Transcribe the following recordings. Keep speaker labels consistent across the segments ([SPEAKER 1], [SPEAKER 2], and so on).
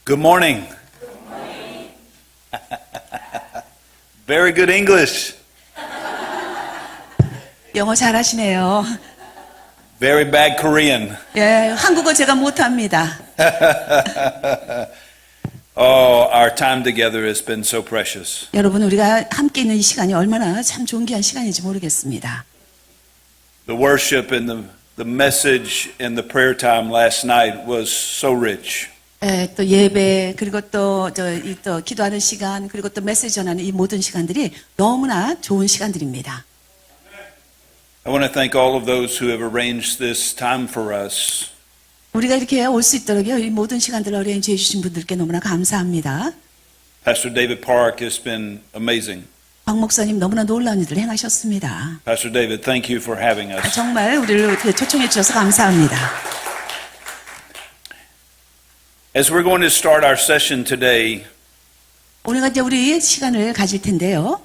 [SPEAKER 1] Good morning. Very good English.
[SPEAKER 2] 영어 잘하시네요.
[SPEAKER 1] Very bad Korean.
[SPEAKER 2] 예, 한국어 제가 못합니다.
[SPEAKER 1] Oh, our time together has been so precious.
[SPEAKER 2] 여러분, 우리가 함께 있는 이 시간이 얼마나 참 존귀한 시간인지 모르겠습니다.
[SPEAKER 1] The worship and the message and the prayer time last night was so rich.
[SPEAKER 2] 예, 또 예배, 그리고 또 기도하는 시간, 그리고 또 메시지 전하는 이 모든 시간들이 너무나 좋은 시간들입니다.
[SPEAKER 1] I want to thank all of those who have arranged this time for us.
[SPEAKER 2] 우리가 이렇게 올 수 있도록 이 모든 시간들을 어레인지 해주신 분들께 너무나 감사합니다.
[SPEAKER 1] Pastor David Park has been amazing.
[SPEAKER 2] 박 목사님 너무나 놀라운 일을 행하셨습니다.
[SPEAKER 1] Pastor David, thank you for having us.
[SPEAKER 2] 정말 우리를 이렇게 초청해 주셔서 감사합니다.
[SPEAKER 1] As we're going to start our session today,
[SPEAKER 2] 오늘 이제 우리 시간을 가질 텐데요.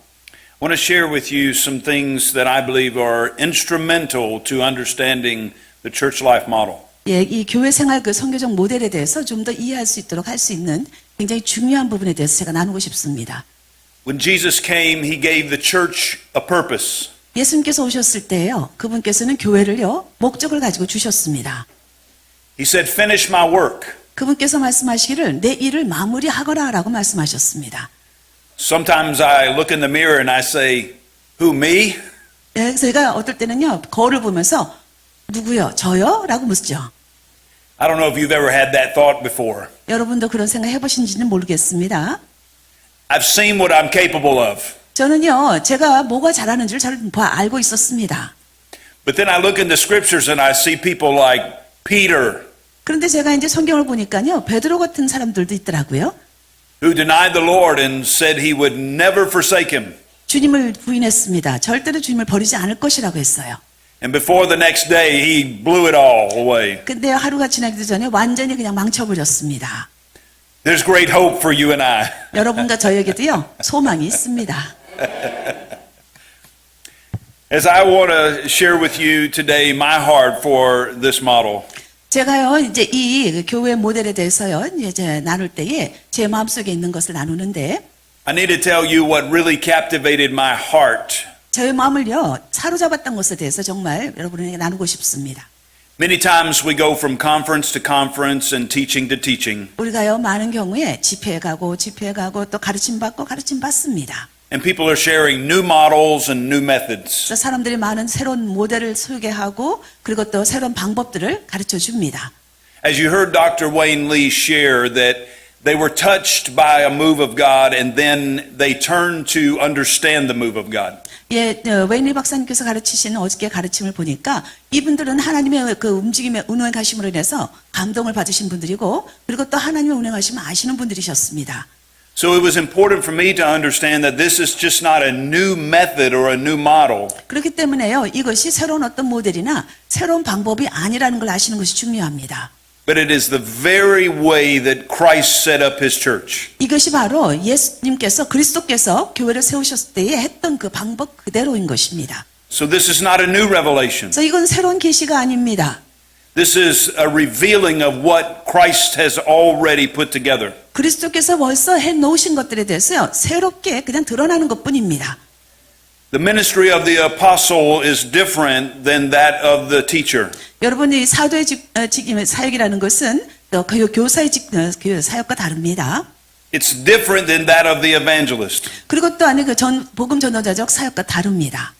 [SPEAKER 1] I want to share with you some things that I believe are instrumental to understanding the church life model.
[SPEAKER 2] 예, 이 교회 생활 그 선교적 모델에 대해서 좀 더 이해할 수 있도록 할 수 있는 굉장히 중요한 부분에 대해서 제가 나누고 싶습니다.
[SPEAKER 1] When Jesus came, he gave the church a purpose.
[SPEAKER 2] 예수님께서 오셨을 때요, 그분께서는 교회를요, 목적을 가지고 주셨습니다.
[SPEAKER 1] He said, finish my work.
[SPEAKER 2] 그분께서 말씀하시기를 내 일을 마무리하거라라고 말씀하셨습니다.
[SPEAKER 1] Sometimes I look in the mirror and I say, who, me?
[SPEAKER 2] 예, 그래서 제가 어떨 때는요, 거울을 보면서 누구요? 저요? 라고 묻죠.
[SPEAKER 1] I don't know if you've ever had that thought before.
[SPEAKER 2] 여러분도 그런 생각 해보신지는 모르겠습니다.
[SPEAKER 1] I've seen what I'm capable of.
[SPEAKER 2] 저는요, 제가 뭐가 잘하는지를 잘 알고 있었습니다.
[SPEAKER 1] But then I look in the scriptures and I see people like Peter,
[SPEAKER 2] 그런데 제가 이제 성경을 보니까요, 베드로 같은 사람들도 있더라고요.
[SPEAKER 1] who denied the Lord and said he would never forsake him.
[SPEAKER 2] 주님을 부인했습니다. 절대로 주님을 버리지 않을 것이라고 했어요.
[SPEAKER 1] And before the next day, he blew it all away.
[SPEAKER 2] 근데 하루가 지나기도 전에 완전히 그냥 망쳐버렸습니다.
[SPEAKER 1] There's great hope for you and I.
[SPEAKER 2] 여러분과 저에게도요, 소망이 있습니다.
[SPEAKER 1] As I want to share with you today my heart for this model.
[SPEAKER 2] 제가요, 이제 이 교회 모델에 대해서요, 이제 나눌 때에 제 마음속에 있는 것을 나누는데,
[SPEAKER 1] I need to tell you what really captivated my heart.
[SPEAKER 2] 저의 마음을요, 사로잡았던 것에 대해서 정말 여러분에게 나누고 싶습니다.
[SPEAKER 1] Many times we go from conference to conference and teaching to teaching.
[SPEAKER 2] 우리가요, 많은 경우에 집회에 가고 또 가르침 받습니다.
[SPEAKER 1] And people are sharing new models and new methods.
[SPEAKER 2] 그래서 사람들이 많은 새로운 모델을 소개하고 그리고 또 새로운 방법들을 가르쳐 줍니다.
[SPEAKER 1] As you heard Dr. Wayne Lee share that they were touched by a move of God and then they turned to understand the move of God.
[SPEAKER 2] 예, 웨인리 박사님께서 가르치신 어저께 가르침을 보니까 이분들은 하나님의 그 움직임의 운행하심으로 인해서 감동을 받으신 분들이고 그리고 또 하나님의 운행하심을 아시는 분들이셨습니다.
[SPEAKER 1] So it was important for me to understand that this is just not a new method or a new model.
[SPEAKER 2] 그렇기 때문에요, 이것이 새로운 어떤 모델이나 새로운 방법이 아니라는 걸 아시는 것이 중요합니다.
[SPEAKER 1] But it is the very way that Christ set up his church.
[SPEAKER 2] 이것이 바로 예수님께서 그리스도께서 교회를 세우셨을 때에 했던 그 방법 그대로인 것입니다.
[SPEAKER 1] So this is not a new revelation.
[SPEAKER 2] 그래서 이건 새로운 계시가 아닙니다.
[SPEAKER 1] This is a revealing of what Christ has already put together.
[SPEAKER 2] 그리스도께서 벌써 해놓으신 것들에 대해서요, 새롭게 그냥 드러나는 것뿐입니다.
[SPEAKER 1] The ministry of the apostle is different than that of the teacher.
[SPEAKER 2] 여러분, 이 사도의 사역이라는 것은 또 교사의 사역과 다릅니다.
[SPEAKER 1] It's different than that of the evangelist.
[SPEAKER 2] 그리고 또 아니 복음 전도자적 사역과 다릅니다.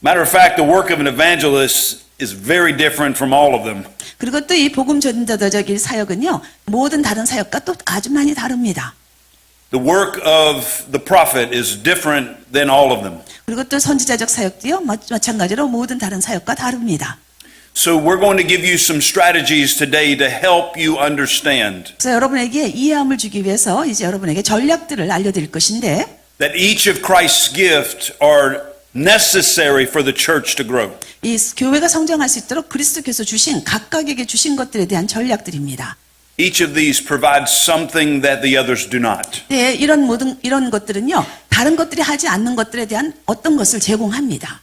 [SPEAKER 1] Matter of fact, the work of an evangelist is very different from all of them.
[SPEAKER 2] 그리고 또 이 복음 전도자적 사역은요, 모든 다른 사역과 또 아주 많이 다릅니다.
[SPEAKER 1] The work of the prophet is different than all of them.
[SPEAKER 2] 그리고 또 선지자적 사역도요, 마찬가지로 모든 다른 사역과 다릅니다.
[SPEAKER 1] So we're going to give you some strategies today to help you understand
[SPEAKER 2] 그래서 여러분에게 이해함을 주기 위해서 이제 여러분에게 전략들을 알려드릴 것인데,
[SPEAKER 1] that each of Christ's gifts are necessary for the church to grow.
[SPEAKER 2] 이 교회가 성장할 수 있도록 그리스도께서 주신 각각에게 주신 것들에 대한 전략들입니다.
[SPEAKER 1] Each of these provides something that the others do not.
[SPEAKER 2] 네, 이런 것들은요, 다른 것들이 하지 않는 것들에 대한 어떤 것을 제공합니다.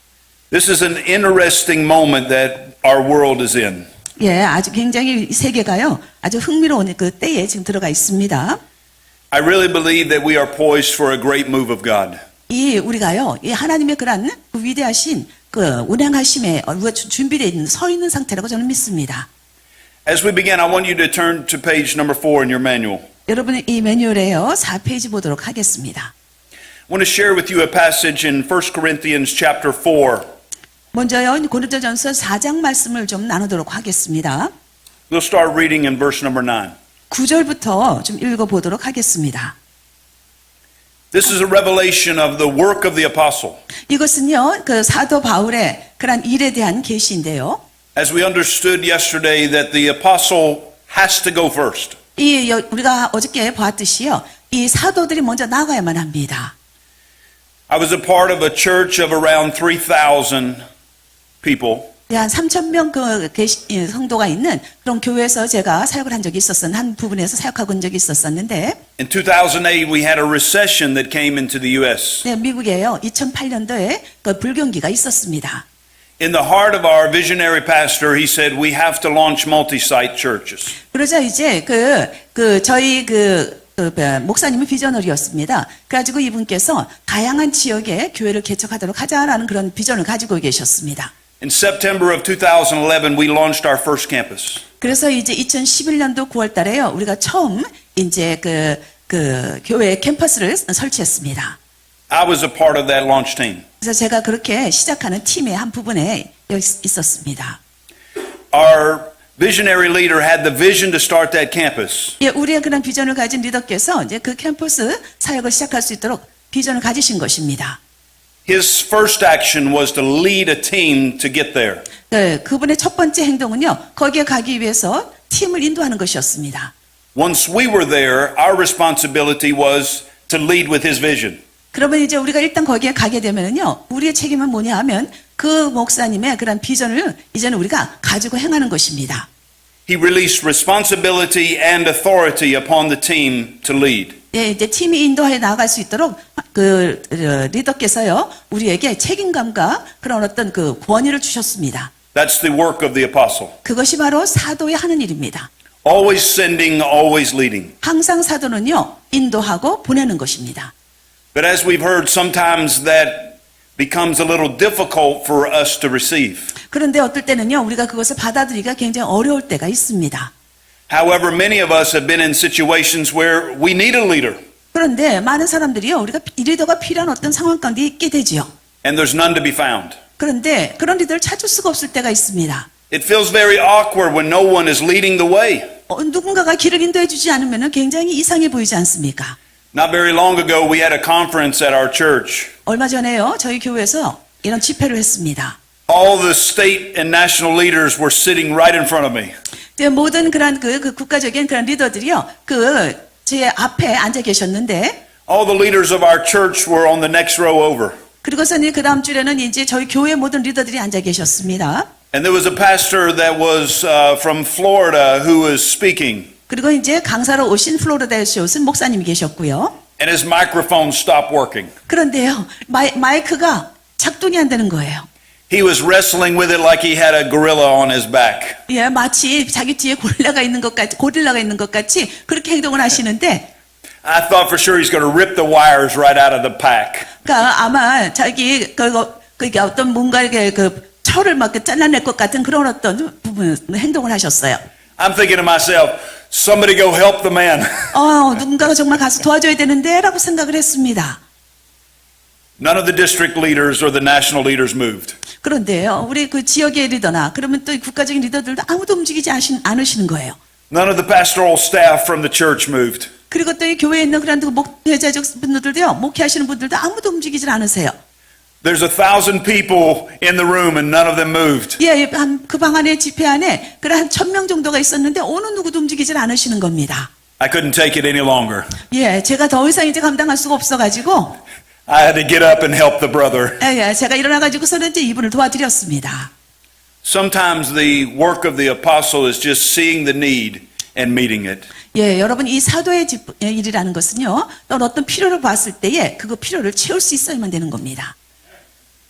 [SPEAKER 1] This is an interesting moment that our world is in.
[SPEAKER 2] 예, 아주 굉장히 이 세계가요. 아주 흥미로운 그 때에 지금 들어가 있습니다.
[SPEAKER 1] I really believe that we are poised for a great move of God.
[SPEAKER 2] 이 우리가요, 이 하나님의 그런 그 위대하신 그 운행하심에 우리가 준비되어 있는 서 있는 상태라고 저는 믿습니다.
[SPEAKER 1] As we begin, I want you to turn to page number 4 in your manual.
[SPEAKER 2] 여러분 이 매뉴얼에요 4페이지 보도록 하겠습니다.
[SPEAKER 1] I want to share with you a passage in 1 Corinthians chapter 4.
[SPEAKER 2] 먼저요 고린도전서 4장 말씀을 좀 나누도록 하겠습니다.
[SPEAKER 1] We'll start reading in verse number 9.
[SPEAKER 2] 9절부터 좀 읽어보도록 하겠습니다.
[SPEAKER 1] This is a revelation of the work of the apostle.
[SPEAKER 2] 이것은요 그 사도 바울의 그런 일에 대한 계시인데요.
[SPEAKER 1] As we understood yesterday that the apostle has to go first.
[SPEAKER 2] 우리가 어저께 봤듯이요 이 사도들이 먼저 나가야만 합니다.
[SPEAKER 1] I was a part of a church of around 3,000 people.
[SPEAKER 2] 한 3,000명 성도가 있는 그런 교회에서 제가 사역을 한 적이 한 부분에서 사역하고 온 적이 있었는데
[SPEAKER 1] In 2008, we had a recession that came into the U.S.
[SPEAKER 2] 네, 미국에요 2008년도에 그 불경기가 있었습니다.
[SPEAKER 1] In the heart of our visionary pastor, he said, we have to launch multi-site churches.
[SPEAKER 2] 그러자 이제 저희 목사님은 비저널이었습니다. 그래가지고 이분께서 다양한 지역에 교회를 개척하도록 하자라는 그런 비전을 가지고 계셨습니다.
[SPEAKER 1] In September of 2011, we launched our first campus.
[SPEAKER 2] 그래서 이제 2011년도 9월 달에요. 우리가 처음 이제 교회 캠퍼스를 설치했습니다.
[SPEAKER 1] I was a part of that launch team.
[SPEAKER 2] 그래서 제가 그렇게 시작하는 팀의 한 부분에 있었습니다.
[SPEAKER 1] Our visionary leader had the vision to start that campus.
[SPEAKER 2] 예, 우리의 그런 비전을 가진 리더께서 이제 그 캠퍼스 사역을 시작할 수 있도록 비전을 가지신 것입니다.
[SPEAKER 1] His first action was to lead a team to get there.
[SPEAKER 2] 네, 그분의 첫 번째 행동은요, 거기에 가기 위해서 팀을 인도하는 것이었습니다.
[SPEAKER 1] Once we were there, our responsibility was to lead with his vision.
[SPEAKER 2] 그러면 이제 우리가 일단 거기에 가게 되면은요, 우리의 책임은 뭐냐 하면 그 목사님의 그런 비전을 이제는 우리가 가지고 행하는 것입니다.
[SPEAKER 1] He released responsibility and authority upon the team to lead.
[SPEAKER 2] 예, 이제 팀이 인도해 나아갈 수 있도록 리더께서요, 우리에게 책임감과 그런 어떤 그 권위를 주셨습니다.
[SPEAKER 1] That's the work of the apostle.
[SPEAKER 2] 그것이 바로 사도의 하는 일입니다.
[SPEAKER 1] Always sending, always leading.
[SPEAKER 2] 항상 사도는요, 인도하고 보내는 것입니다.
[SPEAKER 1] But as we've heard, sometimes that becomes a little difficult for us to receive.
[SPEAKER 2] 그런데 어떨 때는요, 우리가 그것을 받아들이기가 굉장히 어려울 때가 있습니다.
[SPEAKER 1] However, many of us have been in situations where we need a leader,
[SPEAKER 2] 그런데 많은 사람들이요, 우리가 리더가 필요한 어떤 상황 가운데 있게 되죠.
[SPEAKER 1] and there's none to be found.
[SPEAKER 2] 그런데 그런 리더를 찾을 수가 없을 때가 있습니다.
[SPEAKER 1] It feels very awkward when no one is leading the way.
[SPEAKER 2] 누군가가 길을 인도해 주지 않으면 굉장히 이상해 보이지 않습니까?
[SPEAKER 1] Not very long ago, we had a conference at our church.
[SPEAKER 2] 얼마 전에요, 저희 교회에서 이런 집회를 했습니다.
[SPEAKER 1] All the state and national leaders were sitting right in front of me.
[SPEAKER 2] 모든 그런 그 국가적인 그런 리더들이요, 제 앞에 앉아 계셨는데,
[SPEAKER 1] All the leaders of our church were on the next row over.
[SPEAKER 2] 그리고서는 그 다음 줄에는 이제 저희 교회 모든 리더들이 앉아 계셨습니다.
[SPEAKER 1] And there was a pastor that was from Florida who was speaking.
[SPEAKER 2] 그리고 이제 강사로 오신 플로리다에서 오신 목사님이 계셨고요.
[SPEAKER 1] And his microphone stopped working.
[SPEAKER 2] 그런데요, 마이크가 작동이 안 되는 거예요.
[SPEAKER 1] He was wrestling with it like he had a gorilla on his back.
[SPEAKER 2] 예, 마치 자기 뒤에 고릴라가 있는 것 같이 그렇게 행동을 하시는데,
[SPEAKER 1] I thought for sure he's going to rip the wires right out of the pack.
[SPEAKER 2] 그러니까 아마 자기 그게 어떤 뭔가 이렇게 철을 막 잘라낼 것 같은 그런 어떤 행동을 하셨어요.
[SPEAKER 1] I'm thinking to myself, somebody go help the man.
[SPEAKER 2] 누군가가 정말 가서 도와줘야 되는데라고 생각을 했습니다.
[SPEAKER 1] None of the district leaders or the national leaders moved.
[SPEAKER 2] 그런데요, 우리 그 지역의 리더나 그러면 또 국가적인 리더들도 아무도 움직이지 않으시는 거예요.
[SPEAKER 1] None of the pastoral staff from the church moved.
[SPEAKER 2] 그리고 또 이 교회에 있는 그런 목회자적 분들도요, 목회하시는 분들도 아무도 움직이질 않으세요.
[SPEAKER 1] There's 1,000 people in the room and none of them moved.
[SPEAKER 2] 예, 그 방 안에 집회 안에 한 1,000명 정도가 있었는데 어느 누구도 움직이질 않으시는 겁니다.
[SPEAKER 1] I couldn't take it any longer.
[SPEAKER 2] 예, 제가 더 이상 이제 감당할 수가 없어가지고,
[SPEAKER 1] I had to get up and help the brother.
[SPEAKER 2] 제가 일어나가지고서는 이제 이분을 도와드렸습니다.
[SPEAKER 1] Sometimes the work of the apostle is just seeing the need and meeting it.
[SPEAKER 2] 예, 여러분 이 사도의 일이라는 것은요, 어떤 필요를 봤을 때에 그 필요를 채울 수 있어야만 되는 겁니다.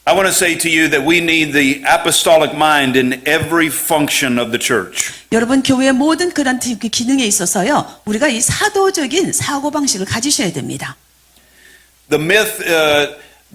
[SPEAKER 1] I want to say to you that we need the apostolic mind in every function of the church.
[SPEAKER 2] 여러분 교회의 모든 그런 기능에 있어서요. 우리가 이 사도적인 사고방식을 가지셔야 됩니다.
[SPEAKER 1] The myth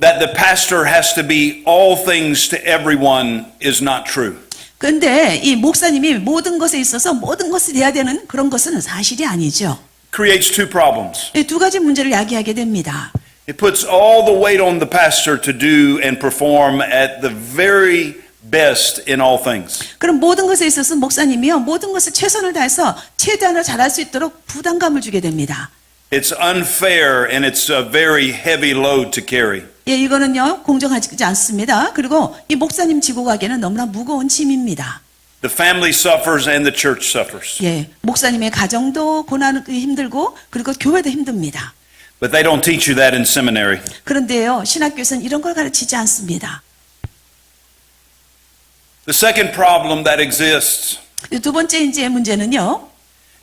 [SPEAKER 1] that the pastor has to be all things to everyone is not true.
[SPEAKER 2] 그런데 이 목사님이 모든 것에 있어서 모든 것을 해야 되는 그런 것은 사실이 아니죠.
[SPEAKER 1] Creates two problems.
[SPEAKER 2] 이 두 가지 문제를 야기하게 됩니다.
[SPEAKER 1] It puts all the weight on the pastor to do and perform at the very best in all things.
[SPEAKER 2] 그럼 모든 것에 있어서 목사님이요. 모든 것을 최선을 다해서 최대한으로 잘할 수 있도록 부담감을 주게 됩니다.
[SPEAKER 1] It's unfair and it's a very heavy load to carry.
[SPEAKER 2] 예, 이거는요. 공정하지 않습니다. 그리고 이 목사님 지고 가기에는 너무나 무거운 짐입니다.
[SPEAKER 1] The family suffers and the church suffers.
[SPEAKER 2] 예, 목사님의 가정도 고난이 힘들고 그리고 교회도 힘듭니다.
[SPEAKER 1] But they don't teach you that in seminary.
[SPEAKER 2] 그런데요. 신학교에서는 이런 걸 가르치지 않습니다.
[SPEAKER 1] The second problem that exists
[SPEAKER 2] 두 번째 이제 문제는요.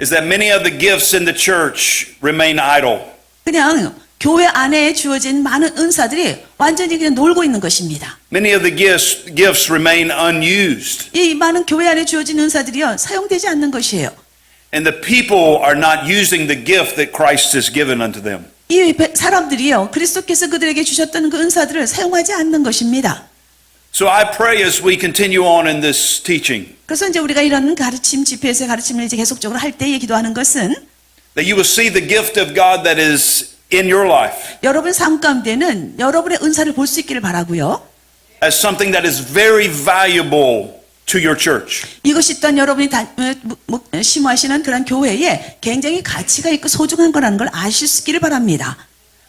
[SPEAKER 1] is that many of the gifts in the church remain idle.
[SPEAKER 2] 그냥 교회 안에 주어진 많은 은사들이 완전히 그냥 놀고 있는 것입니다.
[SPEAKER 1] Many of the gifts remain unused.
[SPEAKER 2] 이 많은 교회 안에 주어진 은사들이요. 사용되지 않는 것이에요.
[SPEAKER 1] And the people are not using the gift that Christ has given unto them.
[SPEAKER 2] 이 사람들이요. 그리스도께서 그들에게 주셨던 그 은사들을 사용하지 않는 것입니다.
[SPEAKER 1] So I pray as we continue on in this teaching
[SPEAKER 2] 그래서 이제 우리가 이런 가르침, 집회에서의 가르침을 이제 계속적으로 할 때에 기도하는 것은
[SPEAKER 1] that you will see the gift of God that is in your life
[SPEAKER 2] 여러분 삶 가운데는 여러분의 은사를 볼 수 있기를 바라고요.
[SPEAKER 1] as something that is very valuable to your church.
[SPEAKER 2] 이것이 또한 여러분이 심호하시는 그런 교회에 굉장히 가치가 있고 소중한 거라는 걸 아실 수 있기를 바랍니다.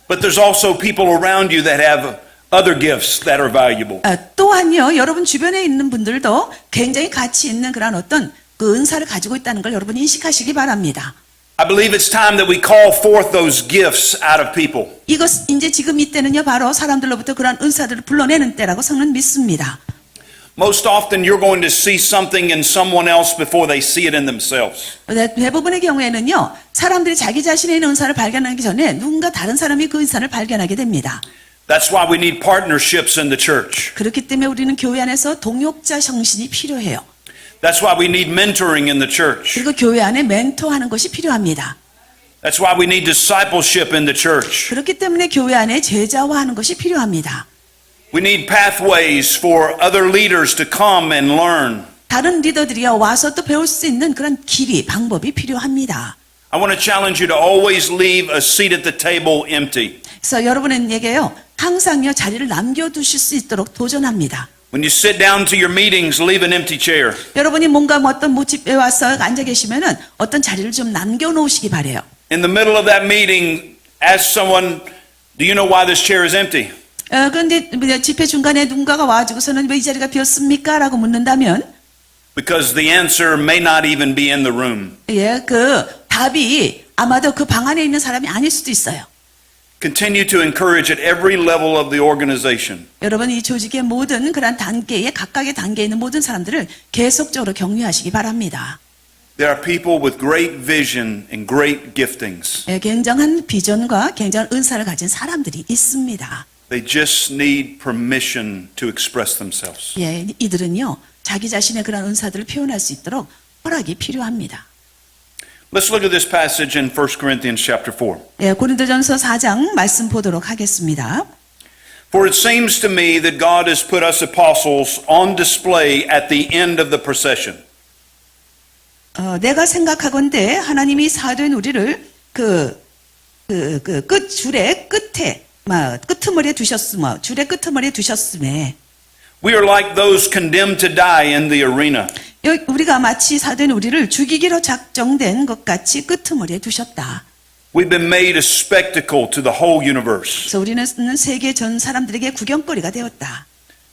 [SPEAKER 1] But there's also people around you that have other gifts that are valuable.
[SPEAKER 2] 또한요, 여러분 주변에 있는 분들도 굉장히 가치 있는 그런 어떤 그 은사를 가지고 있다는 걸 여러분 인식하시기 바랍니다.
[SPEAKER 1] I believe it's time that we call forth those gifts out of people.
[SPEAKER 2] 이것 이제 지금 이때는요, 바로 사람들로부터 그런 은사들을 불러내는 때라고 저는 믿습니다.
[SPEAKER 1] Most often you're going to see something in someone else before they see it in themselves.
[SPEAKER 2] 대부분의 경우에는요, 사람들이 자기 자신의 있는 은사를 발견하기 전에 누군가 다른 사람이 그 은사를 발견하게 됩니다.
[SPEAKER 1] That's why we need partnerships in the church.
[SPEAKER 2] 그렇기 때문에 우리는 교회 안에서 동역자 정신이 필요해요.
[SPEAKER 1] That's why we need mentoring in the church.
[SPEAKER 2] 그리고 교회 안에 멘토하는 것이 필요합니다.
[SPEAKER 1] That's why we need discipleship in the church.
[SPEAKER 2] 그렇기 때문에 교회 안에 제자화하는 것이 필요합니다.
[SPEAKER 1] We need pathways for other leaders to come and learn.
[SPEAKER 2] 다른 리더들이요 와서 또 배울 수 있는 그런 길이 방법이 필요합니다.
[SPEAKER 1] I want to challenge you to always leave a seat at the table empty.
[SPEAKER 2] 그래서 여러분에게요 항상요 자리를 남겨두실 수 있도록 도전합니다.
[SPEAKER 1] When you sit down to your meetings, leave an empty chair.
[SPEAKER 2] 여러분이 뭔가 어떤 모집에 와서 앉아 계시면은 어떤 자리를 좀 남겨놓으시기 바래요.
[SPEAKER 1] In the middle of that meeting, ask someone, do you know why this chair is empty?
[SPEAKER 2] 그런데 집회 중간에 누군가가 와가지고서는 왜 이 자리가 비었습니까? 라고 묻는다면
[SPEAKER 1] Because the answer may not even be in the room.
[SPEAKER 2] 예, 그 답이 아마도 그 방 안에 있는 사람이 아닐 수도 있어요.
[SPEAKER 1] Continue to encourage at every level of the organization.
[SPEAKER 2] 여러분 이 조직의 모든 그런 단계에 각각의 단계에 있는 모든 사람들을 계속적으로 격려하시기 바랍니다.
[SPEAKER 1] There are people with great vision and great giftings.
[SPEAKER 2] 예, 굉장한 비전과 굉장한 은사를 가진 사람들이 있습니다.
[SPEAKER 1] They just need permission to express themselves.
[SPEAKER 2] 예, 이들은요 자기 자신의 그런 은사들을 표현할 수 있도록 허락이 필요합니다.
[SPEAKER 1] Let's look at this passage in 1 Corinthians chapter 4.
[SPEAKER 2] 예, 고린도전서 4장 말씀 보도록 하겠습니다.
[SPEAKER 1] For it seems to me that God has put us apostles on display at the end of the procession.
[SPEAKER 2] 내가 생각하건대 하나님이 사도인 우리를 끝 줄의 끝에 끄트머리에 두셨으며 줄의 끄트머리에 두셨음에
[SPEAKER 1] We are like those condemned to die in the arena.
[SPEAKER 2] 우리가 마치 사도인 우리를 죽이기로 작정된 것 같이 끄트머리에 두셨다.
[SPEAKER 1] We've been made a spectacle to the whole universe,
[SPEAKER 2] 그래서 우리는 세계 전 사람들에게 구경거리가 되었다.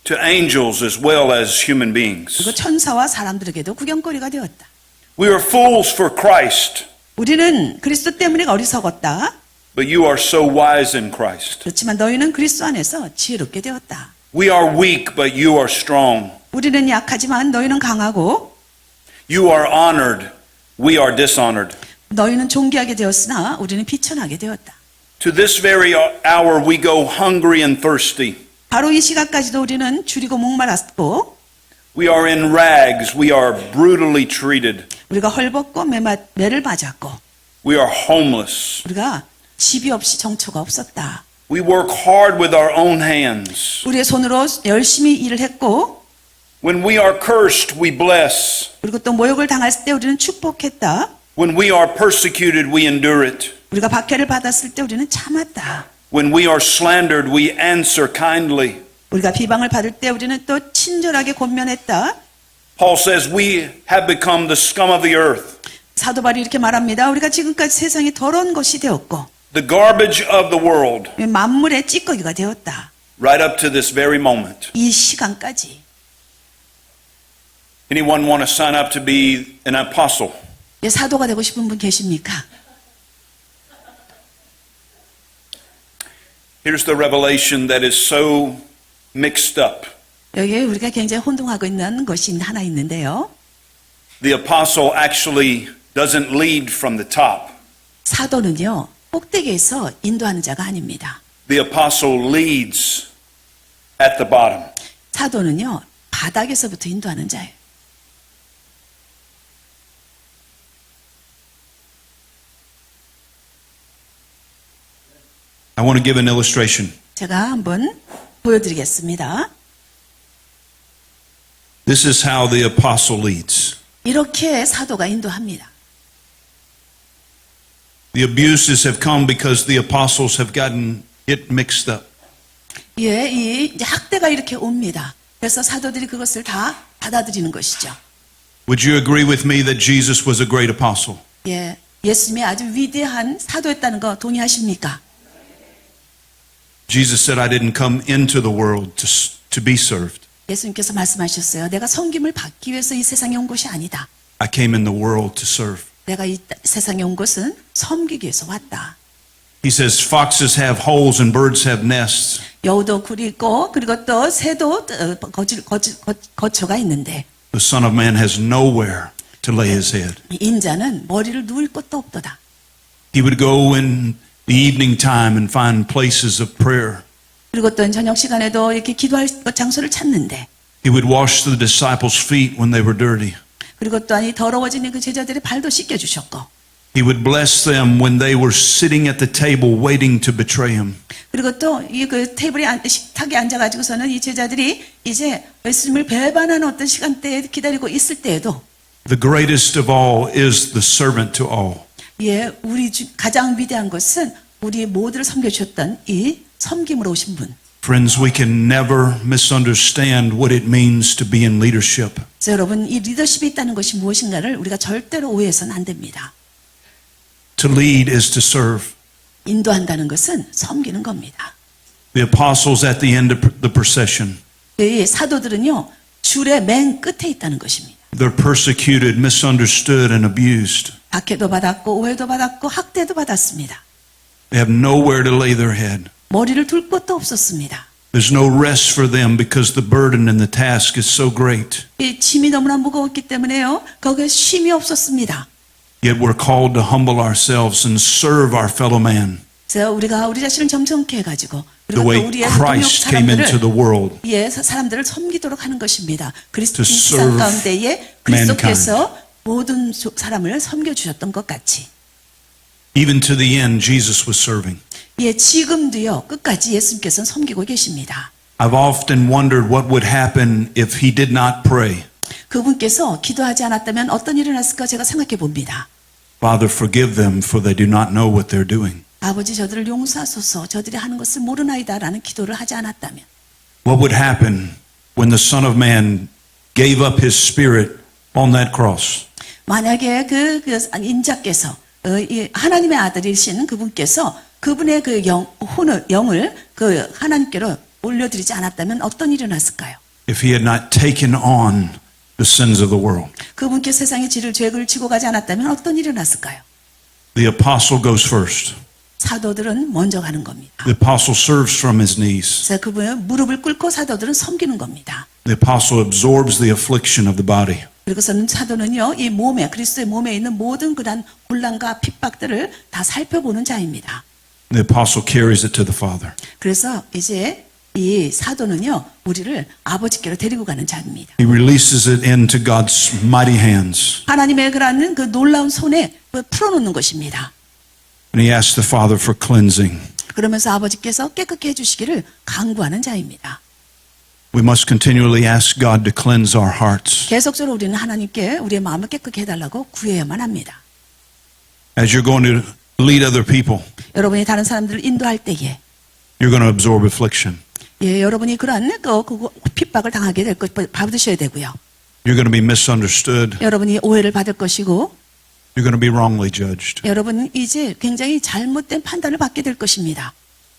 [SPEAKER 1] to angels as well as human beings.
[SPEAKER 2] 그리고 천사와 사람들에게도 구경거리가 되었다.
[SPEAKER 1] We are fools for Christ,
[SPEAKER 2] 우리는 그리스도 때문에 어리석었다.
[SPEAKER 1] but you are so wise in Christ.
[SPEAKER 2] 그렇지만 너희는 그리스도 안에서 지혜롭게 되었다.
[SPEAKER 1] We are weak, but you are strong.
[SPEAKER 2] 우리는 약하지만 너희는 강하고
[SPEAKER 1] You are honored, we are dishonored.
[SPEAKER 2] 너희는 존귀하게 되었으나 우리는 비천하게 되었다.
[SPEAKER 1] To this very hour we go hungry and thirsty.
[SPEAKER 2] 바로 이 시각까지도 우리는 줄이고 목말랐고
[SPEAKER 1] We are in rags. We are brutally treated.
[SPEAKER 2] 우리가 헐벗고 매를 맞았고
[SPEAKER 1] We are homeless.
[SPEAKER 2] 우리가 집이 없이 정처가 없었다.
[SPEAKER 1] We work hard with our own hands.
[SPEAKER 2] 우리의 손으로 열심히 일을 했고
[SPEAKER 1] When we are cursed, we bless.
[SPEAKER 2] 그리고 또 모욕을 당할 때 우리는 축복했다.
[SPEAKER 1] When we are persecuted, we endure it.
[SPEAKER 2] 우리가 박해를 받았을 때 우리는 참았다.
[SPEAKER 1] When we are slandered, we answer kindly.
[SPEAKER 2] 우리가 비방을 받을 때 우리는 또 친절하게 권면했다.
[SPEAKER 1] Paul says we have become the scum of the earth,
[SPEAKER 2] 사도 바울이 이렇게 말합니다. 우리가 지금까지 세상이 더러운 것이 되었고
[SPEAKER 1] the garbage of the world,
[SPEAKER 2] 만물의 찌꺼기가 되었다.
[SPEAKER 1] right up to this very moment.
[SPEAKER 2] 이 시간까지.
[SPEAKER 1] Anyone want to sign up to be an apostle?
[SPEAKER 2] 사도가 되고 싶은 분 계십니까?
[SPEAKER 1] Here's the revelation that is so mixed up.
[SPEAKER 2] 여기에 우리가 굉장히 혼동하고 있는 것이 하나 있는데요.
[SPEAKER 1] The apostle actually doesn't lead from the top.
[SPEAKER 2] 사도는요, 꼭대기에서 인도하는 자가 아닙니다.
[SPEAKER 1] The apostle leads at the bottom.
[SPEAKER 2] 사도는요, 바닥에서부터 인도하는 자예요.
[SPEAKER 1] I want to give an illustration.
[SPEAKER 2] 제가 한번 보여드리겠습니다.
[SPEAKER 1] This is how the apostle leads.
[SPEAKER 2] 이렇게 사도가 인도합니다.
[SPEAKER 1] The abuses have come because the apostles have gotten it mixed up.
[SPEAKER 2] 예, 이제 학대가 이렇게 옵니다. 그래서 사도들이 그것을 다 받아들이는 것이죠.
[SPEAKER 1] Would you agree with me that Jesus was a great apostle?
[SPEAKER 2] 예, 예수님이 아주 위대한 사도였다는 거 동의하십니까?
[SPEAKER 1] Jesus said, I didn't come into the world to be served.
[SPEAKER 2] 예수님께서 말씀하셨어요. 내가 섬김을 받기 위해서 이 세상에 온 것이 아니다.
[SPEAKER 1] I came in the world to serve.
[SPEAKER 2] 내가 이 세상에 온 것은 섬기기 위해서 왔다.
[SPEAKER 1] He says, foxes have holes and birds have nests.
[SPEAKER 2] 여우도 굴이 있고 그리고 또 새도 거처가 있는데
[SPEAKER 1] The Son of Man has nowhere to lay his head.
[SPEAKER 2] 인자는 머리를 누울 곳도 없도다.
[SPEAKER 1] He would go in the evening time and find places of prayer.
[SPEAKER 2] 그리고 또 저녁 시간에도 이렇게 기도할 장소를 찾는데
[SPEAKER 1] He would wash the disciples' feet when they were dirty.
[SPEAKER 2] 그리고 또한 이 더러워지는 그 제자들의 발도 씻겨주셨고
[SPEAKER 1] He would bless them when they were sitting at the table waiting to betray him.
[SPEAKER 2] 그리고 또 이 그 테이블에 식탁에 앉아가지고서는 이 제자들이 이제 예수님을 배반하는 어떤 시간대에 기다리고 있을 때에도
[SPEAKER 1] The greatest of all is the servant to all.
[SPEAKER 2] 예, 우리 가장 위대한 것은 우리 모두를 섬겨주셨던 이 섬김으로 오신 분.
[SPEAKER 1] Friends, we can never misunderstand what it means to be in leadership.
[SPEAKER 2] 그래서 여러분 이 리더십이 있다는 것이 무엇인가를 우리가 절대로 오해해서는 안 됩니다.
[SPEAKER 1] To lead is to serve.
[SPEAKER 2] 인도한다는 것은 섬기는 겁니다.
[SPEAKER 1] The apostles at the end of the procession,
[SPEAKER 2] 이 사도들은요 줄의 맨 끝에 있다는 것입니다.
[SPEAKER 1] they're persecuted, misunderstood, and abused.
[SPEAKER 2] 박해도 받았고 오해도 받았고 학대도 받았습니다.
[SPEAKER 1] They have nowhere to lay their head.
[SPEAKER 2] 머리를 둘 곳도 없었습니다.
[SPEAKER 1] There's no rest for them because the burden and the task is so great.
[SPEAKER 2] 이 짐이 너무나 무거웠기 때문에요. 거기에 쉼이 없었습니다.
[SPEAKER 1] Yet we're called to humble ourselves and serve our fellow man.
[SPEAKER 2] 그래서 우리가 우리 자신을 점잖게 해가지고
[SPEAKER 1] The
[SPEAKER 2] 그리고
[SPEAKER 1] way
[SPEAKER 2] 또 우리의 동역
[SPEAKER 1] Christ came into the world.
[SPEAKER 2] 예, 사람들을 섬기도록 하는 것입니다. 그리스도
[SPEAKER 1] To
[SPEAKER 2] 이 세상
[SPEAKER 1] serve
[SPEAKER 2] 가운데에 그리스도께서 모든 사람을 섬겨주셨던 것 같이
[SPEAKER 1] Even to the end, Jesus was serving.
[SPEAKER 2] 예, 지금도요 끝까지 예수님께서는 섬기고 계십니다.
[SPEAKER 1] I've often wondered what would happen if he did not pray.
[SPEAKER 2] 그분께서 기도하지 않았다면 어떤 일이 났을까 제가 생각해 봅니다.
[SPEAKER 1] Father, forgive them, for they do not know what they're doing.
[SPEAKER 2] 아버지 저들을 용서하소서 저들이 하는 것을 모르나이다라는 기도를 하지 않았다면
[SPEAKER 1] What would happen when the Son of Man gave up his spirit on that cross?
[SPEAKER 2] 만약에 그 인자께서 이 하나님의 아들이신 그분께서 그분의 그 영을 그 하나님께로 올려드리지 않았다면 어떤 일이 났을까요?
[SPEAKER 1] If he had not taken on the sins of the world.
[SPEAKER 2] 그분께 세상의 죄를 지고 가지 않았다면 어떤 일이 났을까요?
[SPEAKER 1] The apostle goes first.
[SPEAKER 2] 사도들은 먼저 가는 겁니다.
[SPEAKER 1] The apostle serves from his knees.
[SPEAKER 2] 그래서 그분은 무릎을 꿇고 사도들은 섬기는 겁니다.
[SPEAKER 1] The apostle absorbs the affliction of the body.
[SPEAKER 2] 그리고서는 사도는요, 이 몸에, 그리스도의 몸에 있는 모든 그런 곤란과 핍박들을 다 살펴보는 자입니다.
[SPEAKER 1] The apostle carries it to the Father.
[SPEAKER 2] 그래서 이제 이 사도는요, 우리를 아버지께로 데리고 가는 자입니다.
[SPEAKER 3] He releases it into God's mighty hands.
[SPEAKER 2] 하나님의 그러한 그 놀라운 손에 풀어놓는 것입니다.
[SPEAKER 3] And he asks the Father for cleansing.
[SPEAKER 2] 그러면서 아버지께서 깨끗게 해주시기를 간구하는 자입니다.
[SPEAKER 3] We must continually ask God to cleanse our hearts.
[SPEAKER 2] 계속적으로 우리는 하나님께 우리의 마음을 깨끗게 해달라고 구해야만 합니다.
[SPEAKER 3] As you're going to lead other people,
[SPEAKER 2] 여러분이 다른 사람들을 인도할 때에
[SPEAKER 3] you're going to absorb affliction.
[SPEAKER 2] 예, 여러분이 그러한 핍박을 당하게 될 것 받으셔야 되고요.
[SPEAKER 3] You're going to be misunderstood.
[SPEAKER 2] 여러분이 오해를 받을 것이고
[SPEAKER 3] You're going to be wrongly judged.
[SPEAKER 2] 여러분은 이제 굉장히 잘못된 판단을 받게 될 것입니다.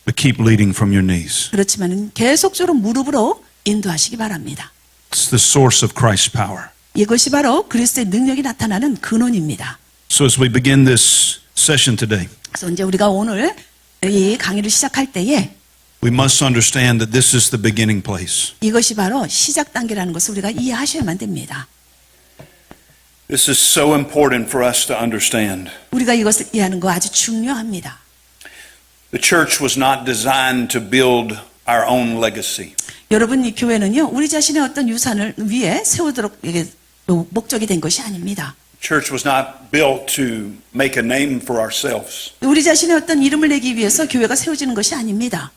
[SPEAKER 3] But keep leading from your knees.
[SPEAKER 2] 그렇지만 계속적으로 무릎으로 인도하시기 바랍니다.
[SPEAKER 3] It's the source of Christ's power.
[SPEAKER 2] 이것이 바로 그리스도의 능력이 나타나는 근원입니다.
[SPEAKER 3] So as we begin this session today,
[SPEAKER 2] 그래서 이제 우리가 오늘 이 강의를 시작할 때에
[SPEAKER 3] we must understand that this is the beginning place.
[SPEAKER 2] 이것이 바로 시작 단계라는 것을 우리가 이해하셔야만 됩니다.
[SPEAKER 1] This is so important for us to understand.
[SPEAKER 2] 우리가 이것을 이해하는 거 아주 중요합니다.
[SPEAKER 1] The church was not designed to build our own legacy.
[SPEAKER 2] 여러분, 이 교회는요, 우리 자신의 어떤 유산을 위에 세우도록 이게 목적이 된 것이 아닙니다.
[SPEAKER 1] Church was not built to make a name for ourselves.
[SPEAKER 2] 우리 자신의 어떤 이름을 내기 위해서 교회가 세워지는 것이 아닙니다.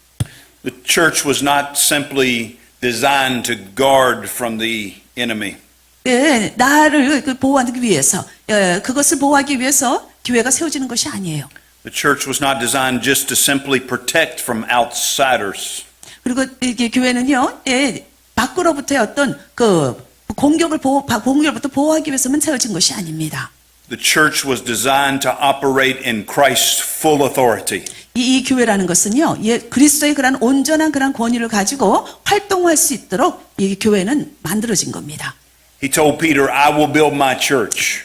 [SPEAKER 1] The church was not simply designed to guard from the enemy.
[SPEAKER 2] 예, 나를 보호하기 위해서, 그것을 보호하기 위해서 교회가 세워지는 것이 아니에요.
[SPEAKER 1] The church was not designed just to simply protect from outsiders.
[SPEAKER 2] 그리고 이게 교회는요, 밖으로부터의 어떤 공격으로부터 보호하기 위해서만 세워진 것이 아닙니다.
[SPEAKER 1] The church was designed to operate in Christ's full authority.
[SPEAKER 2] 이 교회라는 것은요, 그리스도의 그런 온전한 그런 권위를 가지고 활동할 수 있도록 이 교회는 만들어진 겁니다.
[SPEAKER 1] He told Peter, I will build my church.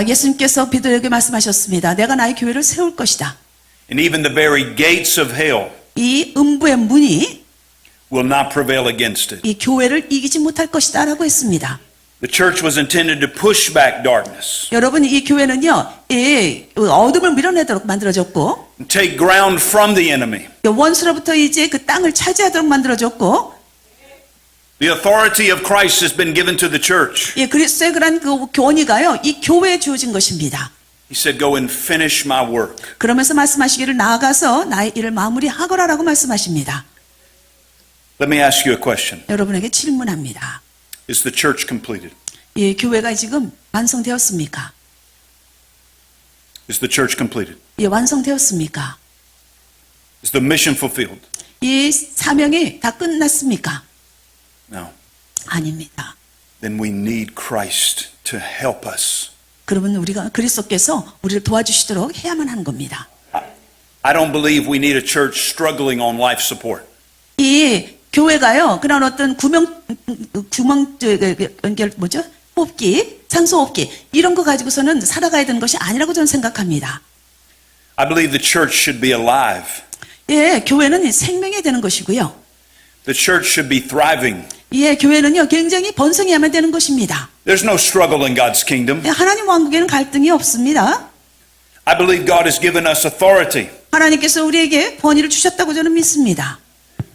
[SPEAKER 2] 예수님께서 베드로에게 말씀하셨습니다. 내가 나의 교회를 세울 것이다.
[SPEAKER 1] And even the very gates of hell
[SPEAKER 2] 이 음부의 문이
[SPEAKER 1] will not prevail against it.
[SPEAKER 2] 이 교회를 이기지 못할 것이다 라고 했습니다.
[SPEAKER 1] The church was intended to push back darkness,
[SPEAKER 2] 여러분, 이 교회는요, 어둠을 밀어내도록 만들어졌고,
[SPEAKER 1] and take ground from the enemy.
[SPEAKER 2] 원수로부터 이제 그 땅을 차지하도록 만들어졌고,
[SPEAKER 1] The authority of Christ has been given to the church.
[SPEAKER 2] 그리스도의 그런 그 권위가요, 이 교회에 주어진 것입니다.
[SPEAKER 1] He said, go and finish my work.
[SPEAKER 2] 그러면서 말씀하시기를 나아가서 나의 일을 마무리하거라라고 말씀하십니다.
[SPEAKER 1] Let me ask you a question.
[SPEAKER 2] 여러분에게 질문합니다.
[SPEAKER 1] Is the church completed?
[SPEAKER 2] 이 교회가 지금 완성되었습니까?
[SPEAKER 1] Is the church completed?
[SPEAKER 2] 완성되었습니까?
[SPEAKER 1] Is the mission fulfilled?
[SPEAKER 2] 이 사명이 다 끝났습니까?
[SPEAKER 1] No.
[SPEAKER 2] 아닙니다.
[SPEAKER 1] Then we need Christ to help us.
[SPEAKER 2] 그러면 우리가 그리스도께서 우리를 도와주시도록 해야만 하는 겁니다.
[SPEAKER 1] I don't believe we need a church struggling on life support.
[SPEAKER 2] 이 교회가요, 그런 어떤 호흡기, 산소호흡기, 이런 거 가지고서는 살아가야 되는 것이 아니라고 저는 생각합니다.
[SPEAKER 1] I believe the church should be alive.
[SPEAKER 2] 교회는 생명이 되는 것이고요.
[SPEAKER 1] The church should be thriving.
[SPEAKER 2] 교회는요, 굉장히 번성해야만 되는 것입니다.
[SPEAKER 1] There's no struggle in God's kingdom.
[SPEAKER 2] 하나님 왕국에는 갈등이 없습니다.
[SPEAKER 1] I believe God has given us authority
[SPEAKER 2] 하나님께서 우리에게 권위를 주셨다고 저는 믿습니다.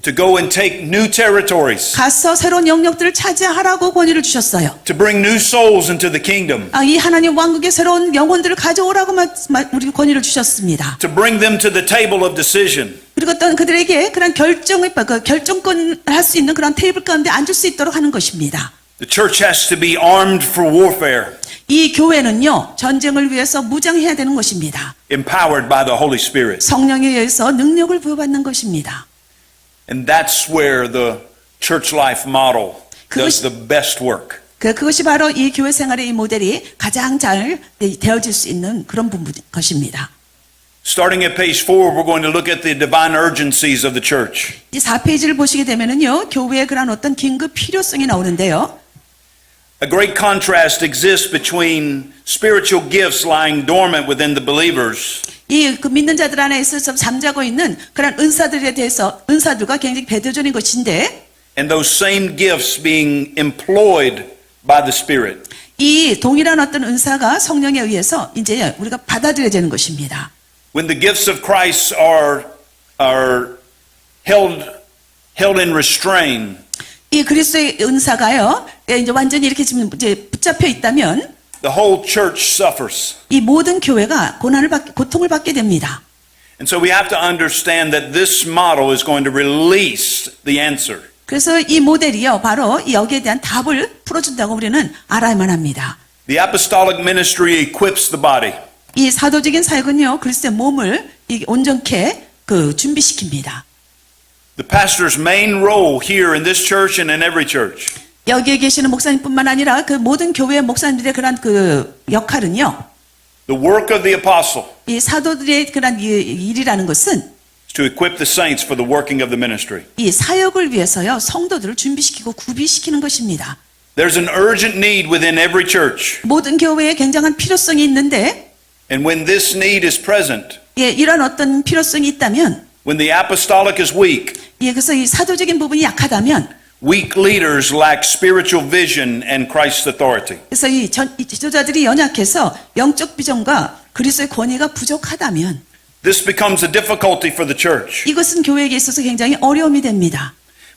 [SPEAKER 1] to go and take new territories,
[SPEAKER 2] 가서 새로운 영역들을 차지하라고 권위를 주셨어요.
[SPEAKER 1] to bring new souls into the kingdom,
[SPEAKER 2] 이 하나님 왕국의 새로운 영혼들을 가져오라고 우리 권위를 주셨습니다.
[SPEAKER 1] to bring them to the table of decision.
[SPEAKER 2] 그리고 또 그들에게 그런 결정권을 할 수 있는 그런 테이블 가운데 앉을 수 있도록 하는 것입니다.
[SPEAKER 1] The church has to be armed for warfare,
[SPEAKER 2] 이 교회는요, 전쟁을 위해서 무장해야 되는 것입니다.
[SPEAKER 1] empowered by the Holy Spirit.
[SPEAKER 2] 성령에 의해서 능력을 부여받는 것입니다.
[SPEAKER 1] And that's where the church life model does
[SPEAKER 2] 그것이-
[SPEAKER 1] the best work.
[SPEAKER 2] 그것이 바로 이 교회 생활의 이 모델이 가장 잘 되어질 수 있는 그런 것입니다.
[SPEAKER 1] Starting at page 4, we're going to look at the divine urgencies of the church.
[SPEAKER 2] 이 4페이지를 보시게 되면은요, 교회의 그런 어떤 긴급 필요성이 나오는데요.
[SPEAKER 1] A great contrast exists between spiritual gifts lying dormant within the believers
[SPEAKER 2] 그 믿는 자들 안에 있어서 잠자고 있는 그런 은사들에 대해서 은사들과 굉장히 배도전인 것인데,
[SPEAKER 1] and those same gifts being employed by the Spirit.
[SPEAKER 2] 이 동일한 어떤 은사가 성령에 의해서 이제 우리가 받아들여야 되는 것입니다.
[SPEAKER 1] When the gifts of Christ are held held in restraint,
[SPEAKER 2] 이 그리스도의 은사가요, 이제 완전히 이렇게 지금 이제 붙잡혀 있다면
[SPEAKER 1] the whole church suffers.
[SPEAKER 2] 이 모든 교회가 고통을 받게 됩니다.
[SPEAKER 1] And so we have to understand that this model is going to release the answer.
[SPEAKER 2] 그래서 이 모델이요, 바로 여기에 대한 답을 풀어준다고 우리는 알아야만 합니다.
[SPEAKER 1] The apostolic ministry equips the body.
[SPEAKER 2] 이 사도적인 사역은요, 그리스도의 몸을 온전케 준비시킵니다.
[SPEAKER 1] The pastor's main role here in this church and in every church
[SPEAKER 2] 여기에 계시는 목사님뿐만 아니라 그 모든 교회 목사님들의 그런 역할은요,
[SPEAKER 1] the work of the apostle
[SPEAKER 2] 이 사도들의 그런 일이라는 것은
[SPEAKER 1] is to equip the saints for the working of the ministry.
[SPEAKER 2] 이 사역을 위해서요, 성도들을 준비시키고 구비시키는 것입니다.
[SPEAKER 1] There's an urgent need within every church.
[SPEAKER 2] 모든 교회에 굉장한 필요성이 있는데,
[SPEAKER 1] And when this need is present,
[SPEAKER 2] 이런 어떤 필요성이 있다면,
[SPEAKER 1] when the apostolic is weak,
[SPEAKER 2] 그래서 이 사도적인 부분이 약하다면,
[SPEAKER 1] weak leaders lack spiritual vision and Christ's authority.
[SPEAKER 2] 그래서 이 지도자들이 연약해서 영적 비전과 그리스도의 권위가 부족하다면,
[SPEAKER 1] This becomes a difficulty for the church.
[SPEAKER 2] 이것은 교회에게 있어서 굉장히 어려움이 됩니다.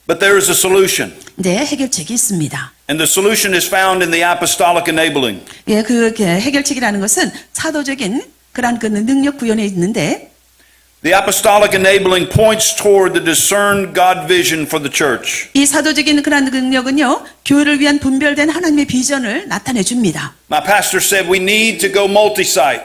[SPEAKER 1] But there is a solution.
[SPEAKER 2] 네, 해결책이 있습니다.
[SPEAKER 1] And the solution is found in the apostolic enabling.
[SPEAKER 2] 그 해결책이라는 것은 사도적인 그런 능력 구현에 있는데,
[SPEAKER 1] The apostolic enabling points toward the discerned God vision for the church.
[SPEAKER 2] 이 사도적인 그런 능력은요, 교회를 위한 분별된 하나님의 비전을 나타내 줍니다.
[SPEAKER 1] My pastor said we need to go multi-site.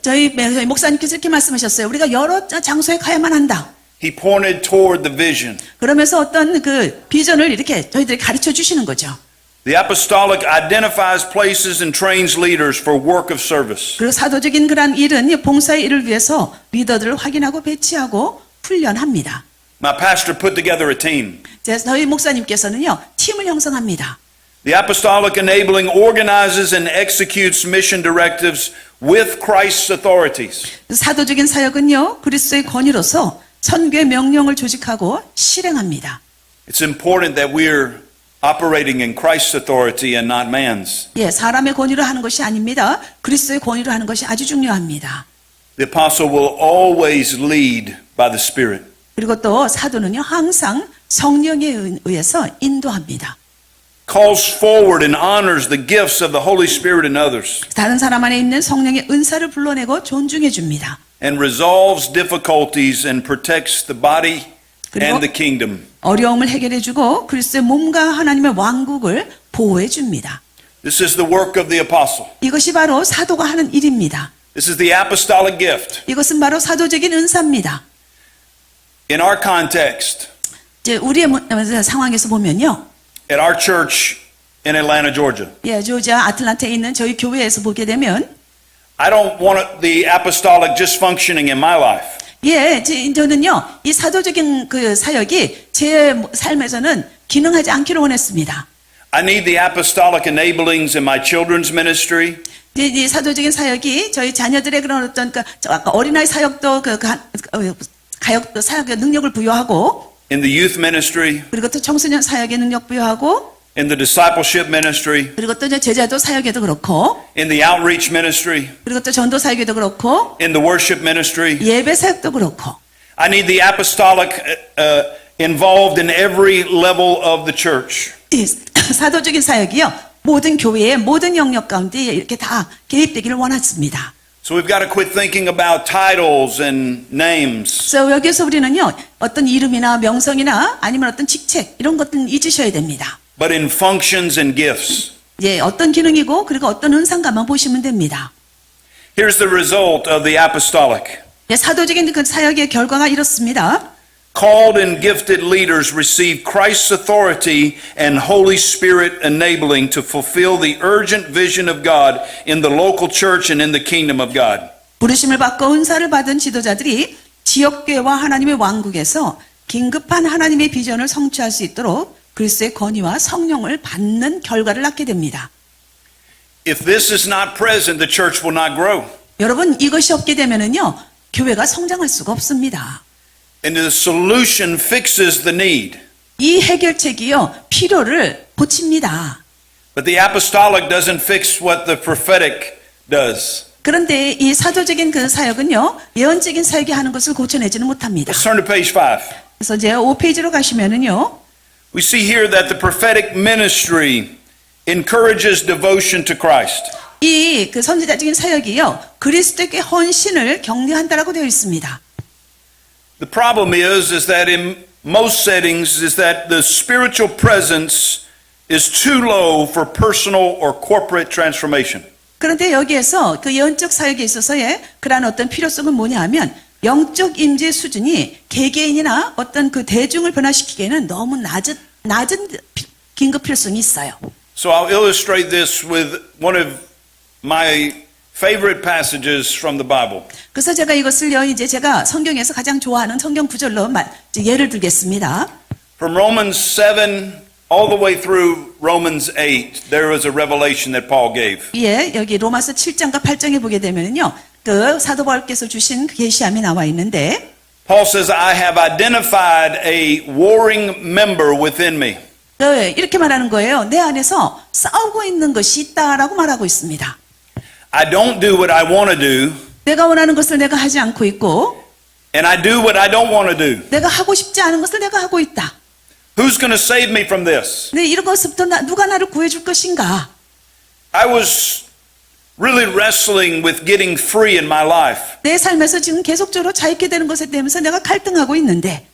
[SPEAKER 2] 저희 목사님께서 이렇게 말씀하셨어요. 우리가 여러 장소에 가야만 한다.
[SPEAKER 1] He pointed toward the vision.
[SPEAKER 2] 그러면서 어떤 비전을 이렇게 저희들이 가르쳐 주시는 거죠.
[SPEAKER 1] The apostolic identifies places and trains leaders for work of service.
[SPEAKER 2] 그리고 사도적인 그런 일은 봉사의 일을 위해서 리더들을 확인하고 배치하고 훈련합니다.
[SPEAKER 1] My pastor put together a team.
[SPEAKER 2] 저희 목사님께서는요, 팀을 형성합니다.
[SPEAKER 1] The apostolic enabling organizes and executes mission directives with Christ's authorities.
[SPEAKER 2] 사도적인 사역은요, 그리스도의 권위로서 선교의 명령을 조직하고 실행합니다.
[SPEAKER 1] It's important that we're operating in Christ's authority and not man's.
[SPEAKER 2] 사람의 권위로 하는 것이 아닙니다. 그리스도의 권위로 하는 것이 아주 중요합니다.
[SPEAKER 1] The apostle will always lead by the Spirit.
[SPEAKER 2] 그리고 또 사도는요, 항상 성령에 의해서 인도합니다.
[SPEAKER 1] Calls forward and honors the gifts of the Holy Spirit in others.
[SPEAKER 2] 다른 사람 안에 있는 성령의 은사를 불러내고 존중해 줍니다.
[SPEAKER 1] And resolves difficulties and protects the body and the kingdom.
[SPEAKER 2] 어려움을 해결해 주고 그리스도의 몸과 하나님의 왕국을 보호해 줍니다.
[SPEAKER 1] This is the work of the apostle.
[SPEAKER 2] 이것이 바로 사도가 하는 일입니다.
[SPEAKER 1] This is the apostolic gift.
[SPEAKER 2] 이것은 바로 사도적인 은사입니다.
[SPEAKER 1] In our context,
[SPEAKER 2] 이제 우리의 상황에서 보면요,
[SPEAKER 1] at our church in Atlanta, Georgia,
[SPEAKER 2] 조지아 아틀란타에 있는 저희 교회에서 보게 되면,
[SPEAKER 1] I don't want the apostolic just functioning in my life.
[SPEAKER 2] 저는요, 이 사도적인 사역이 제 삶에서는 기능하지 않기를 원했습니다.
[SPEAKER 1] I need the apostolic enablings in my children's ministry.
[SPEAKER 2] 이 사도적인 사역이 저희 자녀들의 그런 어떤 아까 어린아이 사역도 사역의 능력을 부여하고,
[SPEAKER 1] In the youth ministry,
[SPEAKER 2] 그리고 또 청소년 사역의 능력 부여하고,
[SPEAKER 1] in the discipleship ministry,
[SPEAKER 2] 그리고 또 제자도 사역에도 그렇고,
[SPEAKER 1] in the outreach ministry,
[SPEAKER 2] 그리고 또 전도 사역에도 그렇고,
[SPEAKER 1] in the worship ministry.
[SPEAKER 2] 예배 사역도 그렇고,
[SPEAKER 1] I need the apostolic involved in every level of the church.
[SPEAKER 2] 이 사도적인 사역이요, 모든 교회의 모든 영역 가운데 이렇게 다 개입되기를 원했습니다.
[SPEAKER 1] So we've got to quit thinking about titles and names.
[SPEAKER 2] 그래서 여기서 우리는요, 어떤 이름이나 명성이나 아니면 어떤 직책 이런 것들은 잊으셔야 됩니다.
[SPEAKER 1] But in functions and gifts.
[SPEAKER 2] 어떤 기능이고 그리고 어떤 은상가만 보시면 됩니다.
[SPEAKER 1] Here's the result of the apostolic.
[SPEAKER 2] 사도적인 그 사역의 결과가 이렇습니다.
[SPEAKER 1] Called and gifted leaders receive Christ's authority and Holy Spirit enabling to fulfill the urgent vision of God in the local church and in the kingdom of God.
[SPEAKER 2] 부르심을 받고 은사를 받은 지도자들이 지역교회와 하나님의 왕국에서 긴급한 하나님의 비전을 성취할 수 있도록 그리스도의 권위와 성령을 받는 결과를 낳게 됩니다.
[SPEAKER 1] If this is not present, the church will not grow.
[SPEAKER 2] 여러분, 이것이 없게 되면은요, 교회가 성장할 수가 없습니다.
[SPEAKER 1] And the solution fixes the need.
[SPEAKER 2] 이 해결책이요, 필요를 고칩니다.
[SPEAKER 1] But the apostolic doesn't fix what the prophetic does.
[SPEAKER 2] 그런데 이 사도적인 그 사역은요, 예언적인 사역이 하는 것을 고쳐내지는 못합니다.
[SPEAKER 1] Let's turn to page 5.
[SPEAKER 2] 그래서 이제 5페이지로 가시면은요.
[SPEAKER 1] We see here that the prophetic ministry encourages devotion to Christ.
[SPEAKER 2] 이 그 선지자적인 사역이요. 그리스도께 헌신을 격려한다라고 되어 있습니다.
[SPEAKER 1] The problem is that in most settings is that the spiritual presence is too low for personal or corporate transformation.
[SPEAKER 2] 그런데 여기에서 그 영적 사역에 있어서의 그러한 어떤 필요성은 뭐냐 하면 영적 임재 수준이 개개인이나 어떤 그 대중을 변화시키기에는 너무 낮은 긴급 필요성이 있어요.
[SPEAKER 1] So I'll illustrate this with one of my favorite passages from the Bible.
[SPEAKER 2] 그래서 제가 이것을요, 이제 제가 성경에서 가장 좋아하는 성경 구절로 예를 들겠습니다.
[SPEAKER 1] From Romans 7 all the way through Romans 8, there was a revelation that Paul gave.
[SPEAKER 2] 예, 여기 로마서 7장과 8장에 보게 되면요, 그 사도 바울께서 주신 계시함이 나와 있는데,
[SPEAKER 1] Paul says, I have identified a warring member within me.
[SPEAKER 2] 이렇게 말하는 거예요. 내 안에서 싸우고 있는 것이 있다라고 말하고 있습니다.
[SPEAKER 1] I don't do what I want to do,
[SPEAKER 2] 내가 원하는 것을 내가 하지 않고 있고,
[SPEAKER 1] and I do what I don't want to do.
[SPEAKER 2] 내가 하고 싶지 않은 것을 내가 하고 있다.
[SPEAKER 1] Who's going to save me from this?
[SPEAKER 2] 네, 이런 것부터 누가 나를 구해줄 것인가?
[SPEAKER 1] I was really wrestling with getting free in my life.
[SPEAKER 2] 내 삶에서 지금 계속적으로 자유케 되는 것에 대해서 내가 갈등하고 있는데,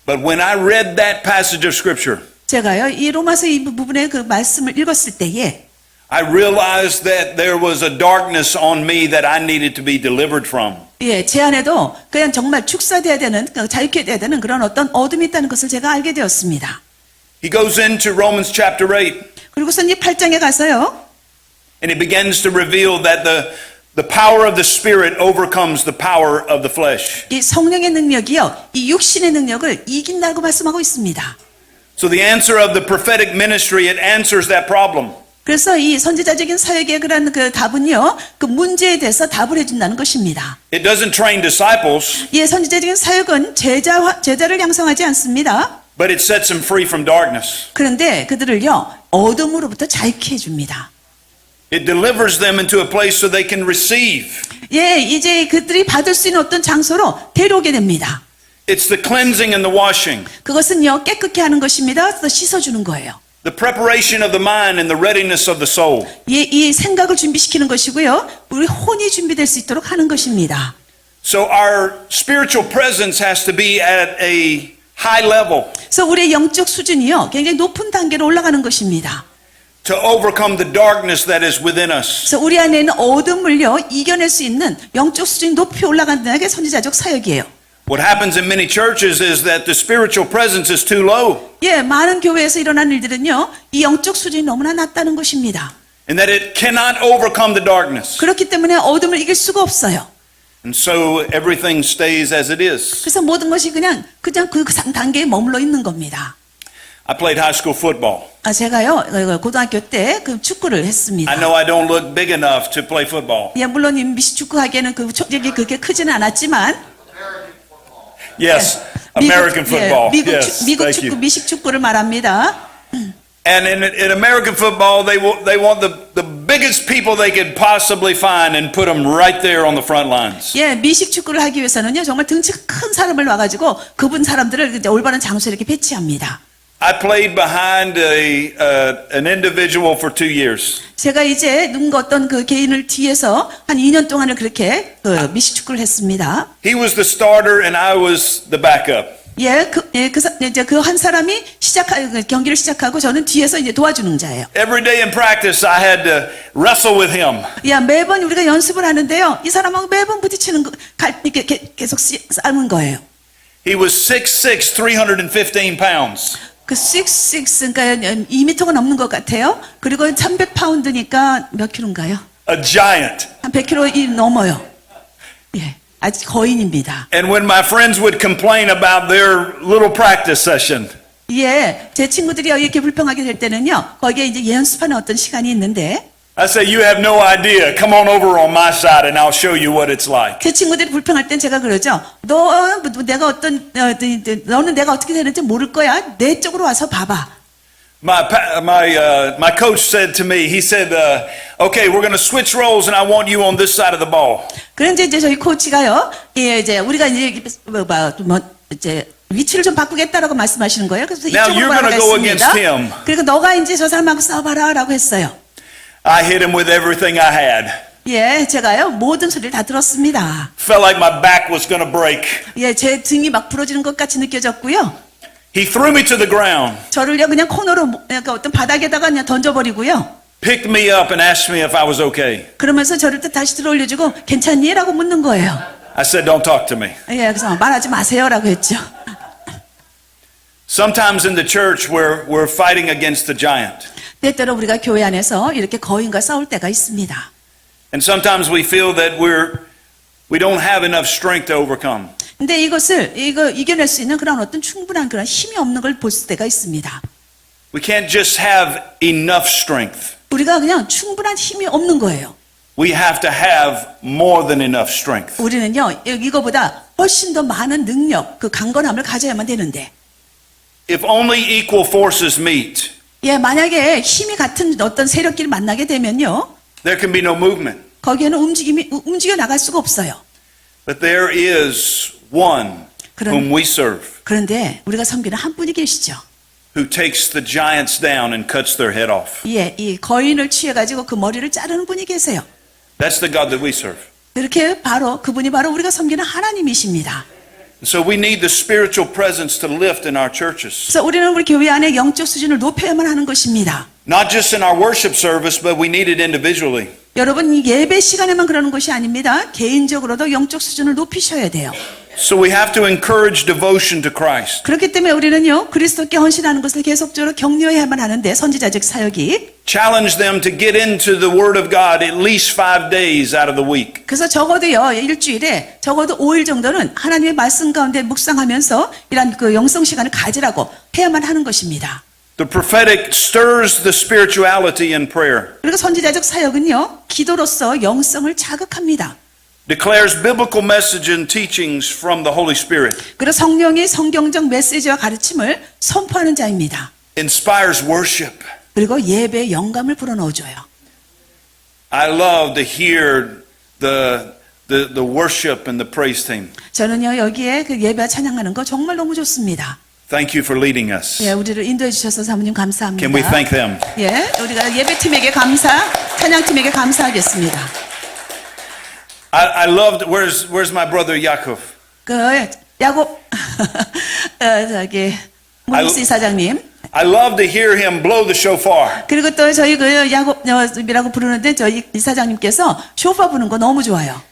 [SPEAKER 1] But when I read that passage of scripture,
[SPEAKER 2] 제가요, 이 로마서 이 부분의 그 말씀을 읽었을 때에,
[SPEAKER 1] I realized that there was a darkness on me that I needed to be delivered from.
[SPEAKER 2] 예, 제 안에도 그냥 정말 축사돼야 되는, 자유케 돼야 되는 그런 어떤 어둠이 있다는 것을 제가 알게 되었습니다.
[SPEAKER 1] He goes into Romans chapter 8,
[SPEAKER 2] 그리고서 이 8장에 가서요,
[SPEAKER 1] and he begins to reveal that the power of the Spirit overcomes the power of the flesh.
[SPEAKER 2] 이 성령의 능력이요, 이 육신의 능력을 이긴다고 말씀하고 있습니다.
[SPEAKER 1] So the answer of the prophetic ministry, it answers that problem.
[SPEAKER 2] 그래서 이 선지자적인 사역의 그런 그 답은요, 그 문제에 대해서 답을 해준다는 것입니다.
[SPEAKER 1] It doesn't train disciples,
[SPEAKER 2] 예, 선지자적인 사역은 제자를 양성하지 않습니다.
[SPEAKER 1] but it sets them free from darkness.
[SPEAKER 2] 그런데 그들을요, 어둠으로부터 자유케 해줍니다.
[SPEAKER 1] It delivers them into a place so they can receive.
[SPEAKER 2] 예, 이제 그들이 받을 수 있는 어떤 장소로 데려오게 됩니다.
[SPEAKER 1] It's the cleansing and the washing,
[SPEAKER 2] 그것은요, 깨끗게 하는 것입니다. 또 씻어주는 거예요.
[SPEAKER 1] the preparation of the mind and the readiness of the soul.
[SPEAKER 2] 예, 이 생각을 준비시키는 것이고요, 우리 혼이 준비될 수 있도록 하는 것입니다.
[SPEAKER 1] So our spiritual presence has to be at a high level
[SPEAKER 2] 그래서 우리의 영적 수준이요, 굉장히 높은 단계로 올라가는 것입니다.
[SPEAKER 1] to overcome the darkness that is within us.
[SPEAKER 2] 그래서 우리 안에 있는 어둠을요, 이겨낼 수 있는 영적 수준이 높이 올라간다는 게 선지자적 사역이에요.
[SPEAKER 1] What happens in many churches is that the spiritual presence is too low
[SPEAKER 2] 예, 많은 교회에서 일어난 일들은요, 이 영적 수준이 너무나 낮다는 것입니다.
[SPEAKER 1] and that it cannot overcome the darkness.
[SPEAKER 2] 그렇기 때문에 어둠을 이길 수가 없어요.
[SPEAKER 1] And so everything stays as it is.
[SPEAKER 2] 그래서 모든 것이 그냥 그 단계에 머물러 있는 겁니다.
[SPEAKER 1] I played high school football.
[SPEAKER 2] 제가요, 고등학교 때 그 축구를 했습니다.
[SPEAKER 1] I know I don't look big enough to play football.
[SPEAKER 2] 예, 물론 이 미식축구 하기에는 그 초력이 그렇게 크지는 않았지만,
[SPEAKER 1] Yes, American football.
[SPEAKER 2] 미국,
[SPEAKER 1] Yes,
[SPEAKER 2] 미국
[SPEAKER 1] thank
[SPEAKER 2] 축구,
[SPEAKER 1] you.
[SPEAKER 2] 미식축구를 말합니다.
[SPEAKER 1] And in American football, they want the biggest people they could possibly find and put them right there on the front lines.
[SPEAKER 2] 예, 미식축구를 하기 위해서는요, 정말 등치가 큰 사람을 와가지고 그분 사람들을 이제 올바른 장소에 이렇게 배치합니다.
[SPEAKER 1] I played behind an individual for 2 years.
[SPEAKER 2] 제가 이제 누군가 어떤 그 개인을 뒤에서 한 2년 동안을 그렇게 그 미식축구를 했습니다.
[SPEAKER 1] He was the starter and I was the backup.
[SPEAKER 2] 예, 이제 그 한 사람이 경기를 시작하고 저는 뒤에서 이제 도와주는 자예요.
[SPEAKER 1] Every day in practice, I had to wrestle with him.
[SPEAKER 2] 야, 매번 우리가 연습을 하는데요, 이 사람하고 매번 부딪히는 이렇게 계속 싸우는 거예요.
[SPEAKER 1] He was 6'6", 315 pounds.
[SPEAKER 2] 그 6'6", 그러니까 2m가 넘는 것 같아요. 그리고 300파운드니까 몇 킬로인가요?
[SPEAKER 1] A giant.
[SPEAKER 2] 한 100kg 넘어요. 예, 아직 거인입니다.
[SPEAKER 1] And when my friends would complain about their little practice session,
[SPEAKER 2] 예, 제 친구들이 이렇게 불평하게 될 때는요, 거기에 이제 연습하는 어떤 시간이 있는데,
[SPEAKER 1] I say, you have no idea. Come on over on my side and I'll show you what it's like.
[SPEAKER 2] 제 친구들이 불평할 땐 제가 그러죠. 너는 내가 어떻게 되는지 모를 거야. 내 쪽으로 와서 봐봐.
[SPEAKER 1] My coach said to me, he said, okay, we're going to switch roles and I want you on this side of the ball.
[SPEAKER 2] 그런데 이제 저희 코치가요, 예, 이제 우리가 이제 이제 위치를 좀 바꾸겠다라고 말씀하시는 거예요. 그래서
[SPEAKER 1] Now
[SPEAKER 2] 이쪽으로
[SPEAKER 1] you're gonna
[SPEAKER 2] 가라고
[SPEAKER 1] go
[SPEAKER 2] 했습니다.
[SPEAKER 1] against him.
[SPEAKER 2] 그리고 너가 이제 저 사람하고 싸워봐라라고 했어요.
[SPEAKER 1] I hit him with everything I had.
[SPEAKER 2] 예, 제가요 모든 소리를 다 들었습니다.
[SPEAKER 1] Felt like my back was going to break.
[SPEAKER 2] 예, 제 등이 막 부러지는 것 같이 느껴졌고요.
[SPEAKER 1] He threw me to the ground,
[SPEAKER 2] 저를요 그냥 코너로 약간 어떤 바닥에다가 그냥 던져버리고요.
[SPEAKER 1] picked me up and asked me if I was okay.
[SPEAKER 2] 그러면서 저를 또 다시 들어올려주고 괜찮니? 라고 묻는 거예요.
[SPEAKER 1] I said, don't talk to me.
[SPEAKER 2] 예, 그래서 말하지 마세요라고 했죠.
[SPEAKER 1] Sometimes in the church we're fighting against the giant.
[SPEAKER 2] 때때로 우리가 교회 안에서 이렇게 거인과 싸울 때가 있습니다.
[SPEAKER 1] And sometimes we feel that we don't have enough strength to overcome.
[SPEAKER 2] 근데 이거 이겨낼 수 있는 그런 어떤 충분한 그런 힘이 없는 걸 볼 때가 있습니다.
[SPEAKER 1] We can't just have enough strength.
[SPEAKER 2] 우리가 그냥 충분한 힘이 없는 거예요.
[SPEAKER 1] We have to have more than enough strength.
[SPEAKER 2] 우리는요, 이거보다 훨씬 더 많은 능력, 그 강건함을 가져야만 되는데,
[SPEAKER 1] If only equal forces meet,
[SPEAKER 2] 예, 만약에 힘이 같은 어떤 세력끼리 만나게 되면요,
[SPEAKER 1] there can be no movement.
[SPEAKER 2] 거기에는 움직여 나갈 수가 없어요.
[SPEAKER 1] But there is one whom we serve,
[SPEAKER 2] 그런데 우리가 섬기는 한 분이 계시죠.
[SPEAKER 1] who takes the giants down and cuts their head off.
[SPEAKER 2] 예, 이 거인을 취해가지고 그 머리를 자르는 분이 계세요.
[SPEAKER 1] That's the God that we serve.
[SPEAKER 2] 그렇게 그분이 바로 우리가 섬기는 하나님이십니다.
[SPEAKER 1] So we need the spiritual presence to lift in our churches.
[SPEAKER 2] 그래서 우리는 우리 교회 안에 영적 수준을 높여야만 하는 것입니다.
[SPEAKER 1] Not just in our worship service, but we need it individually.
[SPEAKER 2] 여러분, 이 예배 시간에만 그러는 것이 아닙니다. 개인적으로도 영적 수준을 높이셔야 돼요.
[SPEAKER 1] So we have to encourage devotion to Christ.
[SPEAKER 2] 그렇기 때문에 우리는요, 그리스도께 헌신하는 것을 계속적으로 격려해야만 하는데, 선지자적 사역이.
[SPEAKER 1] Challenge them to get into the Word of God at least 5 days out of the week.
[SPEAKER 2] 그래서 적어도요, 일주일에 적어도 5일 정도는 하나님의 말씀 가운데 묵상하면서 이런 그 영성 시간을 가지라고 해야만 하는 것입니다.
[SPEAKER 1] The prophetic stirs the spirituality in prayer,
[SPEAKER 2] 그리고 선지자적 사역은요, 기도로서 영성을 자극합니다.
[SPEAKER 1] declares biblical message and teachings from the Holy Spirit,
[SPEAKER 2] 그리고 성령의 성경적 메시지와 가르침을 선포하는 자입니다.
[SPEAKER 1] inspires worship.
[SPEAKER 2] 그리고 예배의 영감을 불어넣어줘요.
[SPEAKER 1] I love to hear the worship and the praise team.
[SPEAKER 2] 저는요, 여기에 그 예배 찬양하는 거 정말 너무 좋습니다.
[SPEAKER 1] Thank you for leading us.
[SPEAKER 2] 예, 우리를 인도해 주셔서 사모님 감사합니다.
[SPEAKER 1] Can we thank them?
[SPEAKER 2] 예, 우리가 예배팀에게 찬양팀에게 감사하겠습니다.
[SPEAKER 1] I loved, where's my brother Yaakov?
[SPEAKER 2] 그 야곱 모니스 이사장님.
[SPEAKER 1] I love to hear him blow the shofar.
[SPEAKER 2] 그리고 또 저희 그 야곱이라고 부르는데 저희 이사장님께서 쇼파 부는 거 너무 좋아요.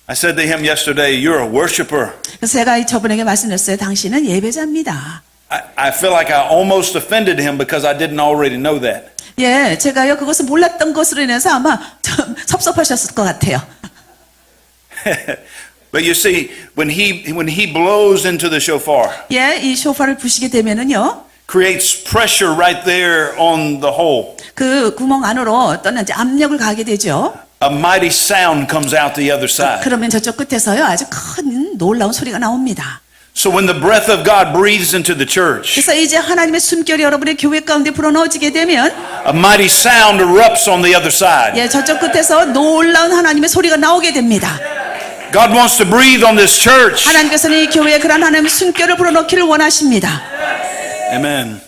[SPEAKER 1] I said to him yesterday, you're a worshiper.
[SPEAKER 2] 그래서 제가 저분에게 말씀드렸어요. 당신은 예배자입니다.
[SPEAKER 1] I feel like I almost offended him because I didn't already know that.
[SPEAKER 2] 예, 제가요 그것을 몰랐던 것으로 인해서 아마 좀 섭섭하셨을 것 같아요.
[SPEAKER 1] But you see, when he blows into the shofar,
[SPEAKER 2] 예, 이 쇼파를 부시게 되면은요,
[SPEAKER 1] creates pressure right there on the hole.
[SPEAKER 2] 그 구멍 안으로 어떤 이제 압력을 가게 되죠.
[SPEAKER 1] A mighty sound comes out the other side.
[SPEAKER 2] 그러면 저쪽 끝에서요 아주 큰 놀라운 소리가 나옵니다.
[SPEAKER 1] So when the breath of God breathes into the church,
[SPEAKER 2] 그래서 이제 하나님의 숨결이 여러분의 교회 가운데 불어넣어지게 되면
[SPEAKER 1] a mighty sound erupts on the other side.
[SPEAKER 2] 예, 저쪽 끝에서 놀라운 하나님의 소리가 나오게 됩니다.
[SPEAKER 1] God wants to breathe on this church.
[SPEAKER 2] 하나님께서는 이 교회에 그런 하나님의 숨결을 불어넣기를 원하십니다.
[SPEAKER 1] Amen.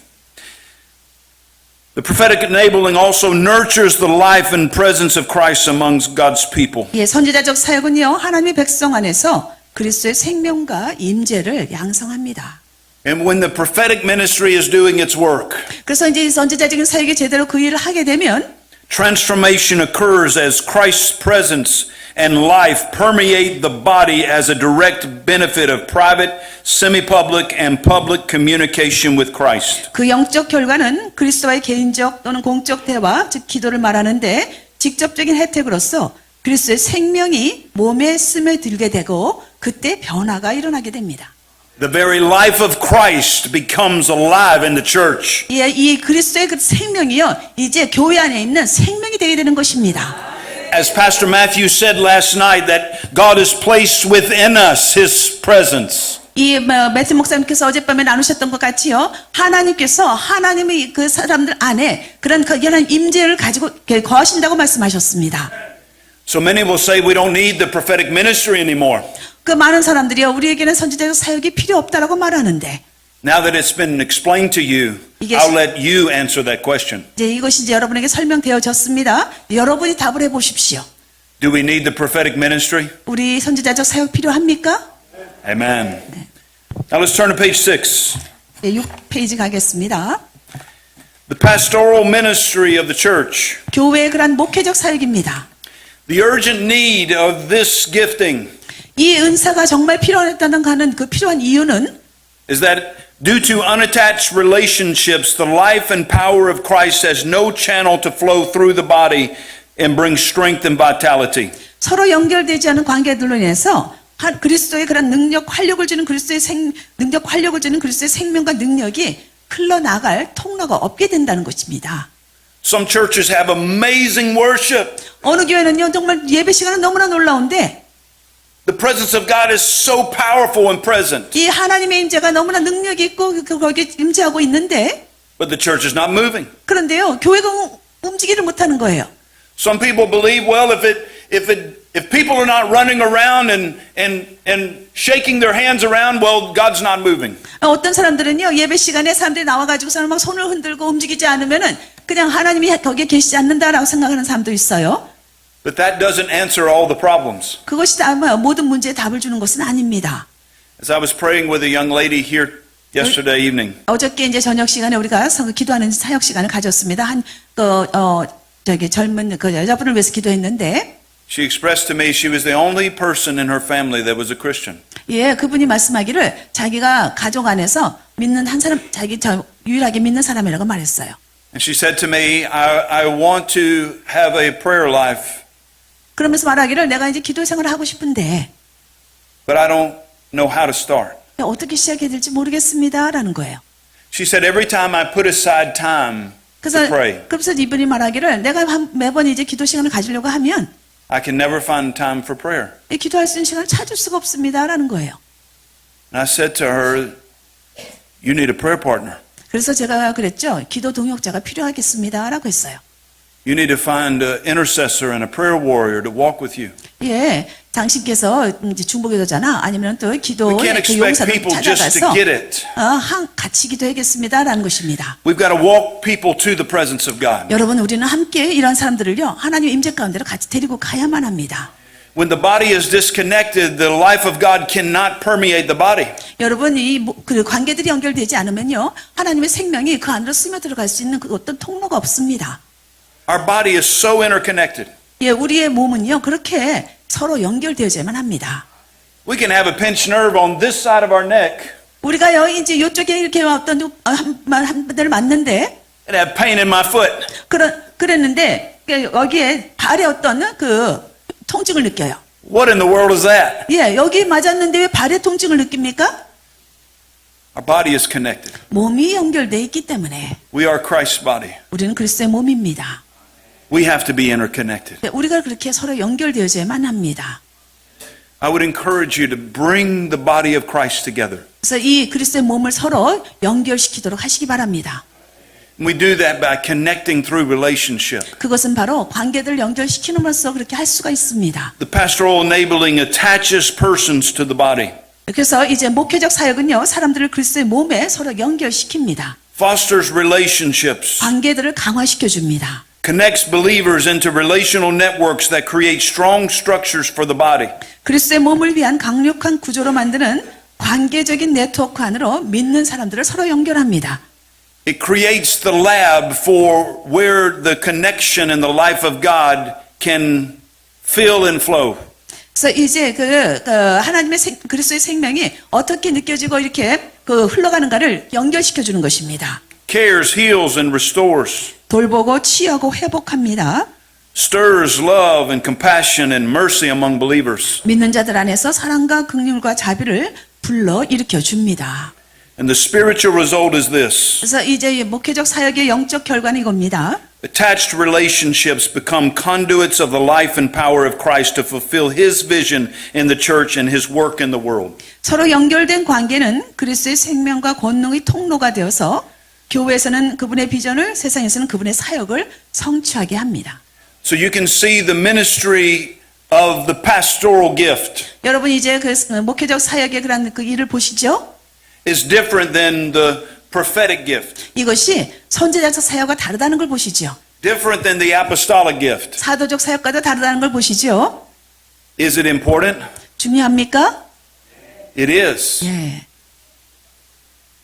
[SPEAKER 1] The prophetic enabling also nurtures the life and presence of Christ amongst God's people.
[SPEAKER 2] 예, 선지자적 사역은요 하나님의 백성 안에서 그리스도의 생명과 임재를 양성합니다.
[SPEAKER 1] And when the prophetic ministry is doing its work,
[SPEAKER 2] 그래서 이제 이 선지자적인 사역이 제대로 그 일을 하게 되면
[SPEAKER 1] transformation occurs as Christ's presence and life permeate the body as a direct benefit of private, semi-public, and public communication with Christ.
[SPEAKER 2] 그 영적 결과는 그리스도와의 개인적 또는 공적 대화, 즉 기도를 말하는데 직접적인 혜택으로서 그리스도의 생명이 몸에 스며들게 되고 그때 변화가 일어나게 됩니다.
[SPEAKER 1] The very life of Christ becomes alive in the church.
[SPEAKER 2] 예, 이 그리스도의 그 생명이요 이제 교회 안에 있는 생명이 되게 되는 것입니다.
[SPEAKER 1] As Pastor Matthew said last night, that God has placed within us His presence.
[SPEAKER 2] 이 매튜 목사님께서 어젯밤에 나누셨던 것 같이요 하나님께서 하나님의 그 사람들 안에 그런 하나님 임재를 가지고 거하신다고 말씀하셨습니다.
[SPEAKER 1] So many will say we don't need the prophetic ministry anymore.
[SPEAKER 2] 그 많은 사람들이요, 우리에게는 선지자적 사역이 필요 없다라고 말하는데,
[SPEAKER 1] Now that it's been explained to you,
[SPEAKER 2] 이게
[SPEAKER 1] I'll let you answer that question.
[SPEAKER 2] 이제 이것이 이제 여러분에게 설명되어졌습니다. 여러분이 답을 해보십시오.
[SPEAKER 1] Do we need the prophetic ministry?
[SPEAKER 2] 우리 선지자적 사역 필요합니까?
[SPEAKER 1] Amen. Now let's turn to page 6.
[SPEAKER 2] 네, 6페이지 가겠습니다.
[SPEAKER 1] The pastoral ministry of the church.
[SPEAKER 2] 교회의 그러한 목회적 사역입니다.
[SPEAKER 1] The urgent need of this gifting
[SPEAKER 2] 이 은사가 정말 필요했다는 하는 그 필요한 이유는
[SPEAKER 1] is that due to unattached relationships, the life and power of Christ has no channel to flow through the body and bring strength and vitality.
[SPEAKER 2] 서로 연결되지 않은 관계들로 인해서 그리스도의 그런 능력, 활력을 주는 그리스도의 능력, 활력을 주는 그리스도의 생명과 능력이 흘러나갈 통로가 없게 된다는 것입니다.
[SPEAKER 1] Some churches have amazing worship.
[SPEAKER 2] 어느 교회는요, 정말 예배 시간은 너무나 놀라운데
[SPEAKER 1] The presence of God is so powerful and present,
[SPEAKER 2] 이 하나님의 임재가 너무나 능력이 있고 거기에 임재하고 있는데
[SPEAKER 1] but the church is not moving.
[SPEAKER 2] 그런데요, 교회가 움직이를 못하는 거예요.
[SPEAKER 1] Some people believe, well, if people are not running around and shaking their hands around, well, God's not moving.
[SPEAKER 2] 어떤 사람들은요, 예배 시간에 사람들이 나와가지고서는 막 손을 흔들고 움직이지 않으면은 그냥 하나님이 거기에 계시지 않는다라고 생각하는 사람도 있어요.
[SPEAKER 1] But that doesn't answer all the problems.
[SPEAKER 2] 그것이 아마 모든 문제에 답을 주는 것은 아닙니다.
[SPEAKER 1] As I was praying with a young lady here yesterday evening,
[SPEAKER 2] 어저께 이제 저녁 시간에 우리가 기도하는 사역 시간을 가졌습니다. 젊은 그 여자분을 위해서 기도했는데,
[SPEAKER 1] she expressed to me she was the only person in her family that was a Christian.
[SPEAKER 2] 예, 그분이 말씀하기를 자기가 가족 안에서 믿는 한 사람, 유일하게 믿는 사람이라고 말했어요.
[SPEAKER 1] And she said to me, I want to have a prayer life,
[SPEAKER 2] 그러면서 말하기를 내가 이제 기도 생활을 하고 싶은데
[SPEAKER 1] but I don't know how to start.
[SPEAKER 2] 어떻게 시작해야 될지 모르겠습니다라는 거예요.
[SPEAKER 1] She said, every time I put aside time to pray,
[SPEAKER 2] 그래서 이분이 말하기를 내가 매번 이제 기도 시간을 가지려고 하면
[SPEAKER 1] I can never find time for prayer.
[SPEAKER 2] 기도할 수 있는 시간을 찾을 수가 없습니다라는 거예요.
[SPEAKER 1] And I said to her, you need a prayer partner.
[SPEAKER 2] 그래서 제가 그랬죠. 기도 동역자가 필요하겠습니다라고 했어요.
[SPEAKER 1] You need to find an intercessor and a prayer warrior to walk with you.
[SPEAKER 2] 예, 당신께서 이제 중보기도잖아. 아니면 또
[SPEAKER 1] We can't
[SPEAKER 2] 기도의 그
[SPEAKER 1] expect
[SPEAKER 2] 용사를
[SPEAKER 1] people just to
[SPEAKER 2] 찾아가서
[SPEAKER 1] get it.
[SPEAKER 2] 같이 기도하겠습니다라는 것입니다.
[SPEAKER 1] We've got to walk people to the presence of God.
[SPEAKER 2] 여러분, 우리는 함께 이런 사람들을요, 하나님 임재 가운데로 같이 데리고 가야만 합니다.
[SPEAKER 1] When the body is disconnected, the life of God cannot permeate the body.
[SPEAKER 2] 여러분, 그 관계들이 연결되지 않으면요, 하나님의 생명이 그 안으로 스며 들어갈 수 있는 그 어떤 통로가 없습니다.
[SPEAKER 1] Our body is so interconnected.
[SPEAKER 2] 예, 우리의 몸은요, 그렇게 서로 연결되어야만 합니다.
[SPEAKER 1] We can have a pinched nerve on this side of our neck
[SPEAKER 2] 우리가 여기 이제 이쪽에 이렇게 어떤 한 대를 맞는데,
[SPEAKER 1] and have pain in my foot.
[SPEAKER 2] 그랬는데, 여기에 발에 어떤 그 통증을 느껴요.
[SPEAKER 1] What in the world is that?
[SPEAKER 2] 예, 여기 맞았는데 왜 발에 통증을 느낍니까?
[SPEAKER 1] Our body is connected.
[SPEAKER 2] 몸이 연결되어 있기 때문에
[SPEAKER 1] We are Christ's body.
[SPEAKER 2] 우리는 그리스도의 몸입니다.
[SPEAKER 1] We have to be interconnected.
[SPEAKER 2] 우리가 그렇게 서로 연결되어야만 합니다.
[SPEAKER 1] I would encourage you to bring the body of Christ together.
[SPEAKER 2] 그래서 이 그리스도의 몸을 서로 연결시키도록 하시기 바랍니다.
[SPEAKER 1] We do that by connecting through relationship.
[SPEAKER 2] 그것은 바로 관계들을 연결시키는으로써 그렇게 할 수가 있습니다.
[SPEAKER 1] The pastoral enabling attaches persons to the body.
[SPEAKER 2] 그래서 이제 목회적 사역은요, 사람들을 그리스도의 몸에 서로 연결시킵니다.
[SPEAKER 1] Fosters relationships.
[SPEAKER 2] 관계들을 강화시켜 줍니다.
[SPEAKER 1] Connects believers into relational networks that create strong structures for the body.
[SPEAKER 2] 그리스도의 몸을 위한 강력한 구조로 만드는 관계적인 네트워크 안으로 믿는 사람들을 서로 연결합니다.
[SPEAKER 1] It creates the lab for where the connection in the life of God can fill and flow.
[SPEAKER 2] 그래서 이제 하나님의 그리스도의 생명이 어떻게 느껴지고 이렇게 흘러가는가를 연결시켜 주는 것입니다.
[SPEAKER 1] Cares, heals, and restores.
[SPEAKER 2] 돌보고 치유하고 회복합니다.
[SPEAKER 1] Stirs love and compassion and mercy among believers.
[SPEAKER 2] 믿는 자들 안에서 사랑과 긍휼과 자비를 불러 일으켜 줍니다.
[SPEAKER 1] And the spiritual result is this.
[SPEAKER 2] 그래서 이제 목회적 사역의 영적 결과는 이겁니다.
[SPEAKER 1] Attached relationships become conduits of the life and power of Christ to fulfill His vision in the church and His work in the world.
[SPEAKER 2] 서로 연결된 관계는 그리스도의 생명과 권능의 통로가 되어서 교회에서는 그분의 비전을, 세상에서는 그분의 사역을 성취하게 합니다.
[SPEAKER 1] So you can see the ministry of the pastoral gift
[SPEAKER 2] 여러분 이제 그 목회적 사역의 그런 그 일을 보시죠?
[SPEAKER 1] is different than the prophetic gift,
[SPEAKER 2] 이것이 선지자적 사역과 다르다는 걸 보시죠.
[SPEAKER 1] different than the apostolic gift.
[SPEAKER 2] 사도적 사역과도 다르다는 걸 보시죠.
[SPEAKER 1] Is it important?
[SPEAKER 2] 중요합니까?
[SPEAKER 1] It is.
[SPEAKER 2] 예.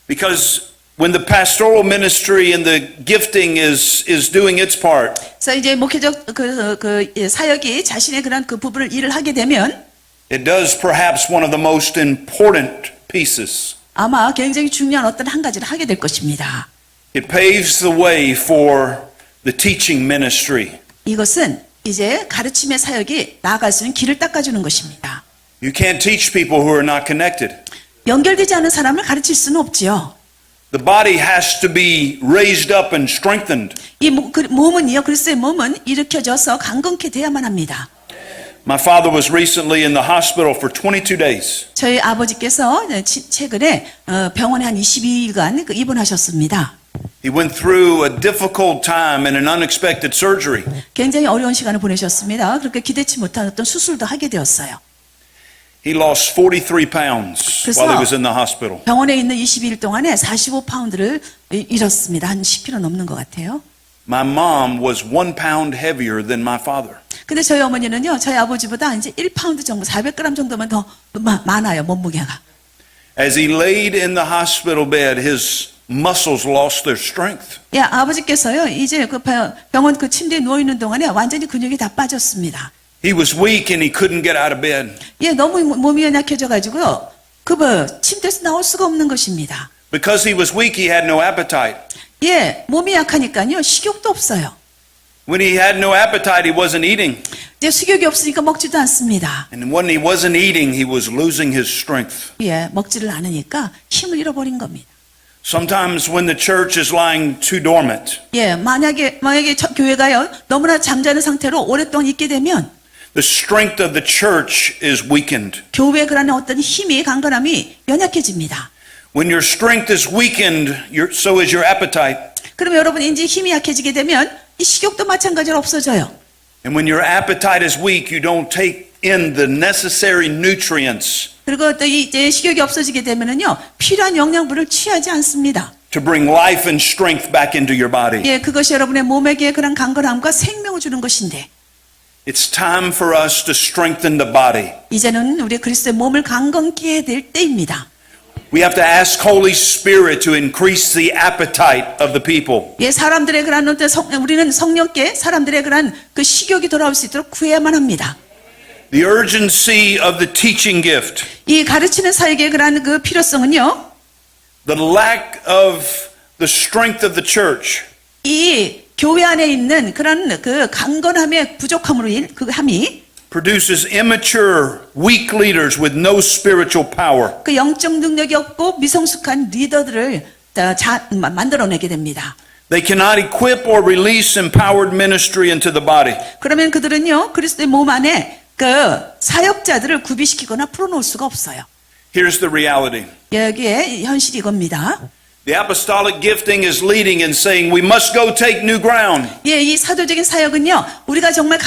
[SPEAKER 1] Because when the pastoral ministry and the gifting is doing its part,
[SPEAKER 2] 그래서 이제 목회적 사역이 자신의 그런 그 부분을 일을 하게 되면
[SPEAKER 1] it does perhaps one of the most important pieces.
[SPEAKER 2] 아마 굉장히 중요한 어떤 한 가지를 하게 될 것입니다.
[SPEAKER 1] It paves the way for the teaching ministry.
[SPEAKER 2] 이것은 이제 가르침의 사역이 나아갈 수 있는 길을 닦아주는 것입니다.
[SPEAKER 1] You can't teach people who are not connected.
[SPEAKER 2] 연결되지 않은 사람을 가르칠 수는 없지요.
[SPEAKER 1] The body has to be raised up and strengthened.
[SPEAKER 2] 이 몸은요, 그리스도의 몸은 일으켜져서 강건케 돼야만 합니다.
[SPEAKER 1] My father was recently in the hospital for 22 days.
[SPEAKER 2] 저희 아버지께서 최근에 병원에 한 22일간 입원하셨습니다.
[SPEAKER 1] He went through a difficult time and an unexpected surgery.
[SPEAKER 2] 굉장히 어려운 시간을 보내셨습니다. 그렇게 기대치 못한 어떤 수술도 하게 되었어요.
[SPEAKER 1] He lost 43 pounds while he was in the hospital.
[SPEAKER 2] 병원에 있는 22일 동안에 45파운드를 잃었습니다. 한 10kg 넘는 것 같아요.
[SPEAKER 1] My mom was 1 pound heavier than my father.
[SPEAKER 2] 근데 저희 어머니는요, 저희 아버지보다 이제 1파운드 정도, 400g 정도면 더 많아요, 몸무게가.
[SPEAKER 1] As he laid in the hospital bed, his muscles lost their strength.
[SPEAKER 2] 예, 아버지께서요, 이제 그 병원 그 침대에 누워있는 동안에 완전히 근육이 다 빠졌습니다.
[SPEAKER 1] He was weak and he couldn't get out of bed.
[SPEAKER 2] 예, 너무 몸이 연약해져가지고요, 침대에서 나올 수가 없는 것입니다.
[SPEAKER 1] Because he was weak, he had no appetite.
[SPEAKER 2] 예, 몸이 약하니까요, 식욕도 없어요.
[SPEAKER 1] When he had no appetite, he wasn't eating.
[SPEAKER 2] 이제 식욕이 없으니까 먹지도 않습니다.
[SPEAKER 1] And when he wasn't eating, he was losing his strength.
[SPEAKER 2] 예, 먹지를 않으니까 힘을 잃어버린 겁니다.
[SPEAKER 1] Sometimes when the church is lying too dormant,
[SPEAKER 2] 예, 만약에 교회가요, 너무나 잠자는 상태로 오랫동안 있게 되면
[SPEAKER 1] the strength of the church is weakened.
[SPEAKER 2] 교회의 그런 어떤 힘이, 강건함이 연약해집니다.
[SPEAKER 1] When your strength is weakened, so is your appetite.
[SPEAKER 2] 그러면 여러분 이제 힘이 약해지게 되면 이 식욕도 마찬가지로 없어져요.
[SPEAKER 1] And when your appetite is weak, you don't take in the necessary nutrients
[SPEAKER 2] 그리고 또 이제 식욕이 없어지게 되면은요, 필요한 영양분을 취하지 않습니다.
[SPEAKER 1] to bring life and strength back into your body.
[SPEAKER 2] 예, 그것이 여러분의 몸에게 그런 강건함과 생명을 주는 것인데,
[SPEAKER 1] It's time for us to strengthen the body.
[SPEAKER 2] 이제는 우리 그리스도의 몸을 강건케 해야 될 때입니다.
[SPEAKER 1] We have to ask Holy Spirit to increase the appetite of the people.
[SPEAKER 2] 예, 사람들의 그런 어떤 우리는 성령께 사람들의 그런 그 식욕이 돌아올 수 있도록 구해야만 합니다.
[SPEAKER 1] The urgency of the teaching gift,
[SPEAKER 2] 이 가르치는 사역의 그런 그 필요성은요,
[SPEAKER 1] the lack of the strength of the church,
[SPEAKER 2] 이 교회 안에 있는 그런 그 강건함의 부족함으로 그 함이
[SPEAKER 1] produces immature, weak leaders with no spiritual power.
[SPEAKER 2] 그 영적 능력이 없고 미성숙한 리더들을 만들어내게 됩니다.
[SPEAKER 1] They cannot equip or release empowered ministry into the body.
[SPEAKER 2] 그러면 그들은요, 그리스도의 몸 안에 그 사역자들을 구비시키거나 풀어놓을 수가 없어요.
[SPEAKER 1] Here's the reality.
[SPEAKER 2] 여기에 현실이 이겁니다.
[SPEAKER 1] The apostolic gifting is leading and saying we must go take new ground.
[SPEAKER 2] 예, 이 사도적인 사역은요, 우리가 정말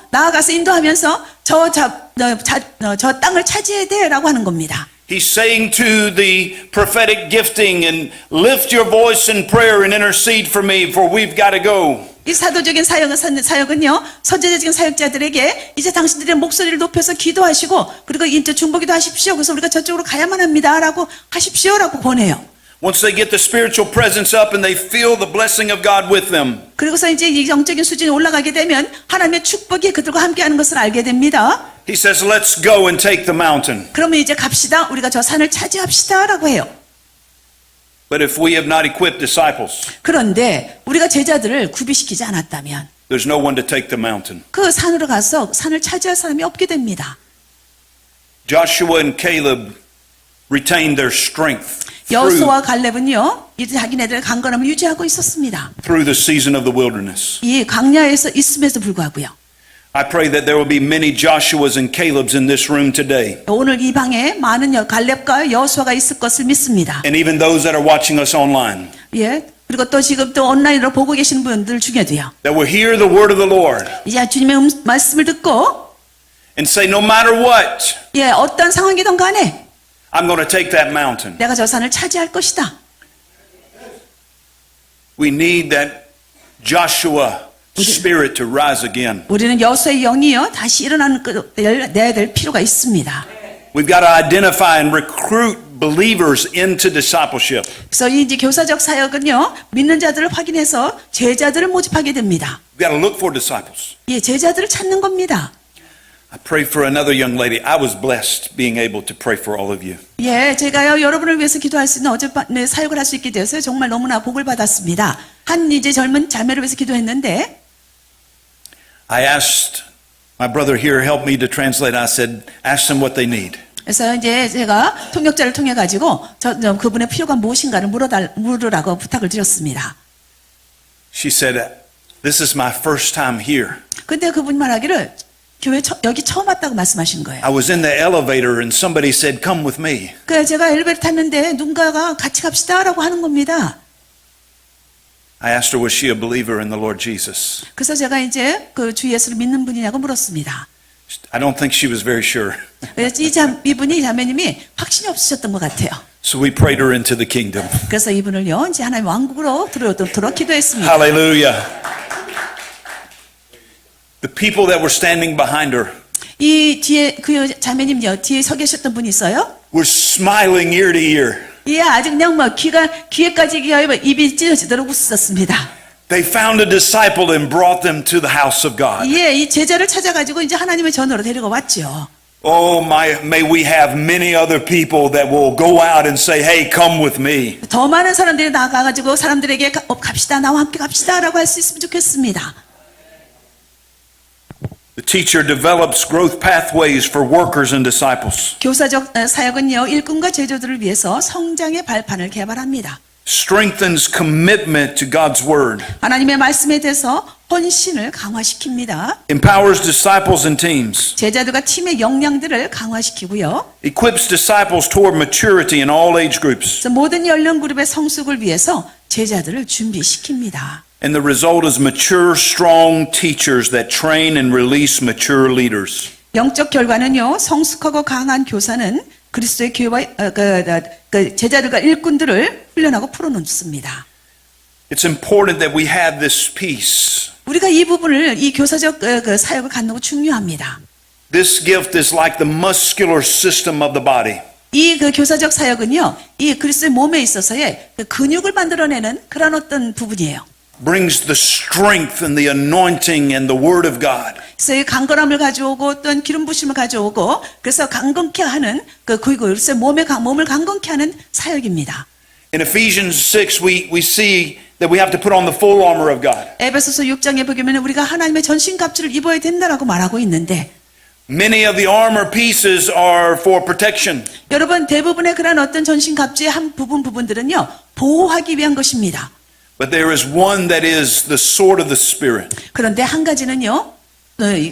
[SPEAKER 2] 나아가서 인도하면서 저 땅을 차지해야 돼라고 하는 겁니다.
[SPEAKER 1] He's saying to the prophetic gifting and lift your voice in prayer and intercede for me for we've got to go.
[SPEAKER 2] 이 사도적인 사역은요, 선지자적인 사역자들에게 이제 당신들의 목소리를 높여서 기도하시고, 그리고 이제 중보기도 하십시오. 그래서 우리가 저쪽으로 가야만 합니다라고 하십시오라고 권해요.
[SPEAKER 1] Once they get the spiritual presence up and they feel the blessing of God with them,
[SPEAKER 2] 그리고서 이제 이 영적인 수준이 올라가게 되면 하나님의 축복이 그들과 함께하는 것을 알게 됩니다.
[SPEAKER 1] he says, let's go and take the mountain.
[SPEAKER 2] 그러면 이제 갑시다. 우리가 저 산을 차지합시다라고 해요.
[SPEAKER 1] But if we have not equipped disciples,
[SPEAKER 2] 그런데 우리가 제자들을 구비시키지 않았다면
[SPEAKER 1] there's no one to take the mountain.
[SPEAKER 2] 그 산으로 가서 산을 차지할 사람이 없게 됩니다.
[SPEAKER 1] Joshua and Caleb retained their strength
[SPEAKER 2] 여호수아와 갈렙은요, 이제 자기네들의 강건함을 유지하고 있었습니다.
[SPEAKER 1] through the season of the wilderness.
[SPEAKER 2] 이 광야에서 있음에도 불구하고요.
[SPEAKER 1] I pray that there will be many Joshuas and Calebs in this room today,
[SPEAKER 2] 오늘 이 방에 많은 갈렙과 여호수아가 있을 것을 믿습니다.
[SPEAKER 1] and even those that are watching us online,
[SPEAKER 2] 예. 그리고 또 지금 또 온라인으로 보고 계시는 분들 중에도요.
[SPEAKER 1] that will hear the word of the Lord
[SPEAKER 2] 이제 주님의 말씀을 듣고
[SPEAKER 1] and say, no matter what,
[SPEAKER 2] 예, 어떤 상황이든 간에
[SPEAKER 1] I'm going to take that mountain.
[SPEAKER 2] 내가 저 산을 차지할 것이다.
[SPEAKER 1] We need that Joshua spirit to rise again.
[SPEAKER 2] 우리는 여호수아의 영이요 다시 일어나는 내야 될 필요가 있습니다.
[SPEAKER 1] We've got to identify and recruit believers into discipleship.
[SPEAKER 2] 그래서 이 이제 교사적 사역은요 믿는 자들을 확인해서 제자들을 모집하게 됩니다.
[SPEAKER 1] We've got to look for disciples.
[SPEAKER 2] 예, 제자들을 찾는 겁니다.
[SPEAKER 1] I prayed for another young lady. I was blessed being able to pray for all of you.
[SPEAKER 2] 예, 제가요 여러분을 위해서 기도할 수 있는 어젯밤에 사역을 할 수 있게 되어서 정말 너무나 복을 받았습니다. 한 이제 젊은 자매를 위해서 기도했는데
[SPEAKER 1] I asked my brother here help me to translate. I said, ask them what they need.
[SPEAKER 2] 그래서 이제 제가 통역자를 통해 가지고 그분의 필요가 무엇인가를 물으라고 부탁을 드렸습니다.
[SPEAKER 1] She said, this is my first time here.
[SPEAKER 2] 근데 그분이 말하기를 교회 여기 처음 왔다고 말씀하신 거예요.
[SPEAKER 1] I was in the elevator and somebody said, come with me.
[SPEAKER 2] 그래서 제가 엘리베이터 탔는데 누군가가 같이 갑시다라고 하는 겁니다.
[SPEAKER 1] I asked her, was she a believer in the Lord Jesus?
[SPEAKER 2] 그래서 제가 이제 그 주 예수를 믿는 분이냐고 물었습니다.
[SPEAKER 1] I don't think she was very sure.
[SPEAKER 2] 그래서 이분이 자매님이 확신이 없으셨던 것 같아요.
[SPEAKER 1] So we prayed her into the kingdom.
[SPEAKER 2] 그래서 이분을요 이제 하나님 왕국으로 들어오도록 기도했습니다.
[SPEAKER 1] Hallelujah. The people that were standing behind her
[SPEAKER 2] 이 뒤에 그 자매님요 뒤에 서 계셨던 분이 있어요.
[SPEAKER 1] were smiling ear to ear.
[SPEAKER 2] 예, 아주 그냥 뭐 귀에까지 입이 찢어지도록 웃었습니다.
[SPEAKER 1] They found a disciple and brought them to the house of God.
[SPEAKER 2] 예, 이 제자를 찾아가지고 이제 하나님의 전으로 데리고 왔죠.
[SPEAKER 1] Oh, may we have many other people that will go out and say, hey, come with me.
[SPEAKER 2] 더 많은 사람들이 나가가지고 사람들에게 갑시다, 나와 함께 갑시다라고 할 수 있으면 좋겠습니다.
[SPEAKER 1] The teacher develops growth pathways for workers and disciples.
[SPEAKER 2] 교사적 사역은요 일꾼과 제자들을 위해서 성장의 발판을 개발합니다.
[SPEAKER 1] Strengthens commitment to God's word.
[SPEAKER 2] 하나님의 말씀에 대해서 헌신을 강화시킵니다.
[SPEAKER 1] Empowers disciples and teams.
[SPEAKER 2] 제자들과 팀의 역량들을 강화시키고요.
[SPEAKER 1] Equips disciples toward maturity in all age groups.
[SPEAKER 2] 그래서 모든 연령 그룹의 성숙을 위해서 제자들을 준비시킵니다.
[SPEAKER 1] And the result is mature, strong teachers that train and release mature leaders.
[SPEAKER 2] 영적 결과는요 성숙하고 강한 교사는 그리스도의 교회와 제자들과 일꾼들을 훈련하고 풀어놓습니다.
[SPEAKER 1] It's important that we have this peace.
[SPEAKER 2] 우리가 이 부분을 이 교사적 사역을 갖는 거 중요합니다.
[SPEAKER 1] This gift is like the muscular system of the body.
[SPEAKER 2] 이 교사적 사역은요 이 그리스도의 몸에 있어서의 근육을 만들어내는 그런 어떤 부분이에요.
[SPEAKER 1] Brings the strength and the anointing and the word of God.
[SPEAKER 2] 그래서 이 강건함을 가져오고 어떤 기름 부심을 가져오고 그래서 강건케 하는 그리스도 몸을 강건케 하는 사역입니다.
[SPEAKER 1] In Ephesians 6, we see that we have to put on the full armor of God.
[SPEAKER 2] 에베소서 6장에 보면 우리가 하나님의 전신갑주를 입어야 된다라고 말하고 있는데
[SPEAKER 1] Many of the armor pieces are for protection.
[SPEAKER 2] 여러분 대부분의 그런 어떤 전신갑주의 한 부분들은요 보호하기 위한 것입니다.
[SPEAKER 1] But there is one that is the sword of the Spirit.
[SPEAKER 2] 그런데 한 가지는요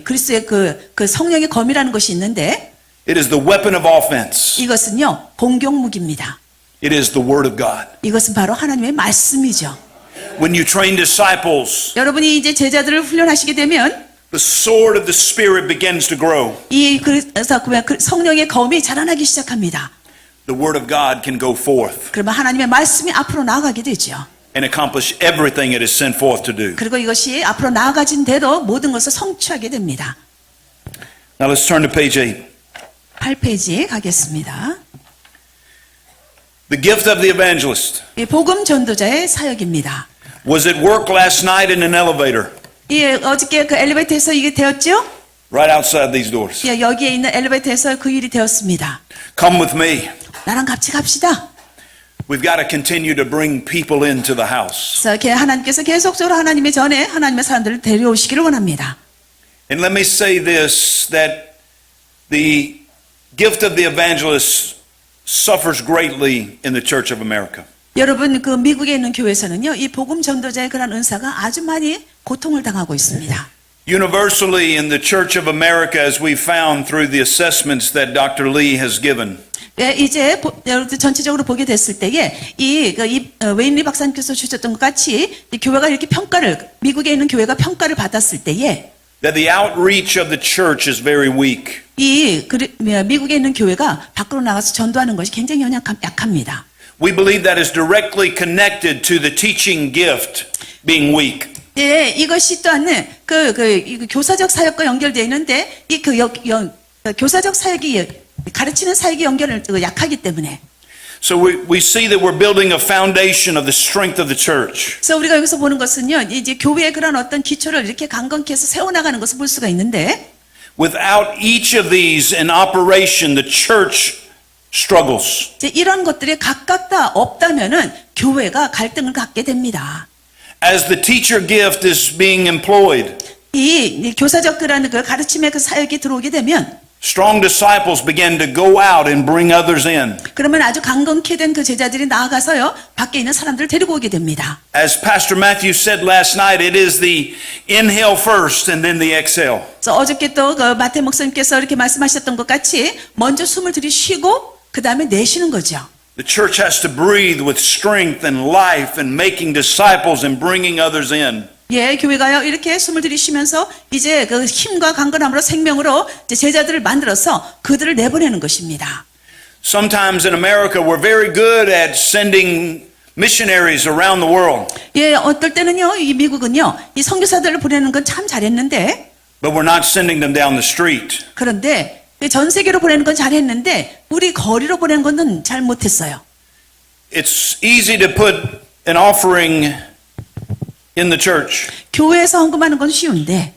[SPEAKER 2] 그리스도의 그 성령의 검이라는 것이 있는데
[SPEAKER 1] It is the weapon of offense.
[SPEAKER 2] 이것은요 공격 무기입니다.
[SPEAKER 1] It is the word of God.
[SPEAKER 2] 이것은 바로 하나님의 말씀이죠.
[SPEAKER 1] When you train disciples,
[SPEAKER 2] 여러분이 이제 제자들을 훈련하시게 되면
[SPEAKER 1] the sword of the Spirit begins to grow.
[SPEAKER 2] 그래서 성령의 검이 자라나기 시작합니다.
[SPEAKER 1] The word of God can go forth
[SPEAKER 2] 그러면 하나님의 말씀이 앞으로 나아가게 되죠.
[SPEAKER 1] and accomplish everything it is sent forth to do.
[SPEAKER 2] 그리고 이것이 앞으로 나아가진 대로 모든 것을 성취하게 됩니다.
[SPEAKER 1] Now let's turn to page 8.
[SPEAKER 2] 8페이지 가겠습니다.
[SPEAKER 1] The gift of the evangelist
[SPEAKER 2] 이 복음 전도자의 사역입니다.
[SPEAKER 1] was at work last night in an elevator
[SPEAKER 2] 예, 어저께 그 엘리베이터에서 이게 되었죠?
[SPEAKER 1] right outside these doors.
[SPEAKER 2] 예, 여기에 있는 엘리베이터에서 그 일이 되었습니다.
[SPEAKER 1] Come with me.
[SPEAKER 2] 나랑 같이 갑시다.
[SPEAKER 1] We've got to continue to bring people into the house.
[SPEAKER 2] 그래서 하나님께서 계속적으로 하나님의 전에 하나님의 사람들을 데려오시기를 원합니다.
[SPEAKER 1] And let me say this, that the gift of the evangelist suffers greatly in the Church of America.
[SPEAKER 2] 여러분 그 미국에 있는 교회에서는요 이 복음 전도자의 그런 은사가 아주 많이 고통을 당하고 있습니다.
[SPEAKER 1] Universally in the Church of America, as we found through the assessments that Dr. Lee has given,
[SPEAKER 2] 예, 이제 여러분 전체적으로 보게 됐을 때에 웨인리 박사님께서 주셨던 것 같이 이 교회가 이렇게 미국에 있는 교회가 평가를 받았을 때에
[SPEAKER 1] that the outreach of the church is very weak.
[SPEAKER 2] 미국에 있는 교회가 밖으로 나가서 전도하는 것이 굉장히 약합니다.
[SPEAKER 1] We believe that is directly connected to the teaching gift being weak.
[SPEAKER 2] 예, 이것이 또한 이 교사적 사역과 연결되어 있는데 교사적 사역이 가르치는 사역이 약하기 때문에.
[SPEAKER 1] So we see that we're building a foundation of the strength of the church.
[SPEAKER 2] 그래서 우리가 여기서 보는 것은요, 이제 교회의 그런 어떤 기초를 이렇게 강건케 해서 세워나가는 것을 볼 수가 있는데,
[SPEAKER 1] Without each of these in operation, the church struggles.
[SPEAKER 2] 이제 이런 것들이 각각 다 없다면은 교회가 갈등을 갖게 됩니다.
[SPEAKER 1] As the teacher gift is being employed,
[SPEAKER 2] 이 교사적 그런 그 가르침의 그 사역이 들어오게 되면,
[SPEAKER 1] strong disciples begin to go out and bring others in.
[SPEAKER 2] 그러면 아주 강건케 된 그 제자들이 나아가서요, 밖에 있는 사람들을 데리고 오게 됩니다.
[SPEAKER 1] As Pastor Matthew said last night, it is the inhale first and then the exhale.
[SPEAKER 2] 그래서 어저께 또 그 마태 목사님께서 이렇게 말씀하셨던 것 같이 먼저 숨을 들이쉬고 그 다음에 내쉬는 거죠.
[SPEAKER 1] The church has to breathe with strength and life and making disciples and bringing others in.
[SPEAKER 2] 예, 교회가요 이렇게 숨을 들이쉬면서 이제 그 힘과 강건함으로 생명으로 이제 제자들을 만들어서 그들을 내보내는 것입니다.
[SPEAKER 1] Sometimes in America, we're very good at sending missionaries around the world,
[SPEAKER 2] 예, 어떨 때는요 이 미국은요 이 선교사들을 보내는 건 참 잘했는데
[SPEAKER 1] but we're not sending them down the street.
[SPEAKER 2] 그런데 전 세계로 보내는 건 잘했는데 우리 거리로 보내는 건 잘 못했어요.
[SPEAKER 1] It's easy to put an offering in the church
[SPEAKER 2] 교회에서 헌금하는 건 쉬운데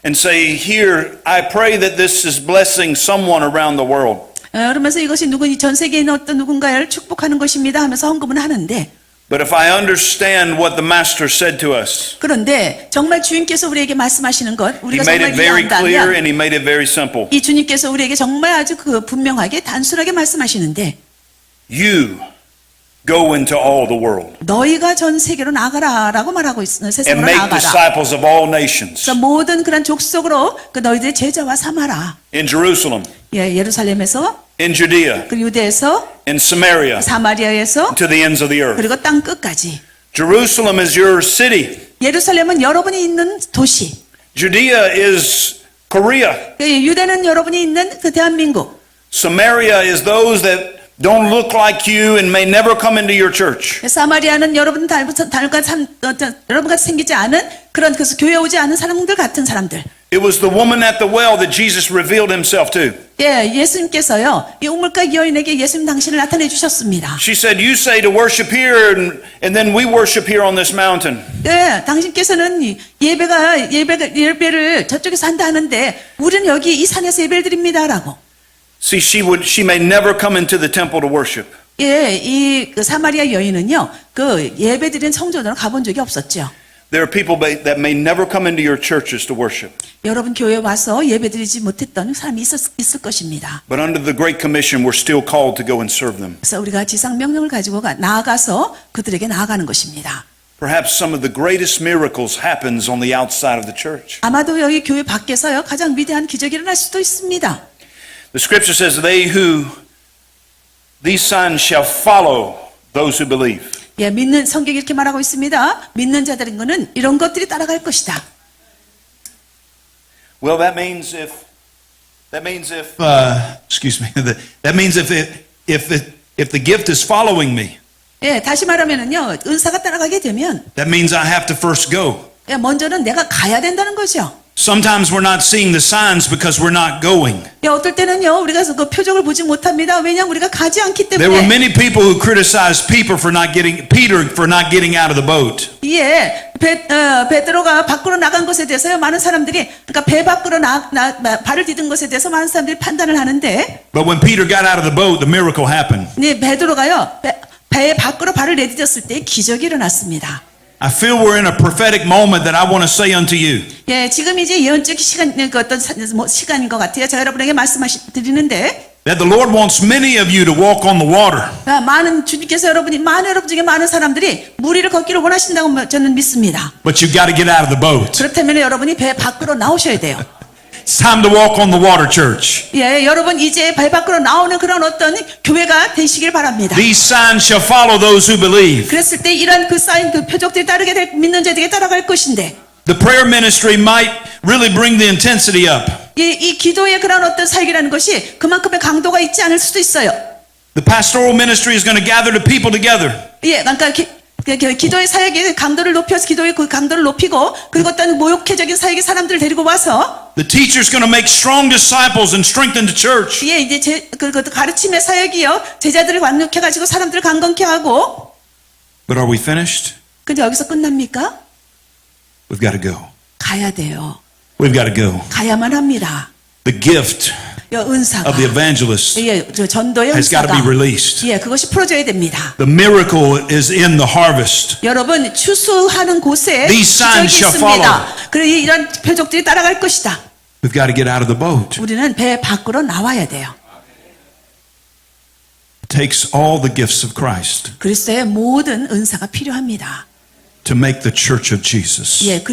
[SPEAKER 1] and say, here, I pray that this is blessing someone around the world.
[SPEAKER 2] 그러면서 이것이 전 세계에 있는 어떤 누군가를 축복하는 것입니다 하면서 헌금은 하는데
[SPEAKER 1] But if I understand what the Master said to us,
[SPEAKER 2] 그런데 정말 주님께서 우리에게 말씀하시는 것
[SPEAKER 1] He
[SPEAKER 2] 우리가
[SPEAKER 1] made
[SPEAKER 2] 정말
[SPEAKER 1] it very clear
[SPEAKER 2] 이해한다면
[SPEAKER 1] and He made it very simple.
[SPEAKER 2] 이 주님께서 우리에게 정말 아주 그 분명하게 단순하게 말씀하시는데
[SPEAKER 1] You go into all the world
[SPEAKER 2] 너희가 전 세계로 나가라라고 말하고 있으면
[SPEAKER 1] and
[SPEAKER 2] 세상으로
[SPEAKER 1] make
[SPEAKER 2] 나가라.
[SPEAKER 1] disciples of all nations.
[SPEAKER 2] 그래서 모든 그런 족속으로 그 너희들의 제자와 삼아라.
[SPEAKER 1] In Jerusalem,
[SPEAKER 2] 예, 예루살렘에서
[SPEAKER 1] in Judea,
[SPEAKER 2] 그리고 유대에서
[SPEAKER 1] in Samaria,
[SPEAKER 2] 사마리아에서
[SPEAKER 1] to the ends of the earth.
[SPEAKER 2] 그리고 땅 끝까지.
[SPEAKER 1] Jerusalem is your city.
[SPEAKER 2] 예루살렘은 여러분이 있는 도시.
[SPEAKER 1] Judea is Korea.
[SPEAKER 2] 유대는 여러분이 있는 그 대한민국.
[SPEAKER 1] Samaria is those that don't look like you and may never come into your church.
[SPEAKER 2] 사마리아는 여러분과 생기지 않은 그런 그래서 교회 오지 않은 사람들 같은 사람들.
[SPEAKER 1] It was the woman at the well that Jesus revealed himself to.
[SPEAKER 2] 예, 예수님께서요 이 우물가 여인에게 예수님 당신을 나타내 주셨습니다.
[SPEAKER 1] She said, you say to worship here and then we worship here on this mountain.
[SPEAKER 2] 예, 당신께서는 예배를 저쪽에서 한다 하는데 우리는 여기 이 산에서 예배를 드립니다라고.
[SPEAKER 1] See, she may never come into the temple to worship.
[SPEAKER 2] 예, 그 사마리아 여인은요 그 예배드린 성전으로 가본 적이 없었죠.
[SPEAKER 1] There are people that may never come into your churches to worship.
[SPEAKER 2] 여러분 교회에 와서 예배드리지 못했던 사람이 있을 것입니다.
[SPEAKER 1] But under the Great Commission, we're still called to go and serve them.
[SPEAKER 2] 그래서 우리가 지상 명령을 가지고 나아가서 그들에게 나아가는 것입니다.
[SPEAKER 1] Perhaps some of the greatest miracles happens on the outside of the church.
[SPEAKER 2] 아마도 여기 교회 밖에서요 가장 위대한 기적이 일어날 수도 있습니다.
[SPEAKER 1] The scripture says, these signs shall follow those who believe.
[SPEAKER 2] 예, 믿는 성경이 이렇게 말하고 있습니다. 믿는 자들인 거는 이런 것들이 따라갈 것이다.
[SPEAKER 1] Well, that means if
[SPEAKER 3] Excuse me. That means if the gift is following me,
[SPEAKER 2] 예, 다시 말하면은요 은사가 따라가게 되면
[SPEAKER 3] that means I have to first go.
[SPEAKER 2] 예, 먼저는 내가 가야 된다는 거죠.
[SPEAKER 3] Sometimes we're not seeing the signs because we're not going.
[SPEAKER 2] 예, 어떨 때는요 우리가 그 표적을 보지 못합니다. 왜냐하면 우리가 가지 않기
[SPEAKER 3] There were
[SPEAKER 2] 때문에.
[SPEAKER 3] many people who criticized Peter for not getting out of the boat.
[SPEAKER 2] 예, 베드로가 밖으로 나간 것에 대해서요 많은 사람들이 그러니까 배 밖으로 발을 디딘 것에 대해서 많은 사람들이 판단을 하는데,
[SPEAKER 3] But when Peter got out of the boat, the miracle happened.
[SPEAKER 2] 네, 베드로가요 배 밖으로 발을 내디뎠을 때 기적이 일어났습니다.
[SPEAKER 3] I feel we're in a prophetic moment that I want to say unto you.
[SPEAKER 2] 예, 지금 이제 예언적 그 어떤 시간인 것 같아요. 제가 여러분에게 드리는데,
[SPEAKER 3] That the Lord wants many of you to walk on the water.
[SPEAKER 2] 많은 주님께서 여러분 중에 많은 사람들이 물 위를 걷기를 원하신다고 저는 믿습니다.
[SPEAKER 3] But you got to get out of the boat.
[SPEAKER 2] 그렇다면 여러분이 배 밖으로 나오셔야 돼요.
[SPEAKER 3] It's time to walk on the water, church.
[SPEAKER 2] 예, 여러분 이제 배 밖으로 나오는 그런 어떤 교회가 되시길 바랍니다.
[SPEAKER 3] These signs shall follow those who believe.
[SPEAKER 2] 그랬을 때 이런 그 사인 그 표적들이 믿는 자들에게 따라갈 것인데.
[SPEAKER 3] The prayer ministry might really bring the intensity up.
[SPEAKER 2] 이 기도의 그런 어떤 사역이라는 것이 그만큼의 강도가 있지 않을 수도 있어요.
[SPEAKER 3] The pastoral ministry is going to gather the people together.
[SPEAKER 2] 예, 그러니까 기도의 사역이 강도를 높여서 기도의 그 강도를 높이고 그리고 어떤 모욕회적인 사역의 사람들을 데리고 와서
[SPEAKER 3] The teacher's going to make strong disciples and strengthen the church.
[SPEAKER 2] 예, 이제 그 가르침의 사역이요 제자들을 강력해가지고 사람들을 강건케 하고.
[SPEAKER 3] But are we finished?
[SPEAKER 2] 근데 여기서 끝납니까?
[SPEAKER 3] We've got to go.
[SPEAKER 2] 가야 돼요.
[SPEAKER 3] We've got to go.
[SPEAKER 2] 가야만 합니다.
[SPEAKER 3] The gift
[SPEAKER 2] 은사가
[SPEAKER 3] of the evangelist
[SPEAKER 2] 예, 저 전도의
[SPEAKER 3] has got to
[SPEAKER 2] 은사가
[SPEAKER 3] be released.
[SPEAKER 2] 예, 그것이 풀어져야 됩니다.
[SPEAKER 3] The miracle is in the harvest.
[SPEAKER 2] 여러분 추수하는 곳에
[SPEAKER 3] These signs
[SPEAKER 2] 기적이
[SPEAKER 3] shall
[SPEAKER 2] 있습니다. 그리고 이런 표적들이 따라갈 것이다.
[SPEAKER 3] We've got to get out of the boat.
[SPEAKER 2] 우리는 배 밖으로 나와야 돼요.
[SPEAKER 3] It takes all the gifts of Christ
[SPEAKER 2] 그리스도의 모든 은사가 필요합니다.
[SPEAKER 3] to make the church of Jesus.
[SPEAKER 2] 예,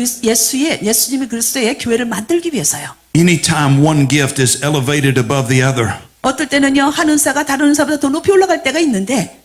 [SPEAKER 2] 예수님이 그리스도의 교회를 만들기 위해서요.
[SPEAKER 3] Anytime one gift is elevated above the other,
[SPEAKER 2] 어떨 때는요 한 은사가 다른 은사보다 더 높이 올라갈 때가 있는데,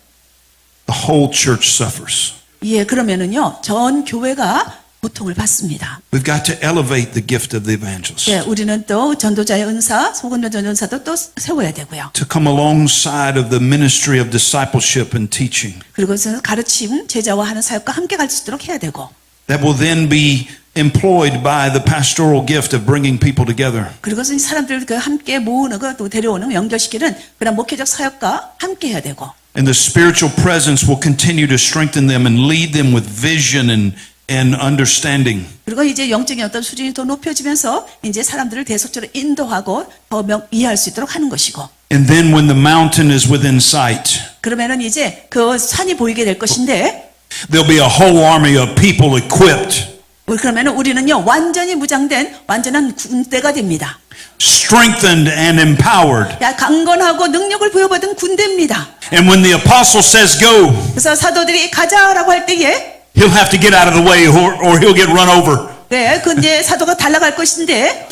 [SPEAKER 3] the whole church suffers.
[SPEAKER 2] 예, 그러면은요 전 교회가 고통을 받습니다.
[SPEAKER 3] We've got to elevate the gift of the evangelist.
[SPEAKER 2] 예, 우리는 또 전도자의 은사, 소근도자의 은사도 또 세워야 되고요.
[SPEAKER 3] To come alongside of the ministry of discipleship and teaching.
[SPEAKER 2] 그리고 가르침, 제자와 하는 사역과 함께 갈 수 있도록 해야 되고.
[SPEAKER 3] That will then be employed by the pastoral gift of bringing people together.
[SPEAKER 2] 그리고 이 사람들 그 함께 모으는 거, 또 데려오는, 연결시키는 그런 목회적 사역과 함께 해야 되고.
[SPEAKER 3] And the spiritual presence will continue to strengthen them and lead them with vision and understanding.
[SPEAKER 2] 그리고 이제 영적인 어떤 수준이 더 높여지면서 이제 사람들을 대속적으로 인도하고 더 이해할 수 있도록 하는 것이고.
[SPEAKER 3] And then when the mountain is within sight,
[SPEAKER 2] 그러면은 이제 그 산이 보이게 될 것인데,
[SPEAKER 3] there'll be a whole army of people equipped,
[SPEAKER 2] 그러면은 우리는요 완전히 무장된 완전한 군대가 됩니다.
[SPEAKER 3] strengthened and empowered.
[SPEAKER 2] 강건하고 능력을 부여받은 군대입니다.
[SPEAKER 3] And when the apostle says go,
[SPEAKER 2] 그래서 사도들이 가자라고 할 때에
[SPEAKER 3] he'll have to get out of the way or he'll get run over.
[SPEAKER 2] 네, 그 이제 사도가 달려갈 것인데,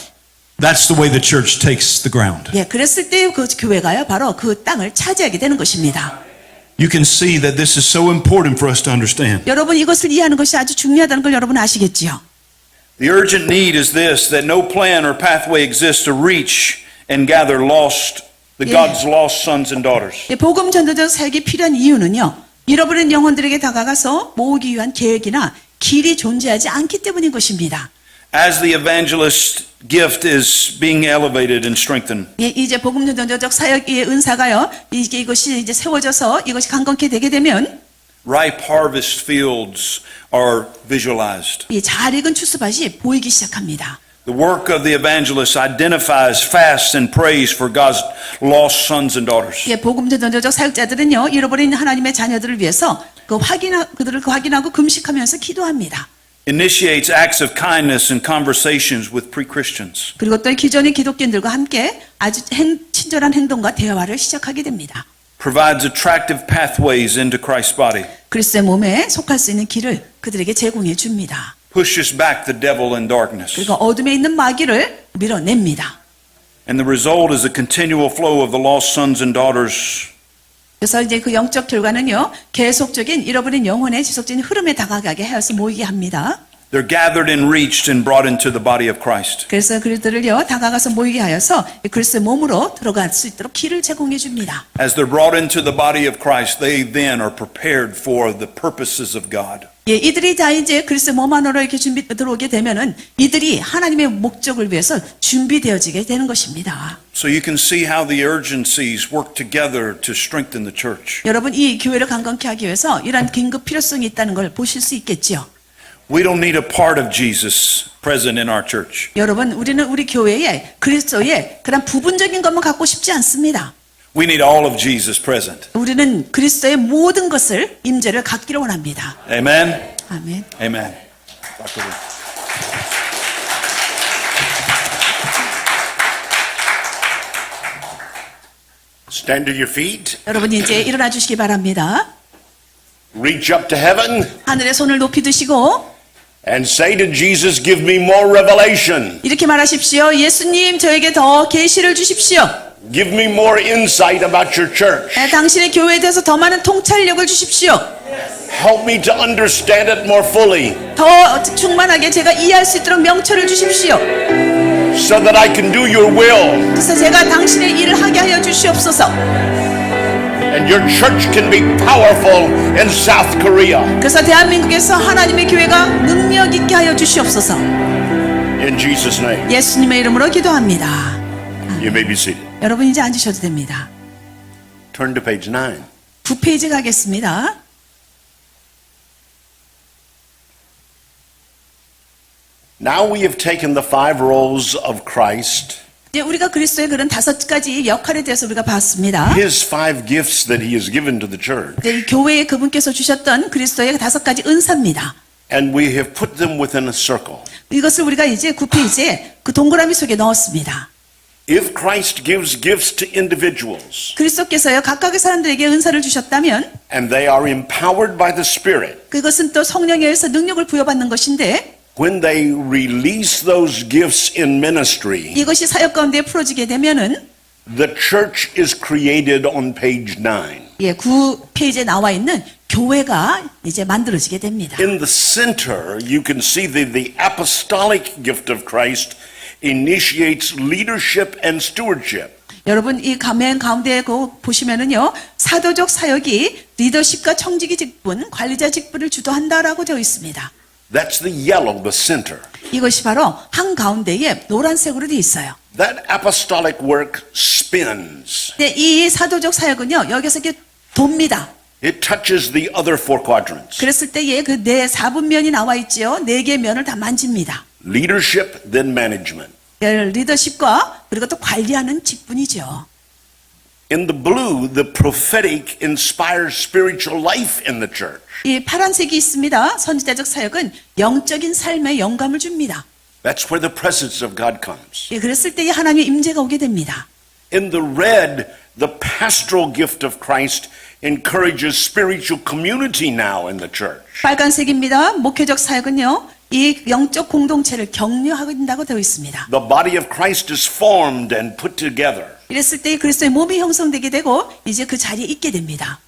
[SPEAKER 3] That's the way the church takes the ground.
[SPEAKER 2] 예, 그랬을 때 그 교회가요 바로 그 땅을 차지하게 되는 것입니다.
[SPEAKER 3] You can see that this is so important for us to understand.
[SPEAKER 2] 여러분 이것을 이해하는 것이 아주 중요하다는 걸 여러분 아시겠지요?
[SPEAKER 1] The urgent need is this, that no plan or pathway exists to reach and gather God's lost sons and daughters.
[SPEAKER 2] 예, 복음 전도적 사역이 필요한 이유는요, 잃어버린 영혼들에게 다가가서 모으기 위한 계획이나 길이 존재하지 않기 때문인 것입니다.
[SPEAKER 1] As the evangelist gift is being elevated and strengthened,
[SPEAKER 2] 예, 이제 복음 전도적 사역의 은사가요, 이것이 이제 세워져서 이것이 강건케 되게 되면
[SPEAKER 1] ripe harvest fields are visualized.
[SPEAKER 2] 이 잘 익은 추수밭이 보이기 시작합니다.
[SPEAKER 1] The work of the evangelist identifies, fasts, and prays for God's lost sons and daughters.
[SPEAKER 2] 예, 복음 전도적 사역자들은요, 잃어버린 하나님의 자녀들을 위해서 그들을 확인하고 금식하면서 기도합니다.
[SPEAKER 1] Initiates acts of kindness and conversations with pre-Christians.
[SPEAKER 2] 그리고 또 기존의 기독교인들과 함께 아주 친절한 행동과 대화를 시작하게 됩니다.
[SPEAKER 1] Provides attractive pathways into Christ's body.
[SPEAKER 2] 그리스도의 몸에 속할 수 있는 길을 그들에게 제공해 줍니다.
[SPEAKER 1] Pushes back the devil and darkness.
[SPEAKER 2] 그리고 어둠에 있는 마귀를 밀어냅니다.
[SPEAKER 1] And the result is a continual flow of the lost sons and daughters.
[SPEAKER 2] 그래서 이제 그 영적 결과는요, 계속적인 잃어버린 영혼의 지속적인 흐름에 다가가게 하여서 모이게 합니다.
[SPEAKER 1] They're gathered and reached and brought into the body of Christ.
[SPEAKER 2] 그래서 그들을요 다가가서 모이게 하여서 그리스도의 몸으로 들어갈 수 있도록 길을 제공해 줍니다.
[SPEAKER 1] As they're brought into the body of Christ, they then are prepared for the purposes of God.
[SPEAKER 2] 예, 이들이 다 이제 그리스도의 몸 안으로 이렇게 들어오게 되면은 이들이 하나님의 목적을 위해서 준비되어지게 되는 것입니다.
[SPEAKER 1] So you can see how the urgencies work together to strengthen the church.
[SPEAKER 2] 여러분 이 교회를 강건케 하기 위해서 이러한 긴급 필요성이 있다는 걸 보실 수 있겠지요.
[SPEAKER 1] We don't need a part of Jesus present in our church.
[SPEAKER 2] 여러분 우리는 우리 교회에 그리스도의 그런 부분적인 것만 갖고 싶지 않습니다.
[SPEAKER 1] We need all of Jesus present.
[SPEAKER 2] 우리는 그리스도의 모든 것을 임재를 갖기를 원합니다.
[SPEAKER 1] Amen?
[SPEAKER 2] 아멘.
[SPEAKER 1] Amen. Dr. Lee.
[SPEAKER 4] Stand to your feet.
[SPEAKER 2] 여러분 이제 일어나 주시기 바랍니다.
[SPEAKER 4] Reach up to heaven
[SPEAKER 2] 하늘에 손을 높이 드시고
[SPEAKER 4] and say to Jesus, give me more revelation.
[SPEAKER 2] 이렇게 말하십시오. 예수님 저에게 더 계시를 주십시오.
[SPEAKER 4] Give me more insight about your church.
[SPEAKER 2] 당신의 교회에 대해서 더 많은 통찰력을 주십시오.
[SPEAKER 4] Help me to understand it more fully
[SPEAKER 2] 더 충만하게 제가 이해할 수 있도록 명철을 주십시오.
[SPEAKER 4] so that I can do your will
[SPEAKER 2] 그래서 제가 당신의 일을 하게 하여 주시옵소서.
[SPEAKER 4] and your church can be powerful in South Korea.
[SPEAKER 2] 그래서 대한민국에서 하나님의 교회가 능력 있게 하여 주시옵소서.
[SPEAKER 4] In Jesus' name,
[SPEAKER 2] 예수님의 이름으로 기도합니다.
[SPEAKER 4] you may be seated.
[SPEAKER 2] 여러분 이제 앉으셔도 됩니다.
[SPEAKER 4] Turn to page 9.
[SPEAKER 2] 9페이지 가겠습니다.
[SPEAKER 4] Now we have taken the 5 roles of Christ,
[SPEAKER 2] 이제 우리가 그리스도의 그런 5가지 역할에 대해서 우리가 봤습니다.
[SPEAKER 4] his 5 gifts that he has given to the church,
[SPEAKER 2] 이제 이 교회에 그분께서 주셨던 그리스도의 5가지 은사입니다.
[SPEAKER 4] and we have put them within a circle.
[SPEAKER 2] 이것을 우리가 이제 9페이지에 그 동그라미 속에 넣었습니다.
[SPEAKER 4] If Christ gives gifts to individuals
[SPEAKER 2] 그리스도께서요 각각의 사람들에게 은사를 주셨다면
[SPEAKER 4] and they are empowered by the Spirit,
[SPEAKER 2] 그것은 또 성령에 의해서 능력을 부여받는 것인데
[SPEAKER 4] when they release those gifts in ministry,
[SPEAKER 2] 이것이 사역 가운데 풀어지게 되면은
[SPEAKER 4] the church is created on page 9.
[SPEAKER 2] 9페이지에 나와 있는 교회가 이제 만들어지게 됩니다.
[SPEAKER 4] In the center, you can see the apostolic gift of Christ initiates leadership and stewardship.
[SPEAKER 2] 여러분 이 가면 가운데 보시면은요 사도적 사역이 리더십과 청지기 직분, 관리자 직분을 주도한다라고 되어 있습니다.
[SPEAKER 4] That's the yellow, the center.
[SPEAKER 2] 이것이 바로 한 가운데에 노란색으로 되어 있어요.
[SPEAKER 4] That apostolic work spins.
[SPEAKER 2] 근데 이 사도적 사역은요 여기서 이렇게 돕니다.
[SPEAKER 4] It touches the other 4 quadrants.
[SPEAKER 2] 그랬을 때에 그 4분면이 나와 있지요. 4개의 면을 다 만집니다.
[SPEAKER 4] Leadership, then management.
[SPEAKER 2] 리더십과 그리고 또 관리하는 직분이죠.
[SPEAKER 4] In the blue, the prophetic inspires spiritual life in the church.
[SPEAKER 2] 이 파란색이 있습니다. 선지자적 사역은 영적인 삶에 영감을 줍니다.
[SPEAKER 4] That's where the presence of God comes.
[SPEAKER 2] 그랬을 때에 하나님의 임재가 오게 됩니다.
[SPEAKER 4] In the red, the pastoral gift of Christ encourages spiritual community now in the church.
[SPEAKER 2] 빨간색입니다. 목회적 사역은요. 이 영적 공동체를 격려하고 있다고 되어 있습니다.
[SPEAKER 4] The body of Christ is formed and put together.
[SPEAKER 2] 이랬을 때 그리스도의 몸이 형성되게 되고 이제 그 자리에 있게 됩니다.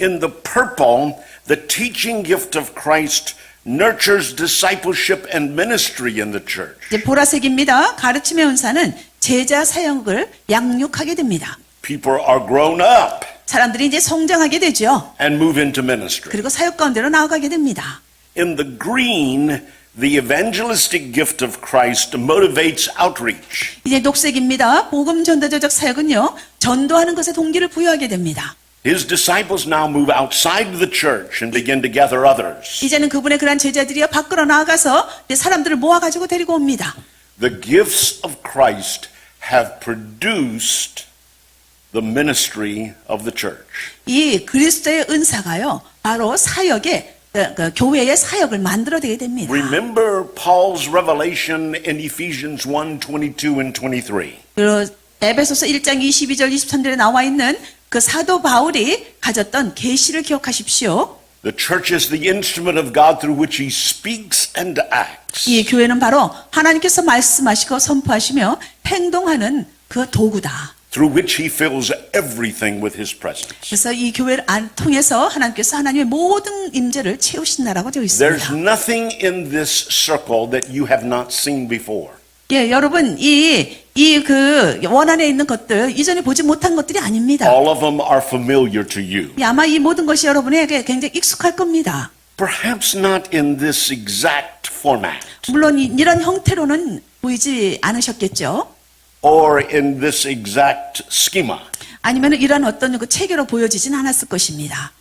[SPEAKER 4] In the purple, the teaching gift of Christ nurtures discipleship and ministry in the church.
[SPEAKER 2] 이제 보라색입니다. 가르침의 은사는 제자 사역을 양육하게 됩니다.
[SPEAKER 4] People are grown up
[SPEAKER 2] 사람들이 이제 성장하게 되죠.
[SPEAKER 4] and move into ministry.
[SPEAKER 2] 그리고 사역 가운데로 나아가게 됩니다.
[SPEAKER 4] In the green, the evangelistic gift of Christ motivates outreach.
[SPEAKER 2] 이제 녹색입니다. 복음 전도자적 사역은요. 전도하는 것에 동기를 부여하게 됩니다.
[SPEAKER 4] His disciples now move outside the church and begin to gather others.
[SPEAKER 2] 이제는 그분의 그러한 제자들이요. 밖으로 나아가서 이제 사람들을 모아가지고 데리고 옵니다.
[SPEAKER 4] The gifts of Christ have produced the ministry of the church.
[SPEAKER 2] 이 그리스도의 은사가요. 바로 사역의 교회의 사역을 만들어내게 됩니다.
[SPEAKER 4] Remember Paul's revelation in Ephesians 1:22 and 23.
[SPEAKER 2] 그리고 에베소서 1장 22절 23절에 나와 있는 그 사도 바울이 가졌던 계시를 기억하십시오.
[SPEAKER 4] The church is the instrument of God through which he speaks and acts.
[SPEAKER 2] 이 교회는 바로 하나님께서 말씀하시고 선포하시며 행동하는 그 도구다.
[SPEAKER 4] Through which he fills everything with his presence.
[SPEAKER 2] 그래서 이 교회를 통해서 하나님께서 하나님의 모든 임재를 채우신다라고 되어
[SPEAKER 4] There's
[SPEAKER 2] 있습니다.
[SPEAKER 4] nothing in this circle that you have not seen before.
[SPEAKER 2] 예, 여러분 그 원안에 있는 것들 이전에 보지 못한 것들이 아닙니다.
[SPEAKER 4] All of them are familiar to you.
[SPEAKER 2] 아마 이 모든 것이 여러분에게 굉장히 익숙할 겁니다.
[SPEAKER 4] Perhaps not in this exact format
[SPEAKER 2] 물론 이런 형태로는 보이지 않으셨겠죠.
[SPEAKER 4] or in this exact schema.
[SPEAKER 2] 아니면 이런 어떤 그 체계로 보여지진 않았을 것입니다.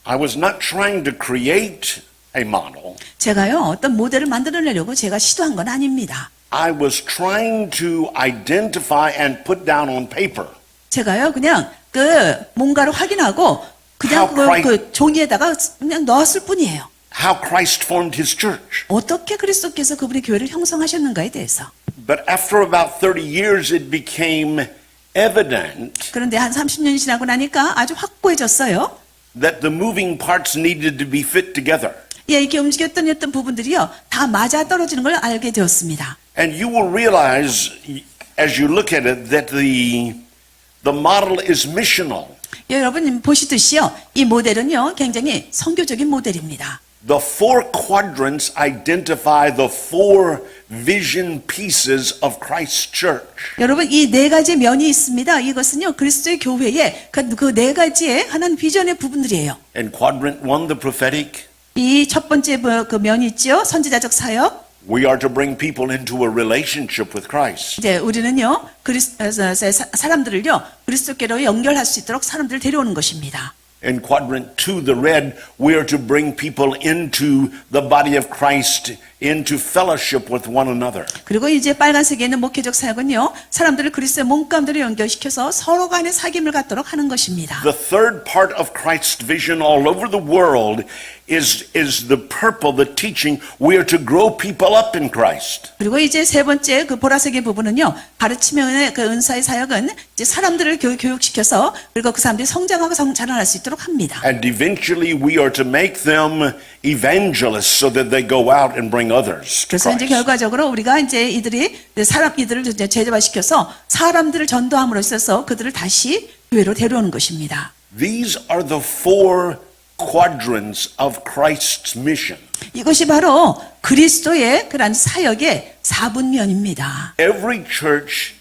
[SPEAKER 4] I was not trying to create a model.
[SPEAKER 2] 제가요 어떤 모델을 만들어내려고 제가 시도한 건 아닙니다.
[SPEAKER 4] I was trying to identify and put down on paper
[SPEAKER 2] 제가요 그냥 그 뭔가를 확인하고 그냥
[SPEAKER 4] How
[SPEAKER 2] 그 종이에다가 그냥 넣었을 뿐이에요.
[SPEAKER 4] how Christ formed his church.
[SPEAKER 2] 어떻게 그리스도께서 그분의 교회를 형성하셨는가에 대해서.
[SPEAKER 4] But after about 30 years, it became evident
[SPEAKER 2] 그런데 한 30년이 지나고 나니까 아주 확고해졌어요.
[SPEAKER 4] that the moving parts needed to be fit together.
[SPEAKER 2] 예, 이렇게 움직였던 어떤 부분들이요 다 맞아 떨어지는 걸 알게 되었습니다.
[SPEAKER 4] And you will realize as you look at it that the model is missional.
[SPEAKER 2] 예, 여러분 보시듯이요. 이 모델은요. 굉장히 선교적인 모델입니다.
[SPEAKER 4] The four quadrants identify the four vision pieces of Christ's church.
[SPEAKER 2] 여러분 이 네 가지 면이 있습니다. 이것은요. 그리스도의 교회의 그 네 가지의 하나님 비전의 부분들이에요.
[SPEAKER 4] In quadrant one, the prophetic,
[SPEAKER 2] 이 첫 번째 그 면이 있죠. 선지자적 사역.
[SPEAKER 4] we are to bring people into a relationship with Christ.
[SPEAKER 2] 이제 우리는요. 사람들을요. 그리스도께로 연결할 수 있도록 사람들을 데려오는 것입니다.
[SPEAKER 4] In quadrant two, the red, we are to bring people into the body of Christ, into fellowship with one another.
[SPEAKER 2] 그리고 이제 빨간색에 있는 목회적 사역은요. 사람들을 그리스도의 몸가운데로 연결시켜서 서로 간의 사귐을 갖도록 하는 것입니다.
[SPEAKER 4] The third part of Christ's vision all over the world is the purple, the teaching. We are to grow people up in Christ.
[SPEAKER 2] 그리고 이제 세 번째 그 보라색의 부분은요. 가르침의 그 은사의 사역은 이제 사람들을 교육시켜서 그리고 그 사람들이 성장하고 자라날 수 있도록 합니다.
[SPEAKER 4] And eventually we are to make them evangelists so that they go out and bring others to
[SPEAKER 2] 그래서 이제
[SPEAKER 4] Christ.
[SPEAKER 2] 결과적으로 우리가 이제 이들을 이제 제자화시켜서 사람들을 전도함으로 있어서 그들을 다시 교회로 데려오는 것입니다.
[SPEAKER 4] These are the four quadrants of Christ's mission.
[SPEAKER 2] 이것이 바로 그리스도의 그런 사역의 4분면입니다.
[SPEAKER 4] Every church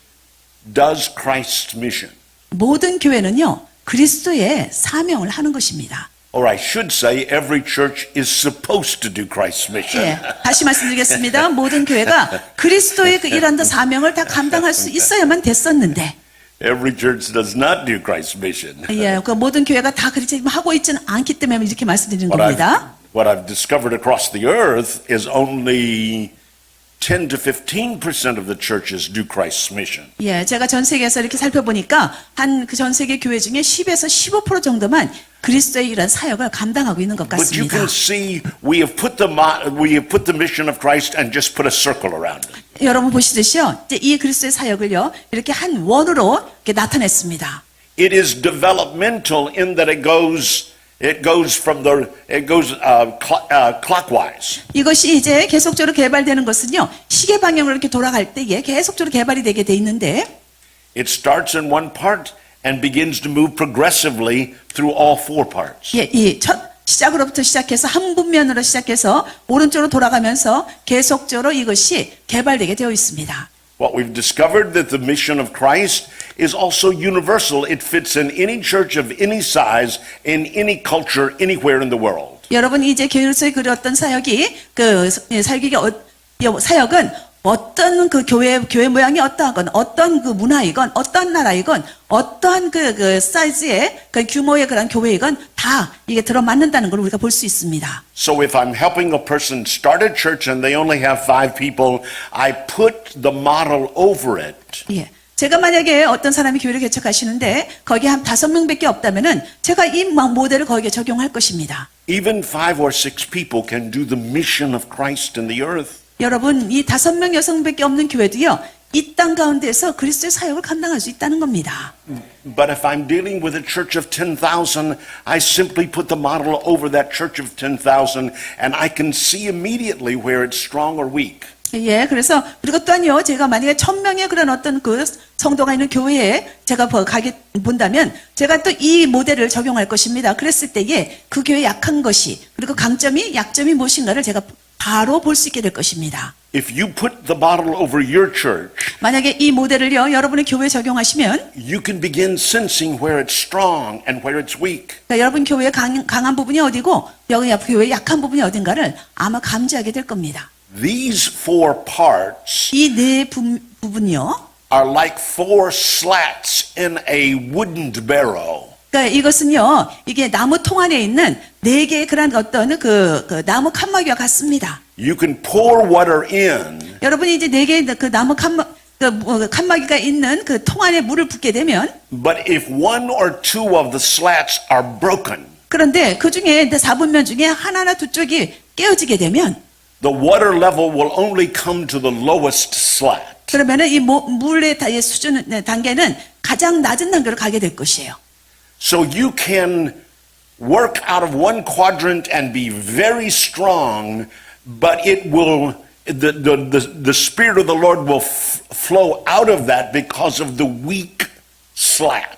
[SPEAKER 4] does Christ's mission.
[SPEAKER 2] 모든 교회는요. 그리스도의 사명을 하는 것입니다.
[SPEAKER 4] Or I should say, every church is supposed to do Christ's mission.
[SPEAKER 2] 예, 다시 말씀드리겠습니다. 모든 교회가 그리스도의 그 일한다 사명을 다 감당할 수 있어야만 됐었는데,
[SPEAKER 4] Every church does not do Christ's mission.
[SPEAKER 2] 예, 그 모든 교회가 다 그렇게 하고 있지는 않기 때문에 이렇게 말씀드리는
[SPEAKER 4] What
[SPEAKER 2] 겁니다.
[SPEAKER 4] I've discovered across the earth is only 10 to 15% of the churches do Christ's mission.
[SPEAKER 2] 예, 제가 전 세계에서 이렇게 살펴보니까 한 그 전 세계 교회 중에 10에서 15% 정도만 그리스도의 이런 사역을 감당하고 있는 것
[SPEAKER 4] But you
[SPEAKER 2] 같습니다.
[SPEAKER 4] can see we have put the mission of Christ and just put a circle around it.
[SPEAKER 2] 여러분 보시듯이요, 이제 이 그리스도의 사역을요 이렇게 한 원으로 이렇게 나타냈습니다.
[SPEAKER 4] It is developmental in that it goes clockwise.
[SPEAKER 2] 이것이 이제 계속적으로 개발되는 것은요, 시계 방향으로 이렇게 돌아갈 때에 계속적으로 개발이 되게 돼 있는데,
[SPEAKER 4] It starts in one part and begins to move progressively through all four parts.
[SPEAKER 2] 예, 이 첫 시작으로부터 시작해서 한 분면으로 시작해서 오른쪽으로 돌아가면서 계속적으로 이것이 개발되게 되어 있습니다.
[SPEAKER 4] What we've discovered that the mission of Christ is also universal. It fits in any church of any size, in any culture, anywhere in the world.
[SPEAKER 2] 여러분 이제 교회에서 그렸던 사역이 사역은 어떤 그 교회 모양이 어떠하건 어떤 그 문화이건 어떤 나라이건 어떠한 그 사이즈의 그 규모의 그런 교회이건 다 이게 들어맞는다는 걸 우리가 볼 수 있습니다.
[SPEAKER 4] So if I'm helping a person start a church and they only have 5 people, I put the model over it.
[SPEAKER 2] 예. 제가 만약에 어떤 사람이 교회를 개척하시는데 거기 한 5명밖에 없다면은 제가 이 모델을 거기에 적용할 것입니다.
[SPEAKER 4] Even 5 or 6 people can do the mission of Christ in the earth.
[SPEAKER 2] 여러분 이 5명 여성밖에 없는 교회도요. 이 땅 가운데서 그리스도의 사역을 감당할 수 있다는 겁니다.
[SPEAKER 4] But if I'm dealing with a church of 10,000, I simply put the model over that church of 10,000 and I can see immediately where it's strong or weak.
[SPEAKER 2] 예, 그래서 그리고 또한요, 제가 만약에 1000명의 그런 어떤 그 성도가 있는 교회에 제가 본다면 제가 또 이 모델을 적용할 것입니다. 그랬을 때에 그 교회 약한 것이 그리고 강점이 약점이 무엇인가를 제가 바로 볼 수 있게 될 것입니다.
[SPEAKER 4] If you put the model over your church,
[SPEAKER 2] 만약에 이 모델을요, 여러분의 교회에 적용하시면
[SPEAKER 4] you can begin sensing where it's strong and where it's weak.
[SPEAKER 2] 그러니까 여러분 교회의 강한 부분이 어디고 여기 교회의 약한 부분이 어딘가를 아마 감지하게 될 겁니다.
[SPEAKER 4] These 4 parts
[SPEAKER 2] 이 네 부분이요.
[SPEAKER 4] are like 4 slats in a wooden barrow.
[SPEAKER 2] 그러니까 이것은요, 이게 나무 통 안에 있는 4개의 그런 어떤 그 나무 칸막이와 같습니다.
[SPEAKER 4] You can pour water in,
[SPEAKER 2] 여러분이 이제 4개의 그 나무 칸막이가 있는 그 통 안에 물을 붓게 되면,
[SPEAKER 4] but if 1 or 2 of the slats are broken,
[SPEAKER 2] 그런데 그 중에 4분면 중에 하나나 두 쪽이 깨어지게 되면,
[SPEAKER 4] the water level will only come to the lowest slat.
[SPEAKER 2] 그러면은 이 물의 수준 단계는 가장 낮은 단계로 가게 될 것이에요.
[SPEAKER 4] So you can work out of one quadrant and be very strong, but it will the Spirit of the Lord will flow out of that because of the weak slat.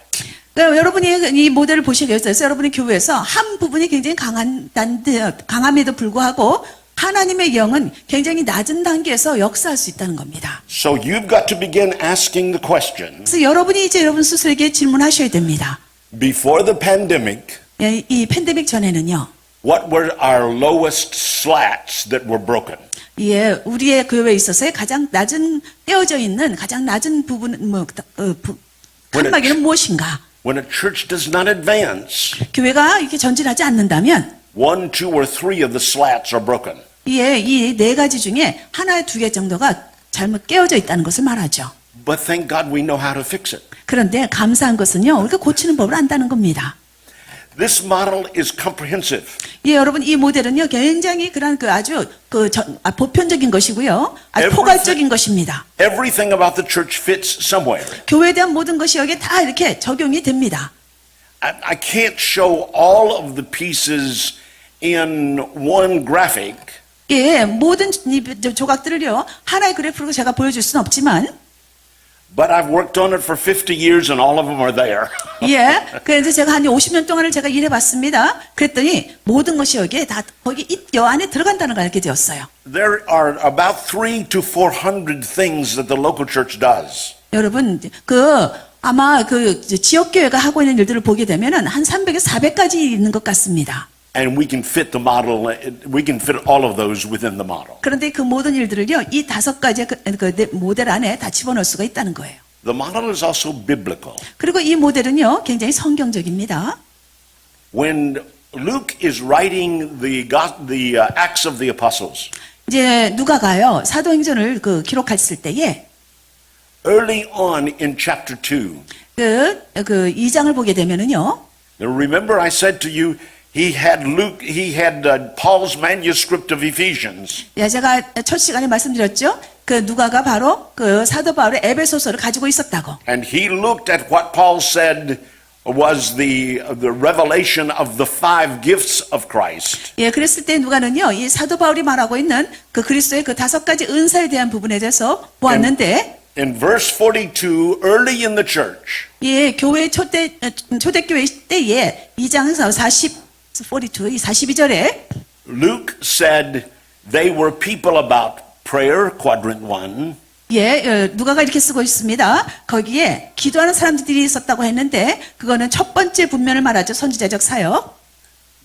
[SPEAKER 2] 그러니까 여러분이 이 모델을 보시게 돼서 여러분의 교회에서 한 부분이 굉장히 강함에도 불구하고 하나님의 영은 굉장히 낮은 단계에서 역사할 수 있다는 겁니다.
[SPEAKER 4] So you've got to begin asking the question,
[SPEAKER 2] 그래서 여러분이 이제 여러분 스스로에게 질문하셔야 됩니다.
[SPEAKER 4] before the pandemic,
[SPEAKER 2] 예, 이 팬데믹 전에는요.
[SPEAKER 4] what were our lowest slats that were broken?
[SPEAKER 2] 예, 우리의 교회에 있어서의 가장 낮은 떼어져 있는 가장 낮은 부분 칸막이는 무엇인가?
[SPEAKER 4] When a church does not advance,
[SPEAKER 2] 교회가 이렇게 전진하지 않는다면
[SPEAKER 4] 1, 2, or 3 of the slats are broken.
[SPEAKER 2] 예, 이 네 가지 중에 하나, 두 개 정도가 잘못 깨어져 있다는 것을 말하죠.
[SPEAKER 4] But thank God we know how to fix it.
[SPEAKER 2] 그런데 감사한 것은요, 우리가 고치는 법을 안다는 겁니다.
[SPEAKER 4] This model is comprehensive.
[SPEAKER 2] 예, 여러분 이 모델은요, 굉장히 그런 아주 보편적인 것이고요, 아주
[SPEAKER 4] Everything-
[SPEAKER 2] 포괄적인 것입니다.
[SPEAKER 4] Everything about the church fits somewhere.
[SPEAKER 2] 교회에 대한 모든 것이 여기에 다 이렇게 적용이 됩니다.
[SPEAKER 4] I can't show all of the pieces in one graphic,
[SPEAKER 2] 예, 모든 이 조각들을요, 하나의 그래프로 제가 보여줄 수는 없지만,
[SPEAKER 4] but I've worked on it for 50 years and all of them are there.
[SPEAKER 2] 예, 그래서 제가 한 50년 동안을 제가 일해봤습니다. 그랬더니 모든 것이 여기에 다 거기 여 안에 들어간다는 걸 알게 되었어요.
[SPEAKER 4] There are about 300 to 400 things that the local church does.
[SPEAKER 2] 여러분, 아마 지역 교회가 하고 있는 일들을 보게 되면은 한 300에서 400가지 있는 것 같습니다.
[SPEAKER 4] And we can fit the model, we can fit all of those within the model.
[SPEAKER 2] 그런데 그 모든 일들을요, 이 5가지의 모델 안에 다 집어넣을 수가 있다는 거예요.
[SPEAKER 4] The model is also biblical.
[SPEAKER 2] 그리고 이 모델은요, 굉장히 성경적입니다.
[SPEAKER 4] When Luke is writing the Acts of the Apostles,
[SPEAKER 2] 이제 누가가요, 사도행전을 기록했을 때에
[SPEAKER 4] early on in chapter 2,
[SPEAKER 2] 2장을 보게 되면은요,
[SPEAKER 4] now remember I said to you, he had Paul's manuscript of Ephesians.
[SPEAKER 2] 예, 제가 첫 시간에 말씀드렸죠. 누가가 바로 사도 바울의 에베소서를 가지고 있었다고.
[SPEAKER 4] And he looked at what Paul said was the revelation of the 5 gifts of Christ.
[SPEAKER 2] 예, 그랬을 때 누가는요, 이 사도 바울이 말하고 있는 그리스도의 5가지 은사에 대한 부분에 대해서 보았는데,
[SPEAKER 4] In verse 42, early in the church,
[SPEAKER 2] 예, 초대교회 때에 2장에서 42절에
[SPEAKER 4] Luke said they were people about prayer, quadrant 1,
[SPEAKER 2] 예, 누가가 이렇게 쓰고 있습니다. 거기에 기도하는 사람들이 있었다고 했는데 그거는 첫 번째 분면을 말하죠. 선지자적 사역.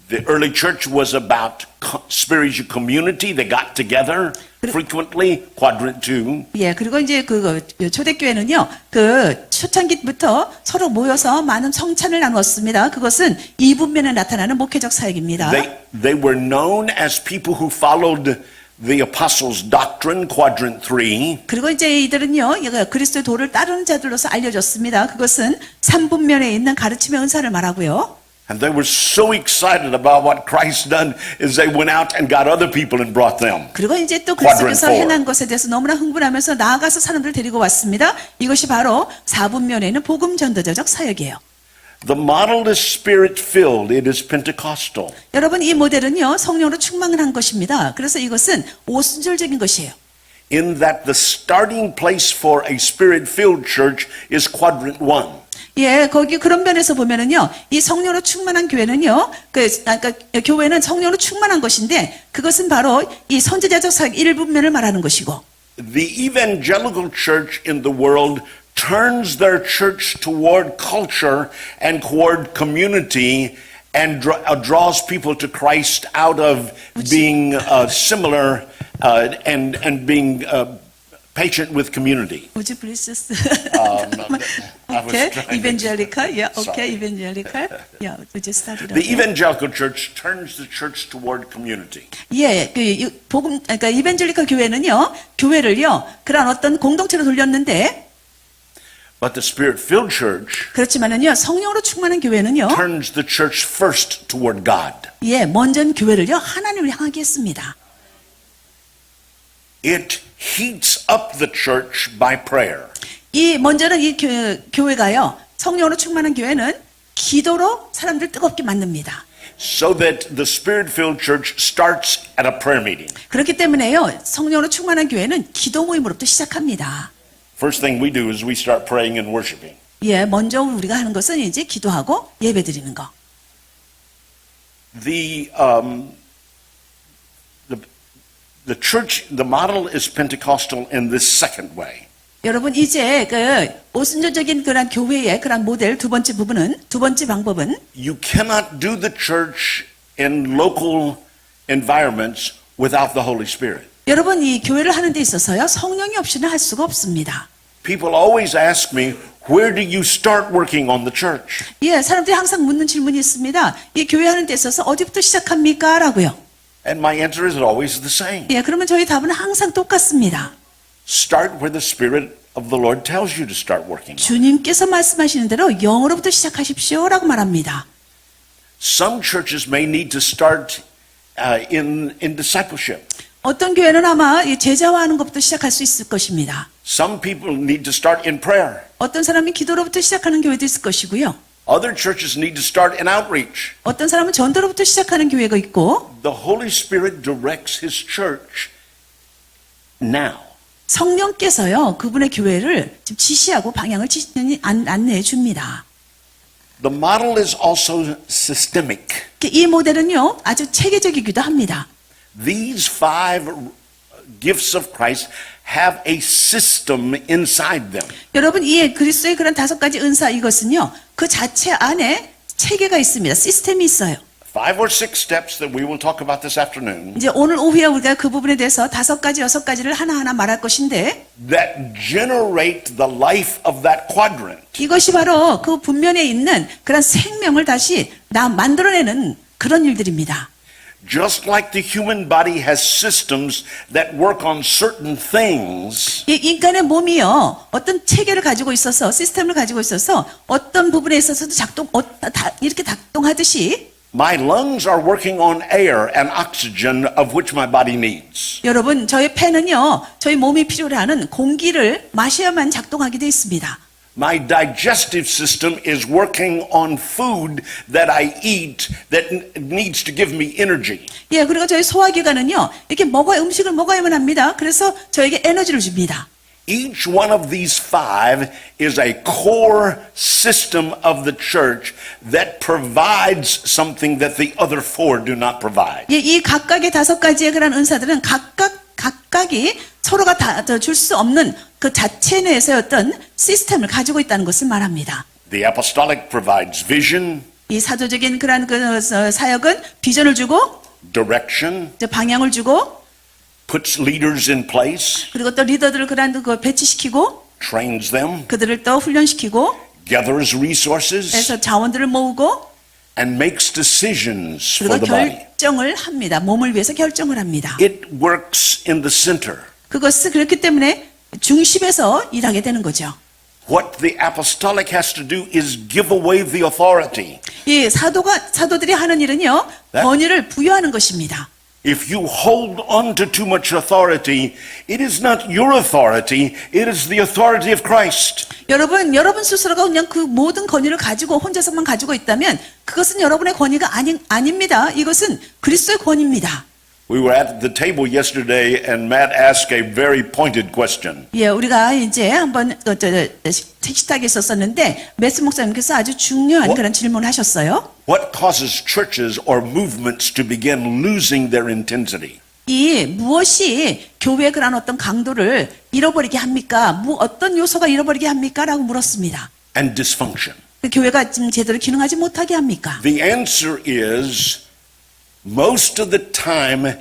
[SPEAKER 4] the early church was about spiritual community. They got together frequently, quadrant 2.
[SPEAKER 2] 예, 그리고 이제 초대교회는요, 초창기부터 서로 모여서 많은 성찬을 나누었습니다. 그것은 이 분면에 나타나는 목회적 사역입니다.
[SPEAKER 4] They were known as people who followed the apostles' doctrine, quadrant 3.
[SPEAKER 2] 그리고 이제 이들은요, 그리스도의 도를 따르는 자들로서 알려졌습니다. 그것은 3분면에 있는 가르침의 은사를 말하고요.
[SPEAKER 4] And they were so excited about what Christ done is they went out and got other people and brought them.
[SPEAKER 2] 그리고 이제 또
[SPEAKER 4] Quadrant
[SPEAKER 2] 그리스도께서
[SPEAKER 4] 4.
[SPEAKER 2] 해난 것에 대해서 너무나 흥분하면서 나아가서 사람들을 데리고 왔습니다. 이것이 바로 4분면에 있는 복음 전도자적 사역이에요.
[SPEAKER 4] The model is spirit-filled. It is Pentecostal.
[SPEAKER 2] 여러분, 이 모델은요, 성령으로 충만을 한 것입니다. 그래서 이것은 오순절적인 것이에요.
[SPEAKER 4] In that the starting place for a spirit-filled church is quadrant 1.
[SPEAKER 2] 예, 거기 그런 면에서 보면은요, 이 성령으로 충만한 교회는요, 그러니까 교회는 성령으로 충만한 것인데, 그것은 바로 이 선지자적 사역 1분면을 말하는 것이고,
[SPEAKER 4] The evangelical church in the world turns their church toward culture and toward community and draws people to Christ out of being similar and being patient with community.
[SPEAKER 2] Would you please just
[SPEAKER 4] I was
[SPEAKER 2] okay,
[SPEAKER 4] trying to-
[SPEAKER 2] evangelical, yeah, okay,
[SPEAKER 4] Sorry.
[SPEAKER 2] evangelical, yeah, we just started.
[SPEAKER 4] The evangelical church turns the church toward community.
[SPEAKER 2] 예, 그러니까 이벤젤리컬 교회는요, 교회를요, 그런 어떤 공동체로 돌렸는데,
[SPEAKER 4] But the spirit-filled church
[SPEAKER 2] 그렇지만은요, 성령으로 충만한 교회는요,
[SPEAKER 4] turns the church first toward God.
[SPEAKER 2] 예, 먼저는 교회를요, 하나님을 향하게 했습니다.
[SPEAKER 4] It heats up the church by prayer.
[SPEAKER 2] 먼저는 이 교회가요, 성령으로 충만한 교회는 기도로 사람들 뜨겁게 만듭니다.
[SPEAKER 4] So that the spirit-filled church starts at a prayer meeting.
[SPEAKER 2] 그렇기 때문에요, 성령으로 충만한 교회는 기도 모임으로부터 시작합니다.
[SPEAKER 4] First thing we do is we start praying and worshiping.
[SPEAKER 2] 예, 먼저 우리가 하는 것은 이제 기도하고 예배드리는 거.
[SPEAKER 4] The church, the model is Pentecostal in this second way.
[SPEAKER 2] 여러분 이제 그 오순절적인 그런 교회의 그런 모델 두 번째 방법은
[SPEAKER 4] You cannot do the church in local environments without the Holy Spirit.
[SPEAKER 2] 여러분 이 교회를 하는 데 있어서요 성령이 없이는 할 수가 없습니다.
[SPEAKER 4] People always ask me, where do you start working on the church?
[SPEAKER 2] 예, 사람들이 항상 묻는 질문이 있습니다. 이 교회 하는 데 있어서 어디부터 시작합니까? 라고요.
[SPEAKER 4] And my answer is always the same.
[SPEAKER 2] 예, 그러면 저희 답은 항상 똑같습니다.
[SPEAKER 4] Start where the Spirit of the Lord tells you to start working.
[SPEAKER 2] 주님께서 말씀하시는 대로 영으로부터 시작하십시오라고 말합니다.
[SPEAKER 4] Some churches may need to start in discipleship.
[SPEAKER 2] 어떤 교회는 아마 이 제자화하는 것부터 시작할 수 있을 것입니다.
[SPEAKER 4] Some people need to start in prayer.
[SPEAKER 2] 어떤 사람이 기도로부터 시작하는 교회도 있을 것이고요.
[SPEAKER 4] Other churches need to start in outreach.
[SPEAKER 2] 어떤 사람은 전도로부터 시작하는 교회가 있고
[SPEAKER 4] The Holy Spirit directs His church now.
[SPEAKER 2] 성령께서요 그분의 교회를 지금 지시하고 방향을 안내해 줍니다.
[SPEAKER 4] The model is also systemic.
[SPEAKER 2] 이 모델은요 아주 체계적이기도 합니다.
[SPEAKER 4] These 5 gifts of Christ have a system inside them.
[SPEAKER 2] 여러분 이 그리스도의 그런 5가지 은사 이것은요 그 자체 안에 체계가 있습니다. 시스템이 있어요.
[SPEAKER 4] 5 or 6 steps that we will talk about this afternoon
[SPEAKER 2] 이제 오늘 오후에 우리가 그 부분에 대해서 5가지, 6가지를 하나하나 말할 것인데
[SPEAKER 4] that generate the life of that quadrant.
[SPEAKER 2] 이것이 바로 그 분면에 있는 그런 생명을 다시 만들어내는 그런 일들입니다.
[SPEAKER 4] Just like the human body has systems that work on certain things,
[SPEAKER 2] 이 인간의 몸이요 어떤 체계를 가지고 있어서 시스템을 가지고 있어서 어떤 부분에 있어서도 이렇게 작동하듯이
[SPEAKER 4] my lungs are working on air and oxygen of which my body needs.
[SPEAKER 2] 여러분 저희 폐는요 저희 몸이 필요로 하는 공기를 마셔야만 작동하게 되어 있습니다.
[SPEAKER 4] My digestive system is working on food that I eat that needs to give me energy.
[SPEAKER 2] 예, 그리고 저희 소화기관은요 이렇게 음식을 먹어야만 합니다. 그래서 저에게 에너지를 줍니다.
[SPEAKER 4] Each one of these 5 is a core system of the church that provides something that the other 4 do not provide.
[SPEAKER 2] 예, 이 각각의 5가지의 그런 은사들은 각각이 서로가 다 줄 수 없는 그 자체 내에서의 어떤 시스템을 가지고 있다는 것을 말합니다.
[SPEAKER 4] The apostolic provides vision,
[SPEAKER 2] 이 사도적인 그런 그 사역은 비전을 주고
[SPEAKER 4] direction,
[SPEAKER 2] 방향을 주고
[SPEAKER 4] puts leaders in place,
[SPEAKER 2] 그리고 또 리더들을 그런 거 배치시키고
[SPEAKER 4] trains them,
[SPEAKER 2] 그들을 또 훈련시키고
[SPEAKER 4] gathers resources,
[SPEAKER 2] 그래서 자원들을 모으고
[SPEAKER 4] and makes decisions
[SPEAKER 2] 그리고
[SPEAKER 4] for the body.
[SPEAKER 2] 결정을 합니다. 몸을 위해서 결정을 합니다.
[SPEAKER 4] It works in the center.
[SPEAKER 2] 그것은 그렇기 때문에 중심에서 일하게 되는 거죠.
[SPEAKER 4] What the apostolic has to do is give away the authority.
[SPEAKER 2] 이 사도들이 하는 일은요 권위를 부여하는 것입니다.
[SPEAKER 4] If you hold on to too much authority, it is not your authority, it is the authority of Christ.
[SPEAKER 2] 여러분 스스로가 그냥 그 모든 권위를 가지고 혼자서만 가지고 있다면 그것은 여러분의 권위가 아닙니다. 이것은 그리스도의 권위입니다.
[SPEAKER 4] We were at the table yesterday and Matt asked a very pointed question.
[SPEAKER 2] 예, 우리가 이제 한번 식탁에 있었었는데 메스 목사님께서 아주 중요한 그런 질문을 하셨어요.
[SPEAKER 4] What causes churches or movements to begin losing their intensity?
[SPEAKER 2] 이 무엇이 교회의 그런 어떤 강도를 잃어버리게 합니까? 어떤 요소가 잃어버리게 합니까? 라고 물었습니다.
[SPEAKER 4] And dysfunction.
[SPEAKER 2] 그 교회가 지금 제대로 기능하지 못하게 합니까?
[SPEAKER 4] The answer is most of the time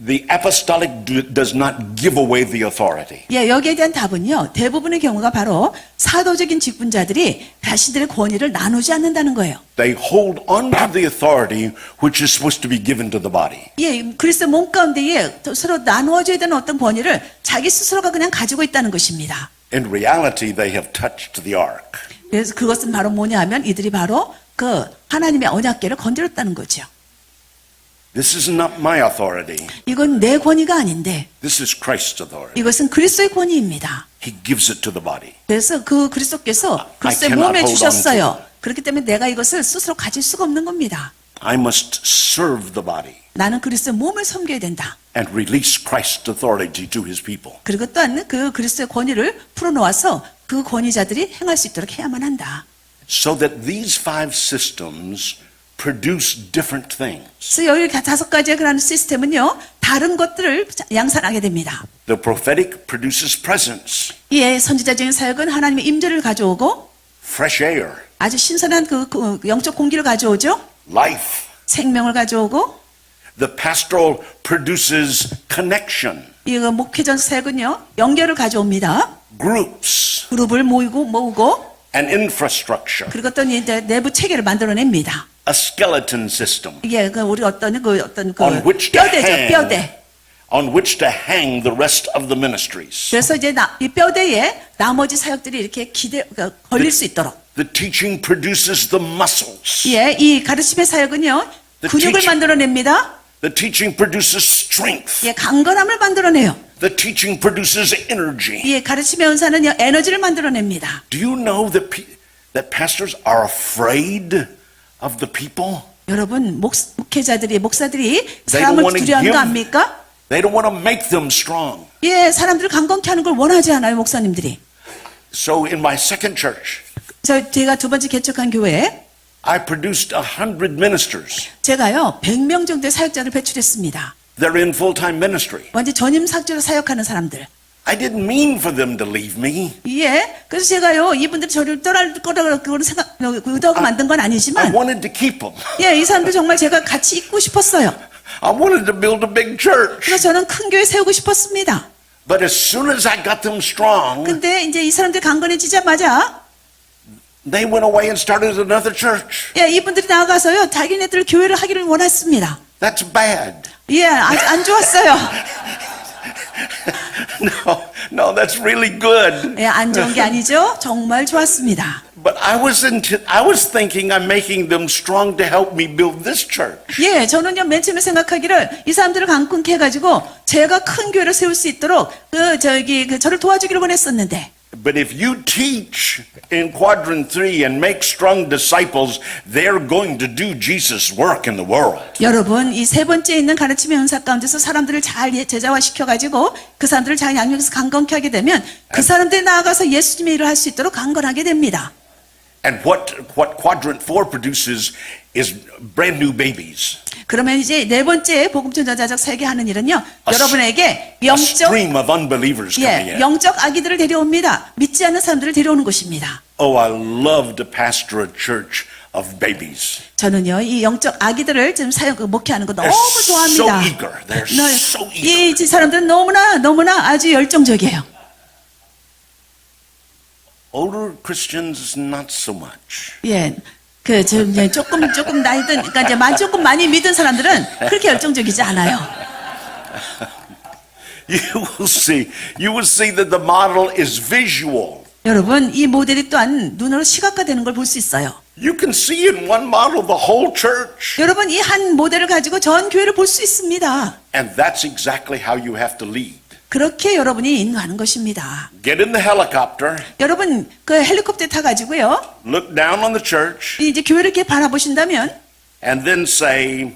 [SPEAKER 4] the apostolic does not give away the authority.
[SPEAKER 2] 예, 여기에 대한 답은요. 대부분의 경우가 바로 사도적인 직분자들이 자신들의 권위를 나누지 않는다는 거예요.
[SPEAKER 4] They hold on to the authority which is supposed to be given to the body.
[SPEAKER 2] 예, 그리스도 몸 가운데에 서로 나누어져야 되는 어떤 권위를 자기 스스로가 그냥 가지고 있다는 것입니다.
[SPEAKER 4] In reality, they have touched the ark.
[SPEAKER 2] 그래서 그것은 바로 뭐냐 하면 이들이 바로 그 하나님의 언약궤를 건드렸다는 거죠.
[SPEAKER 4] This is not my authority.
[SPEAKER 2] 이건 내 권위가 아닌데
[SPEAKER 4] This is Christ's authority.
[SPEAKER 2] 이것은 그리스도의 권위입니다.
[SPEAKER 4] He gives it to the body.
[SPEAKER 2] 그래서 그 그리스도께서 그리스도의
[SPEAKER 4] cannot
[SPEAKER 2] 몸에
[SPEAKER 4] hold
[SPEAKER 2] 주셨어요.
[SPEAKER 4] on to
[SPEAKER 2] 그렇기 때문에 내가 이것을 스스로 가질 수가 없는 겁니다.
[SPEAKER 4] I must serve the body
[SPEAKER 2] 나는 그리스도의 몸을 섬겨야 된다.
[SPEAKER 4] and release Christ's authority to his people.
[SPEAKER 2] 그리고 또한 그 그리스도의 권위를 풀어놓아서 그 권위자들이 행할 수 있도록 해야만 한다.
[SPEAKER 4] So that these 5 systems produce different things.
[SPEAKER 2] 그래서 여기 5가지의 그런 시스템은요, 다른 것들을 양산하게 됩니다.
[SPEAKER 4] The prophetic produces presence,
[SPEAKER 2] 예, 선지자적인 사역은 하나님의 임재를 가져오고
[SPEAKER 4] fresh air,
[SPEAKER 2] 아주 신선한 그 영적 공기를 가져오죠.
[SPEAKER 4] life.
[SPEAKER 2] 생명을 가져오고
[SPEAKER 4] The pastoral produces connection,
[SPEAKER 2] 이 목회전 사역은요, 연결을 가져옵니다.
[SPEAKER 4] groups,
[SPEAKER 2] 그룹을 모으고
[SPEAKER 4] and infrastructure,
[SPEAKER 2] 그리고 어떤 이제 내부 체계를 만들어냅니다.
[SPEAKER 4] a skeleton system
[SPEAKER 2] 이게 우리 어떤
[SPEAKER 4] on which to
[SPEAKER 2] 뼈대죠,
[SPEAKER 4] hang,
[SPEAKER 2] 뼈대.
[SPEAKER 4] on which to hang the rest of the ministries.
[SPEAKER 2] 그래서 이제 이 뼈대에 나머지 사역들이 이렇게 걸릴 수 있도록.
[SPEAKER 4] The teaching produces the muscles.
[SPEAKER 2] 예, 이 가르침의 사역은요,
[SPEAKER 4] The
[SPEAKER 2] 근육을
[SPEAKER 4] teaching-
[SPEAKER 2] 만들어냅니다.
[SPEAKER 4] The teaching produces strength.
[SPEAKER 2] 예, 강건함을 만들어내요.
[SPEAKER 4] The teaching produces energy.
[SPEAKER 2] 예, 가르침의 은사는요, 에너지를 만들어냅니다.
[SPEAKER 4] Do you know that, that pastors are afraid of the people?
[SPEAKER 2] 여러분, 목회자들이, 목사들이
[SPEAKER 4] They don't
[SPEAKER 2] 사람을
[SPEAKER 4] want to
[SPEAKER 2] 두려워하는 거
[SPEAKER 4] give-
[SPEAKER 2] 압니까?
[SPEAKER 4] They don't want to make them strong.
[SPEAKER 2] 예, 사람들을 강건케 하는 걸 원하지 않아요, 목사님들이.
[SPEAKER 4] So in my second church,
[SPEAKER 2] 제가 2번째 개척한 교회에
[SPEAKER 4] I produced 100 ministers.
[SPEAKER 2] 제가요, 100명 정도의 사역자를 배출했습니다.
[SPEAKER 4] They're in full-time ministry.
[SPEAKER 2] 완전 전임 사역자로 사역하는 사람들.
[SPEAKER 4] I didn't mean for them to leave me.
[SPEAKER 2] 예, 그래서 제가요, 이분들이 저를 떠날 거라고 그거는 의도하고 만든 건
[SPEAKER 4] I
[SPEAKER 2] 아니지만,
[SPEAKER 4] wanted to keep them.
[SPEAKER 2] 예, 이 사람들 정말 제가 같이 있고 싶었어요.
[SPEAKER 4] I wanted to build a big church.
[SPEAKER 2] 그래서 저는 큰 교회 세우고 싶었습니다.
[SPEAKER 4] But as soon as I got them strong,
[SPEAKER 2] 근데 이제 이 사람들이 강건해지자마자,
[SPEAKER 4] they went away and started another church.
[SPEAKER 2] 예, 이분들이 나가서요, 자기네들 교회를 하기를 원했습니다.
[SPEAKER 4] That's bad.
[SPEAKER 2] 예, 안 좋았어요.
[SPEAKER 4] No, that's really good.
[SPEAKER 2] 예, 안 좋은 게 아니죠. 정말 좋았습니다.
[SPEAKER 4] But I was thinking I'm making them strong to help me build this church.
[SPEAKER 2] 예, 저는요, 맨 처음에 생각하기를 이 사람들을 강건케 해가지고 제가 큰 교회를 세울 수 있도록 저를 도와주기를 원했었는데.
[SPEAKER 4] But if you teach in quadrant 3 and make strong disciples, they're going to do Jesus' work in the world.
[SPEAKER 2] 여러분, 이 3번째 있는 가르침의 은사 가운데서 사람들을 잘 제자화시켜가지고 그 사람들을 잘 양육해서 강건케 하게 되면 그 사람들이 나아가서 예수님의 일을 할 수 있도록 강건하게 됩니다.
[SPEAKER 4] And what quadrant 4 produces is brand new babies.
[SPEAKER 2] 그러면 이제 4번째 복음 전자자적 세계하는 일은요,
[SPEAKER 4] A
[SPEAKER 2] 여러분에게
[SPEAKER 4] A stream of unbelievers coming
[SPEAKER 2] 예,
[SPEAKER 4] in.
[SPEAKER 2] 영적 아기들을 데려옵니다. 믿지 않는 사람들을 데려오는 곳입니다.
[SPEAKER 4] Oh, I love to pastor a church of babies.
[SPEAKER 2] 저는요, 이 영적 아기들을 지금 목회하는 거 너무
[SPEAKER 4] They're
[SPEAKER 2] 좋아합니다.
[SPEAKER 4] so eager. They're so
[SPEAKER 2] 이 사람들은 너무나 아주 열정적이에요.
[SPEAKER 4] Older Christians, not so much.
[SPEAKER 2] 예. 조금 나이 든, 그러니까 이제 조금 많이 믿은 사람들은 그렇게 열정적이지 않아요.
[SPEAKER 4] You will see that the model is visual.
[SPEAKER 2] 여러분, 이 모델이 또한 눈으로 시각화되는 걸 볼 수 있어요.
[SPEAKER 4] You can see in one model the whole church.
[SPEAKER 2] 여러분, 이 한 모델을 가지고 전 교회를 볼 수 있습니다.
[SPEAKER 4] And that's exactly how you have to lead.
[SPEAKER 2] 그렇게 여러분이 인도하는 것입니다.
[SPEAKER 4] Get in the helicopter,
[SPEAKER 2] 여러분, 그 헬리콥터 타가지고요,
[SPEAKER 4] look down on the church,
[SPEAKER 2] 이제 교회를 이렇게 바라보신다면,
[SPEAKER 4] and then say,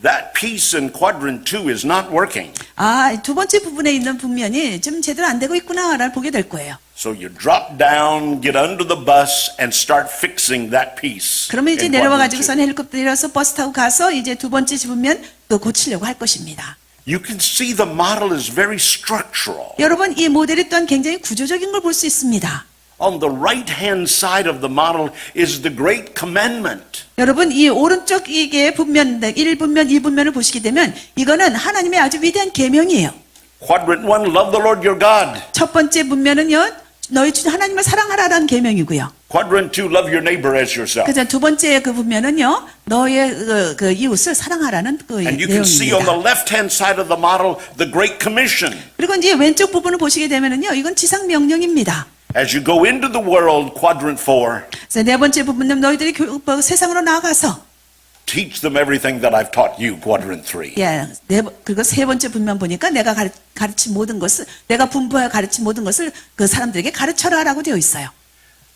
[SPEAKER 4] that piece in quadrant 2 is not working.
[SPEAKER 2] 아, 2번째 부분에 있는 분면이 좀 제대로 안 되고 있구나를 보게 될 거예요.
[SPEAKER 4] So you drop down, get under the bus, and start fixing that piece.
[SPEAKER 2] 그러면 이제
[SPEAKER 4] in
[SPEAKER 2] 내려와가지고선
[SPEAKER 4] quadrant
[SPEAKER 2] 헬리콥터 내려서 버스 타고 가서 이제 2번째 집으면 또 고치려고 할 것입니다.
[SPEAKER 4] 2. You can see the model is very structural.
[SPEAKER 2] 여러분, 이 모델이 또한 굉장히 구조적인 걸 볼 수 있습니다.
[SPEAKER 4] On the right-hand side of the model is the great commandment.
[SPEAKER 2] 여러분, 이 오른쪽 이게 분면, 1분면, 2분면을 보시게 되면 이거는 하나님의 아주 위대한 계명이에요.
[SPEAKER 4] Quadrant 1, love the Lord your God.
[SPEAKER 2] 첫 번째 분면은요, 너희 주 하나님을 사랑하라라는 계명이고요.
[SPEAKER 4] Quadrant 2, love your neighbor as yourself.
[SPEAKER 2] 그래서 2번째 그 분면은요, 너의 그 이웃을 사랑하라는 그
[SPEAKER 4] And you can see on the
[SPEAKER 2] 내용입니다.
[SPEAKER 4] left-hand side of the model the Great Commission.
[SPEAKER 2] 그리고 이제 왼쪽 부분을 보시게 되면은요, 이건 지상 명령입니다.
[SPEAKER 4] As you go into the world, quadrant 4,
[SPEAKER 2] 그래서 4번째 부분은 너희들이 세상으로 나가서
[SPEAKER 4] teach them everything that I've taught you, quadrant 3.
[SPEAKER 2] 예, 그리고 3번째 분면 보니까 내가 가르친 모든 것을, 내가 분부하여 가르친 모든 것을 그 사람들에게 가르쳐라라고 되어 있어요.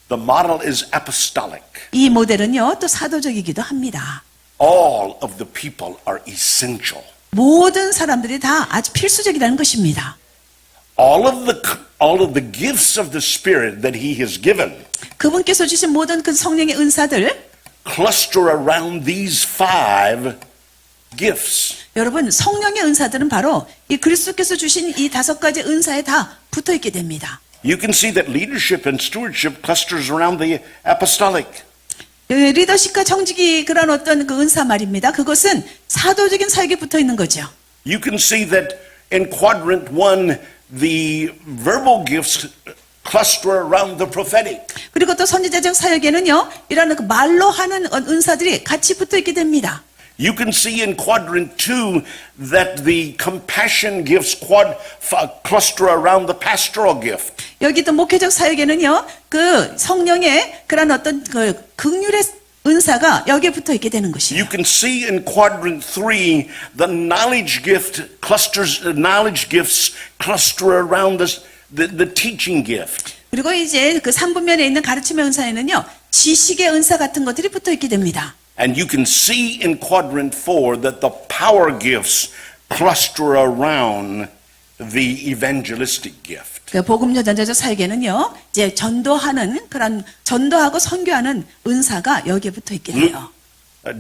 [SPEAKER 4] The model is apostolic.
[SPEAKER 2] 이 모델은요, 또 사도적이기도 합니다.
[SPEAKER 4] All of the people are essential.
[SPEAKER 2] 모든 사람들이 다 아주 필수적이라는 것입니다.
[SPEAKER 4] all of the gifts of the Spirit that He has given
[SPEAKER 2] 그분께서 주신 모든 그 성령의 은사들
[SPEAKER 4] cluster around these 5 gifts.
[SPEAKER 2] 여러분 성령의 은사들은 바로 이 그리스도께서 주신 이 5가지 은사에 다 붙어 있게 됩니다.
[SPEAKER 4] You can see that leadership and stewardship clusters around the apostolic.
[SPEAKER 2] 리더십과 정직이 그런 어떤 그 은사 말입니다. 그것은 사도적인 사역에 붙어 있는 거죠.
[SPEAKER 4] You can see that in quadrant 1, the verbal gifts cluster around the prophetic.
[SPEAKER 2] 그리고 또 선지자적 사역에는요, 이런 그 말로 하는 은사들이 같이 붙어 있게 됩니다.
[SPEAKER 4] You can see in quadrant 2 that the compassion gifts cluster around the pastoral gift.
[SPEAKER 2] 여기 또 목회적 사역에는요, 그 성령의 그런 어떤 그 긍휼의 은사가 여기에 붙어 있게 되는 것이에요.
[SPEAKER 4] You can see in quadrant 3 the knowledge gifts cluster around the teaching gift.
[SPEAKER 2] 그리고 이제 그 3분면에 있는 가르침의 은사에는요, 지식의 은사 같은 것들이 붙어 있게 됩니다.
[SPEAKER 4] And you can see in quadrant 4 that the power gifts cluster around the evangelistic gift.
[SPEAKER 2] 그 복음 전도적 사역에는요, 이제 전도하는 그런 전도하고 선교하는 은사가 여기에 붙어 있게 돼요.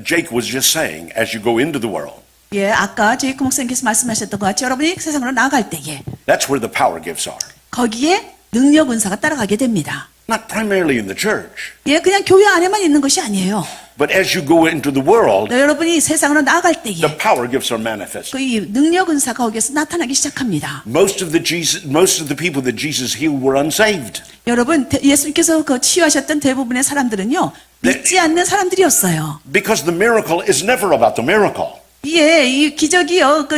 [SPEAKER 4] Jake was just saying, as you go into the world,
[SPEAKER 2] 예, 아까 제이크 목사님께서 말씀하셨던 것 같이 여러분이 세상으로 나갈 때에
[SPEAKER 4] that's where the power gifts are.
[SPEAKER 2] 거기에 능력 은사가 따라가게 됩니다.
[SPEAKER 4] Not primarily in the church,
[SPEAKER 2] 예, 그냥 교회 안에만 있는 것이 아니에요.
[SPEAKER 4] but as you go into the world,
[SPEAKER 2] 여러분이 세상으로 나갈 때에
[SPEAKER 4] the power gifts are manifested.
[SPEAKER 2] 그 이 능력 은사가 거기에서 나타나기 시작합니다.
[SPEAKER 4] Most of the people that Jesus healed were unsaved.
[SPEAKER 2] 여러분, 예수님께서 그 치유하셨던 대부분의 사람들은요, 믿지 않는 사람들이었어요.
[SPEAKER 4] Because the miracle is never about the miracle.
[SPEAKER 2] 예, 이 기적이요,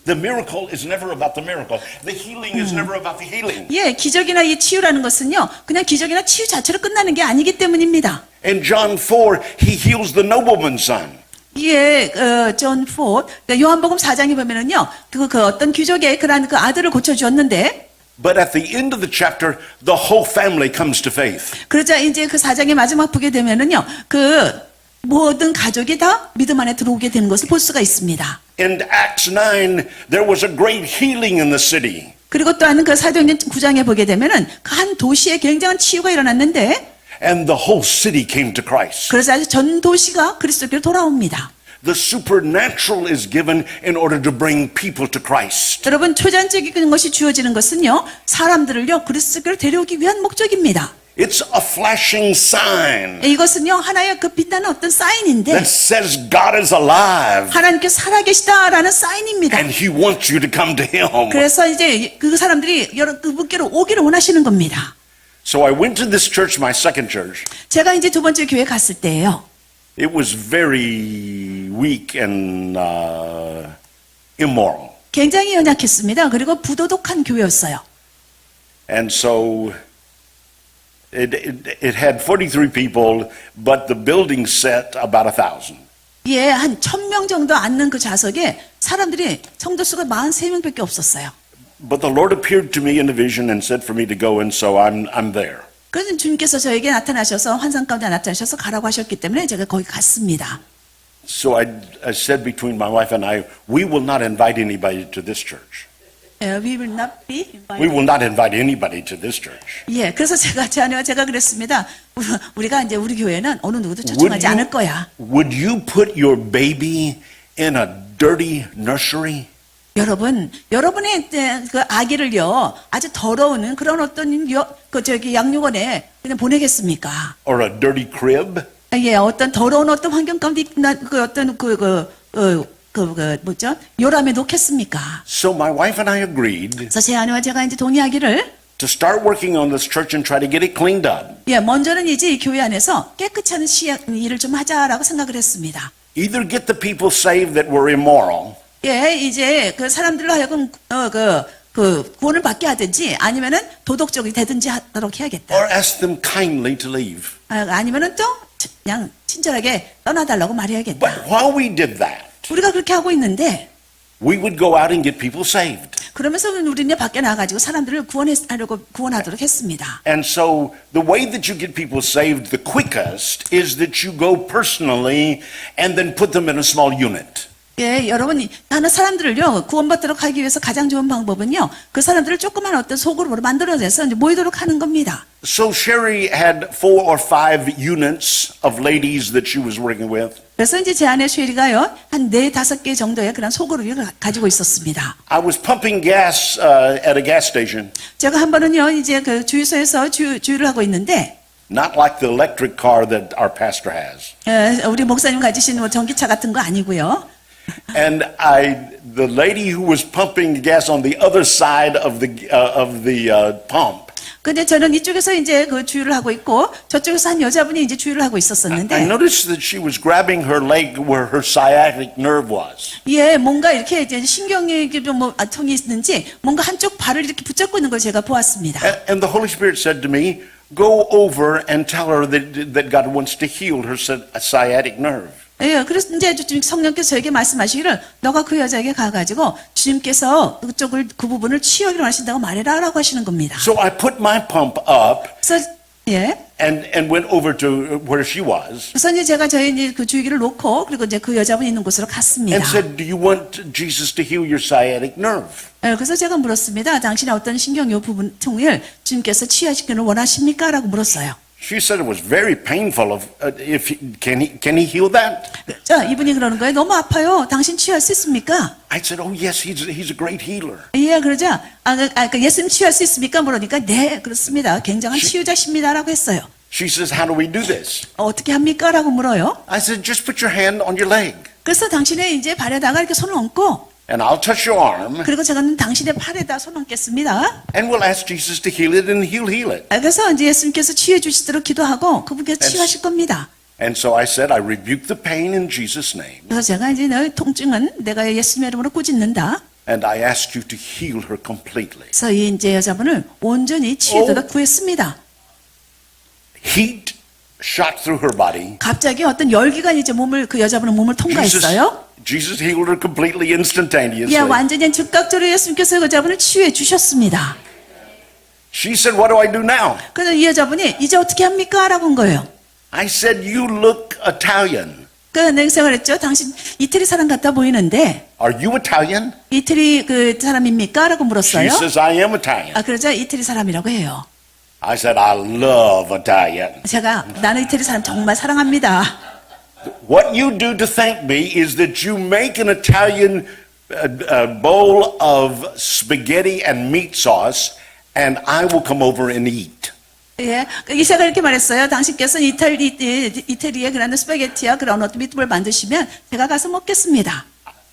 [SPEAKER 4] The miracle is never about the miracle. The healing is never about the healing.
[SPEAKER 2] 예, 기적이나 이 치유라는 것은요, 그냥 기적이나 치유 자체로 끝나는 게 아니기 때문입니다.
[SPEAKER 4] In John 4, he heals the nobleman's son.
[SPEAKER 2] 예, 존 4, 그러니까 요한복음 4장에 보면은요, 그 어떤 귀족의 그런 그 아들을 고쳐주었는데,
[SPEAKER 4] But at the end of the chapter, the whole family comes to faith.
[SPEAKER 2] 그러자 이제 그 4장의 마지막 보게 되면은요, 그 모든 가족이 다 믿음 안에 들어오게 되는 것을 볼 수가 있습니다.
[SPEAKER 4] In Acts 9, there was a great healing in the city.
[SPEAKER 2] 그리고 또한 그 사도행전 9장에 보게 되면은 그 한 도시에 굉장한 치유가 일어났는데,
[SPEAKER 4] And the whole city came to Christ.
[SPEAKER 2] 그래서 전 도시가 그리스도께로 돌아옵니다.
[SPEAKER 4] The supernatural is given in order to bring people to Christ.
[SPEAKER 2] 여러분, 초자연적인 것이 주어지는 것은요, 사람들을요 그리스도께로 데려오기 위한 목적입니다.
[SPEAKER 4] It's a flashing sign
[SPEAKER 2] 이것은요 하나의 그 빛나는 어떤 사인인데,
[SPEAKER 4] that says God is alive
[SPEAKER 2] 하나님께서 살아계시다라는 사인입니다.
[SPEAKER 4] and He wants you to come to Him.
[SPEAKER 2] 그래서 이제 그 사람들이 그분께로 오기를 원하시는 겁니다.
[SPEAKER 4] So I went to this church, my second church.
[SPEAKER 2] 제가 이제 두 번째 교회 갔을 때예요.
[SPEAKER 4] It was very weak and immoral.
[SPEAKER 2] 굉장히 연약했습니다. 그리고 부도덕한 교회였어요.
[SPEAKER 4] And so it had 43 people, but the building sat about 1,000.
[SPEAKER 2] 예, 한 1,000명 정도 앉는 그 좌석에 사람들이 성도 수가 43명밖에 없었어요.
[SPEAKER 4] But the Lord appeared to me in a vision and said for me to go, and so I'm there.
[SPEAKER 2] 그래서 주님께서 저에게 나타나셔서 환상 가운데 나타나셔서 가라고 하셨기 때문에 제가 거기 갔습니다.
[SPEAKER 4] So I said between my wife and I, we will not invite anybody to this church.
[SPEAKER 2] We will not be
[SPEAKER 4] We
[SPEAKER 2] invited.
[SPEAKER 4] will not invite anybody to this church.
[SPEAKER 2] 예, 그래서 제 아내와 제가 그랬습니다. 우리가 이제 우리 교회는 어느 누구도 초청하지 않을 거야.
[SPEAKER 4] Would you put your baby in a dirty nursery?
[SPEAKER 2] 여러분의 그 아기를요 아주 더러운 그런 어떤 양육원에 그냥 보내겠습니까?
[SPEAKER 4] Or a dirty crib?
[SPEAKER 2] 예, 어떤 더러운 어떤 환경 가운데 그 어떤 뭐죠? 요람에 놓겠습니까?
[SPEAKER 4] So my wife and I agreed
[SPEAKER 2] 그래서 제 아내와 제가 이제 동의하기를,
[SPEAKER 4] to start working on this church and try to get it cleaned up.
[SPEAKER 2] 예, 먼저는 이제 이 교회 안에서 깨끗이 하는 일을 좀 하자라고 생각을 했습니다.
[SPEAKER 4] Either get the people saved that were immoral,
[SPEAKER 2] 예, 이제 그 사람들로 하여금 구원을 받게 하든지 아니면은 도덕적이 되든지 하도록 해야겠다.
[SPEAKER 4] or ask them kindly to leave.
[SPEAKER 2] 아니면은 또 그냥 친절하게 떠나달라고 말해야겠다.
[SPEAKER 4] But while we did that,
[SPEAKER 2] 우리가 그렇게 하고 있는데,
[SPEAKER 4] we would go out and get people saved.
[SPEAKER 2] 그러면서 우리는 밖에 나가가지고 사람들을 구원하도록 했습니다.
[SPEAKER 4] And so the way that you get people saved the quickest is that you go personally and then put them in a small unit.
[SPEAKER 2] 예, 여러분, 하는 사람들을요, 구원받도록 하기 위해서 가장 좋은 방법은요, 그 사람들을 조그만 어떤 소그룹으로 만들어내서 이제 모이도록 하는 겁니다.
[SPEAKER 4] So Sherry had 4 or 5 units of ladies that she was working with.
[SPEAKER 2] 그래서 이제 제 아내 쉐리가요, 한 4-5개 정도의 그런 소그룹을 가지고 있었습니다.
[SPEAKER 4] I was pumping gas at a gas station,
[SPEAKER 2] 제가 한 번은요, 이제 그 주유소에서 주유를 하고 있는데,
[SPEAKER 4] not like the electric car that our pastor has.
[SPEAKER 2] 우리 목사님 가지신 뭐 전기차 같은 거 아니고요.
[SPEAKER 4] And the lady who was pumping the gas on the other side of the pump,
[SPEAKER 2] 근데 저는 이쪽에서 이제 그 주유를 하고 있고, 저쪽에서 한 여자분이 이제 주유를 하고
[SPEAKER 4] I
[SPEAKER 2] 있었었는데,
[SPEAKER 4] noticed that she was grabbing her leg where her sciatic nerve was.
[SPEAKER 2] 예, 뭔가 이렇게 이제 신경이 좀 통이 있는지, 뭔가 한쪽 발을 이렇게 붙잡고 있는 걸 제가 보았습니다.
[SPEAKER 4] And the Holy Spirit said to me, go over and tell her that God wants to heal her sciatic nerve.
[SPEAKER 2] 예, 그래서 이제 성령께서 저에게 말씀하시기를 너가 그 여자에게 가가지고 주님께서 그쪽을 그 부분을 치유하기로 하신다고 말해라라고 하시는 겁니다.
[SPEAKER 4] So I put my pump up
[SPEAKER 2] 그래서 예,
[SPEAKER 4] and went over to where she was
[SPEAKER 2] 그래서 이제 제가 저희 이제 그 주유기를 놓고 그리고 이제 그 여자분이 있는 곳으로 갔습니다.
[SPEAKER 4] and said, do you want Jesus to heal your sciatic nerve?
[SPEAKER 2] 예, 그래서 제가 물었습니다. 당신의 어떤 신경요 부분 통을 주님께서 치유하시기를 원하십니까?라고 물었어요.
[SPEAKER 4] She said it was very painful. Can he heal that?
[SPEAKER 2] 자, 이분이 그러는 거예요. 너무 아파요. 당신 치유할 수 있습니까?
[SPEAKER 4] I said, oh yes, he's a great healer.
[SPEAKER 2] 예, 그러자 그 예수님 치유할 수 있습니까? 물으니까 네, 그렇습니다. 굉장한 치유자십니다라고 했어요.
[SPEAKER 4] She says, how do we do this?
[SPEAKER 2] 어떻게 합니까? 라고 물어요.
[SPEAKER 4] I said, just put your hand on your leg
[SPEAKER 2] 그래서 당신의 이제 발에다가 이렇게 손을 얹고
[SPEAKER 4] and I'll touch your arm
[SPEAKER 2] 그리고 제가는 당신의 팔에다 손 얹겠습니다.
[SPEAKER 4] and we'll ask Jesus to heal it and he'll heal it.
[SPEAKER 2] 그래서 이제 예수님께서 치유해 주시도록 기도하고 그분께서 치유하실 겁니다.
[SPEAKER 4] And so I said, I rebuke the pain in Jesus' name
[SPEAKER 2] 그래서 제가 이제 너의 통증은 내가 예수님의 이름으로 꾸짖는다.
[SPEAKER 4] and I ask you to heal her completely.
[SPEAKER 2] 그래서 이 이제 여자분을 온전히 치유도록 구했습니다.
[SPEAKER 4] Heat shot through her body.
[SPEAKER 2] 갑자기 어떤 열기가 이제 그 여자분의 몸을 통과했어요.
[SPEAKER 4] Jesus healed her completely instantaneously.
[SPEAKER 2] 예, 완전히 즉각적으로 예수님께서 그 여자분을 치유해 주셨습니다.
[SPEAKER 4] She said, what do I do now?
[SPEAKER 2] 그래서 이 여자분이 이제 어떻게 합니까? 라고 한 거예요.
[SPEAKER 4] I said, you look Italian.
[SPEAKER 2] 그래서 내가 생각했죠. 당신 이태리 사람 같아 보이는데
[SPEAKER 4] Are you Italian?
[SPEAKER 2] 이태리 그 사람입니까? 라고
[SPEAKER 4] She
[SPEAKER 2] 물었어요.
[SPEAKER 4] says, I am Italian.
[SPEAKER 2] 그러자 이태리 사람이라고 해요.
[SPEAKER 4] I said, I love Italian.
[SPEAKER 2] 제가 나는 이태리 사람 정말 사랑합니다.
[SPEAKER 4] What you do to thank me is that you make an Italian bowl of spaghetti and meat sauce, and I will come over and eat.
[SPEAKER 2] 예, 이사가 이렇게 말했어요. 당신께서 이태리의 그런 스파게티와 그런 어떤 미트볼 만드시면 제가 가서 먹겠습니다.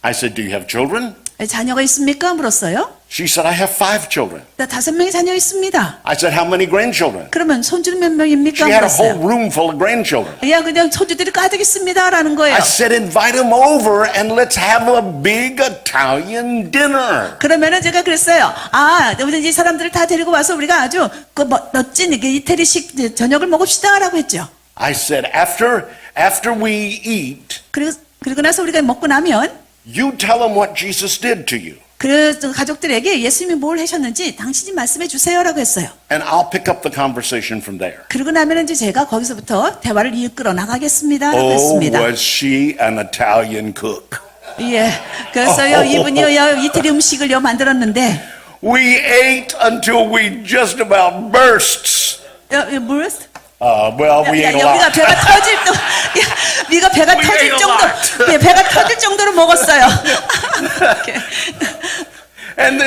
[SPEAKER 4] I said, do you have children?
[SPEAKER 2] 자녀가 있습니까? 물었어요.
[SPEAKER 4] She said, I have 5 children.
[SPEAKER 2] 나 5명의 자녀 있습니다.
[SPEAKER 4] I said, how many grandchildren?
[SPEAKER 2] 그러면 손주는 몇 명입니까?
[SPEAKER 4] She had a whole
[SPEAKER 2] 물었어요.
[SPEAKER 4] room full of grandchildren.
[SPEAKER 2] 야, 그냥 손주들이 가득 있습니다라는 거예요.
[SPEAKER 4] I said, invite them over and let's have a big Italian dinner.
[SPEAKER 2] 그러면은 제가 그랬어요. 우리 이 사람들을 다 데리고 와서 우리가 아주 그 멋진 이태리식 저녁을 먹읍시다라고 했죠.
[SPEAKER 4] I said, after we eat,
[SPEAKER 2] 그리고 나서 우리가 먹고 나면
[SPEAKER 4] you tell them what Jesus did to you.
[SPEAKER 2] 그 가족들에게 예수님이 뭘 하셨는지 당신이 말씀해 주세요라고 했어요.
[SPEAKER 4] And I'll pick up the conversation from there.
[SPEAKER 2] 그러고 나면 이제 제가 거기서부터 대화를 이끌어 나가겠습니다라고
[SPEAKER 4] Oh,
[SPEAKER 2] 했습니다.
[SPEAKER 4] was she an Italian cook?
[SPEAKER 2] 예, 그래서요 이분이요 이태리 음식을요 만들었는데
[SPEAKER 4] We ate until we just about burst.
[SPEAKER 2] 뭘?
[SPEAKER 4] Well, we ate a
[SPEAKER 2] 우리가
[SPEAKER 4] lot.
[SPEAKER 2] 배가 터질 우리가 배가
[SPEAKER 4] We
[SPEAKER 2] 터질
[SPEAKER 4] ate a
[SPEAKER 2] 정도,
[SPEAKER 4] lot.
[SPEAKER 2] 예, 배가 터질 정도로 먹었어요.
[SPEAKER 4] And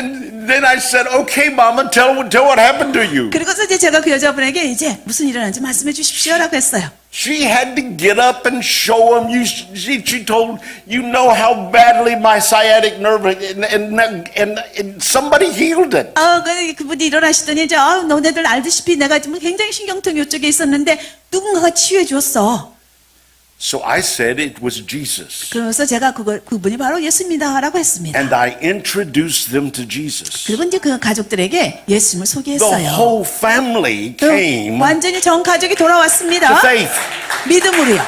[SPEAKER 4] then I said, okay, Mama, tell what happened to you.
[SPEAKER 2] 그리고서 이제 제가 그 여자분에게 이제 무슨 일이 일어났는지 말씀해 주십시오라고 했어요.
[SPEAKER 4] She had to get up and show him. She told, you know how badly my sciatic nerve, and somebody healed it.
[SPEAKER 2] 그분이 일어나시더니 이제 너네들 알다시피 내가 지금 굉장히 신경통 이쪽에 있었는데 누군가가 치유해 줬어.
[SPEAKER 4] So I said it was Jesus.
[SPEAKER 2] 그래서 제가 그분이 바로 예수입니다라고 했습니다.
[SPEAKER 4] And I introduced them to Jesus.
[SPEAKER 2] 그리고 이제 그 가족들에게 예수님을
[SPEAKER 4] The
[SPEAKER 2] 소개했어요.
[SPEAKER 4] whole family came
[SPEAKER 2] 완전히 전 가족이 돌아왔습니다.
[SPEAKER 4] to faith.
[SPEAKER 2] 믿음으로요.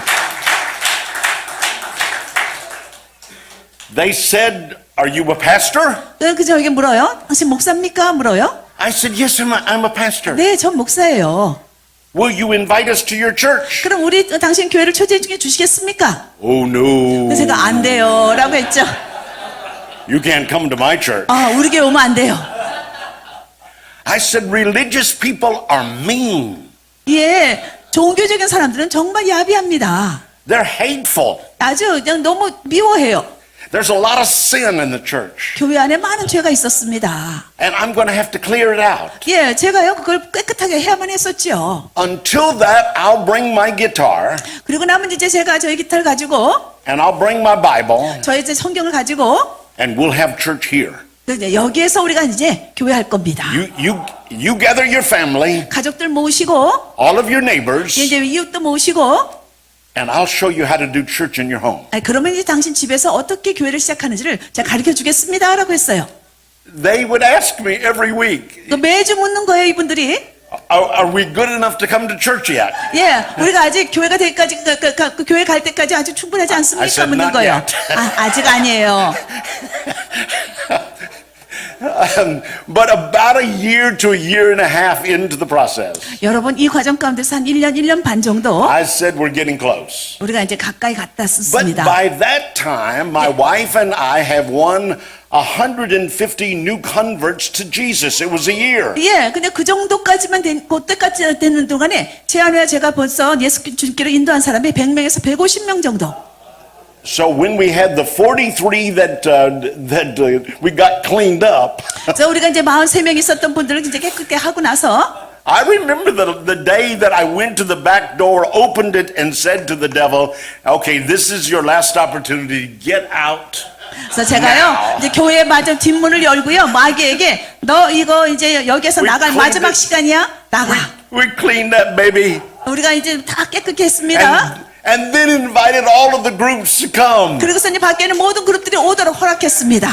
[SPEAKER 4] They said, are you a pastor?
[SPEAKER 2] 그 저에게 물어요. 당신 목사입니까? 물어요.
[SPEAKER 4] I said, yes, I'm a pastor.
[SPEAKER 2] 네, 전 목사예요.
[SPEAKER 4] Will you invite us to your church?
[SPEAKER 2] 그럼 우리 당신 교회를 초대해 주시겠습니까?
[SPEAKER 4] Oh no.
[SPEAKER 2] 그래서 제가 안 돼요 라고 했죠.
[SPEAKER 4] You can't come to my church.
[SPEAKER 2] 우리 교회 오면 안 돼요.
[SPEAKER 4] I said religious people are mean.
[SPEAKER 2] 예, 종교적인 사람들은 정말 야비합니다.
[SPEAKER 4] They're hateful.
[SPEAKER 2] 아주 그냥 너무 미워해요.
[SPEAKER 4] There's a lot of sin in the church.
[SPEAKER 2] 교회 안에 많은 죄가 있었습니다.
[SPEAKER 4] And I'm going to have to clear it out.
[SPEAKER 2] 예, 제가요 그걸 깨끗하게 해야만 했었죠.
[SPEAKER 4] Until that, I'll bring my guitar
[SPEAKER 2] 그리고 나면 이제 제가 저희 기타를 가지고
[SPEAKER 4] and I'll bring my Bible
[SPEAKER 2] 저희 이제 성경을 가지고
[SPEAKER 4] and we'll have church here.
[SPEAKER 2] 이제 여기에서 우리가 이제 교회 할 겁니다.
[SPEAKER 4] You gather your family,
[SPEAKER 2] 가족들 모시고
[SPEAKER 4] all of your neighbors,
[SPEAKER 2] 이제 이웃도 모시고
[SPEAKER 4] and I'll show you how to do church in your home.
[SPEAKER 2] 그러면 이제 당신 집에서 어떻게 교회를 시작하는지를 제가 가르쳐 주겠습니다라고 했어요.
[SPEAKER 4] They would ask me every week,
[SPEAKER 2] 매주 묻는 거예요, 이분들이.
[SPEAKER 4] are we good enough to come to church yet?
[SPEAKER 2] 예, 우리가 아직 교회가 될 때까지 그 교회 갈 때까지 아직 충분하지
[SPEAKER 4] I
[SPEAKER 2] 않습니까?
[SPEAKER 4] said
[SPEAKER 2] 묻는
[SPEAKER 4] not
[SPEAKER 2] 거예요.
[SPEAKER 4] yet.
[SPEAKER 2] 아직 아니에요.
[SPEAKER 4] But about a year to a year and a half into the process,
[SPEAKER 2] 여러분 이 과정 가운데서 한 1년 반 정도
[SPEAKER 4] I said we're getting close.
[SPEAKER 2] 우리가 이제 가까이
[SPEAKER 4] But
[SPEAKER 2] 갔습니다.
[SPEAKER 4] by that time, my wife and I have won 150 new converts to Jesus. It was a year.
[SPEAKER 2] 예, 근데 그 정도까지만 그때까지 되는 동안에 제 아내와 제가 벌써 예수 주님께로 인도한 사람이 100명에서 150명 정도.
[SPEAKER 4] So when we had the 43 that we got cleaned up,
[SPEAKER 2] 그래서 우리가 이제 43명 있었던 분들을 이제 깨끗게 하고 나서
[SPEAKER 4] I remember the day that I went to the back door, opened it, and said to the devil, "Okay, this is your last opportunity. Get out."
[SPEAKER 2] 그래서 제가요 이제 교회 마저 뒷문을 열고요 마귀에게 너 이거 이제 여기에서
[SPEAKER 4] We
[SPEAKER 2] 나갈
[SPEAKER 4] cleaned
[SPEAKER 2] 마지막
[SPEAKER 4] it.
[SPEAKER 2] 시간이야 나가.
[SPEAKER 4] We cleaned that baby,
[SPEAKER 2] 우리가 이제 다 깨끗게 했습니다.
[SPEAKER 4] and then invited all of the groups to come.
[SPEAKER 2] 그리고서 이제 밖에는 모든 그룹들이 오도록 허락했습니다.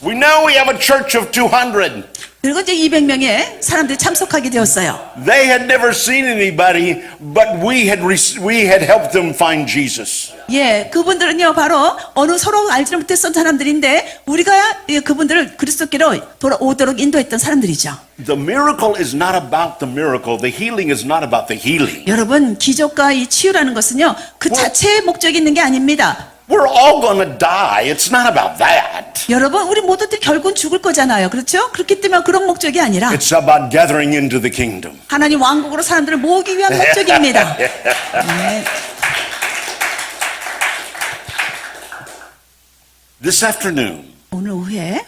[SPEAKER 4] Now we have a church of 200.
[SPEAKER 2] 그리고 이제 200명의 사람들이 참석하게 되었어요.
[SPEAKER 4] They had never seen anybody, but we had helped them find Jesus.
[SPEAKER 2] 예, 그분들은요 바로 어느 서로 알지 못했던 사람들인데 우리가 그분들을 그리스도께로 돌아오도록 인도했던 사람들이죠.
[SPEAKER 4] The miracle is not about the miracle. The healing is not about the healing.
[SPEAKER 2] 여러분 기적과 이 치유라는 것은요 그 자체의 목적이 있는 게 아닙니다.
[SPEAKER 4] We're all gonna die. It's not about that.
[SPEAKER 2] 여러분 우리 모두들 결국은 죽을 거잖아요. 그렇죠? 그렇기 때문에 그런 목적이 아니라
[SPEAKER 4] It's about gathering into the kingdom.
[SPEAKER 2] 하나님 왕국으로 사람들을 모으기 위한 목적입니다. 네.
[SPEAKER 4] This afternoon,
[SPEAKER 2] 오늘 오후에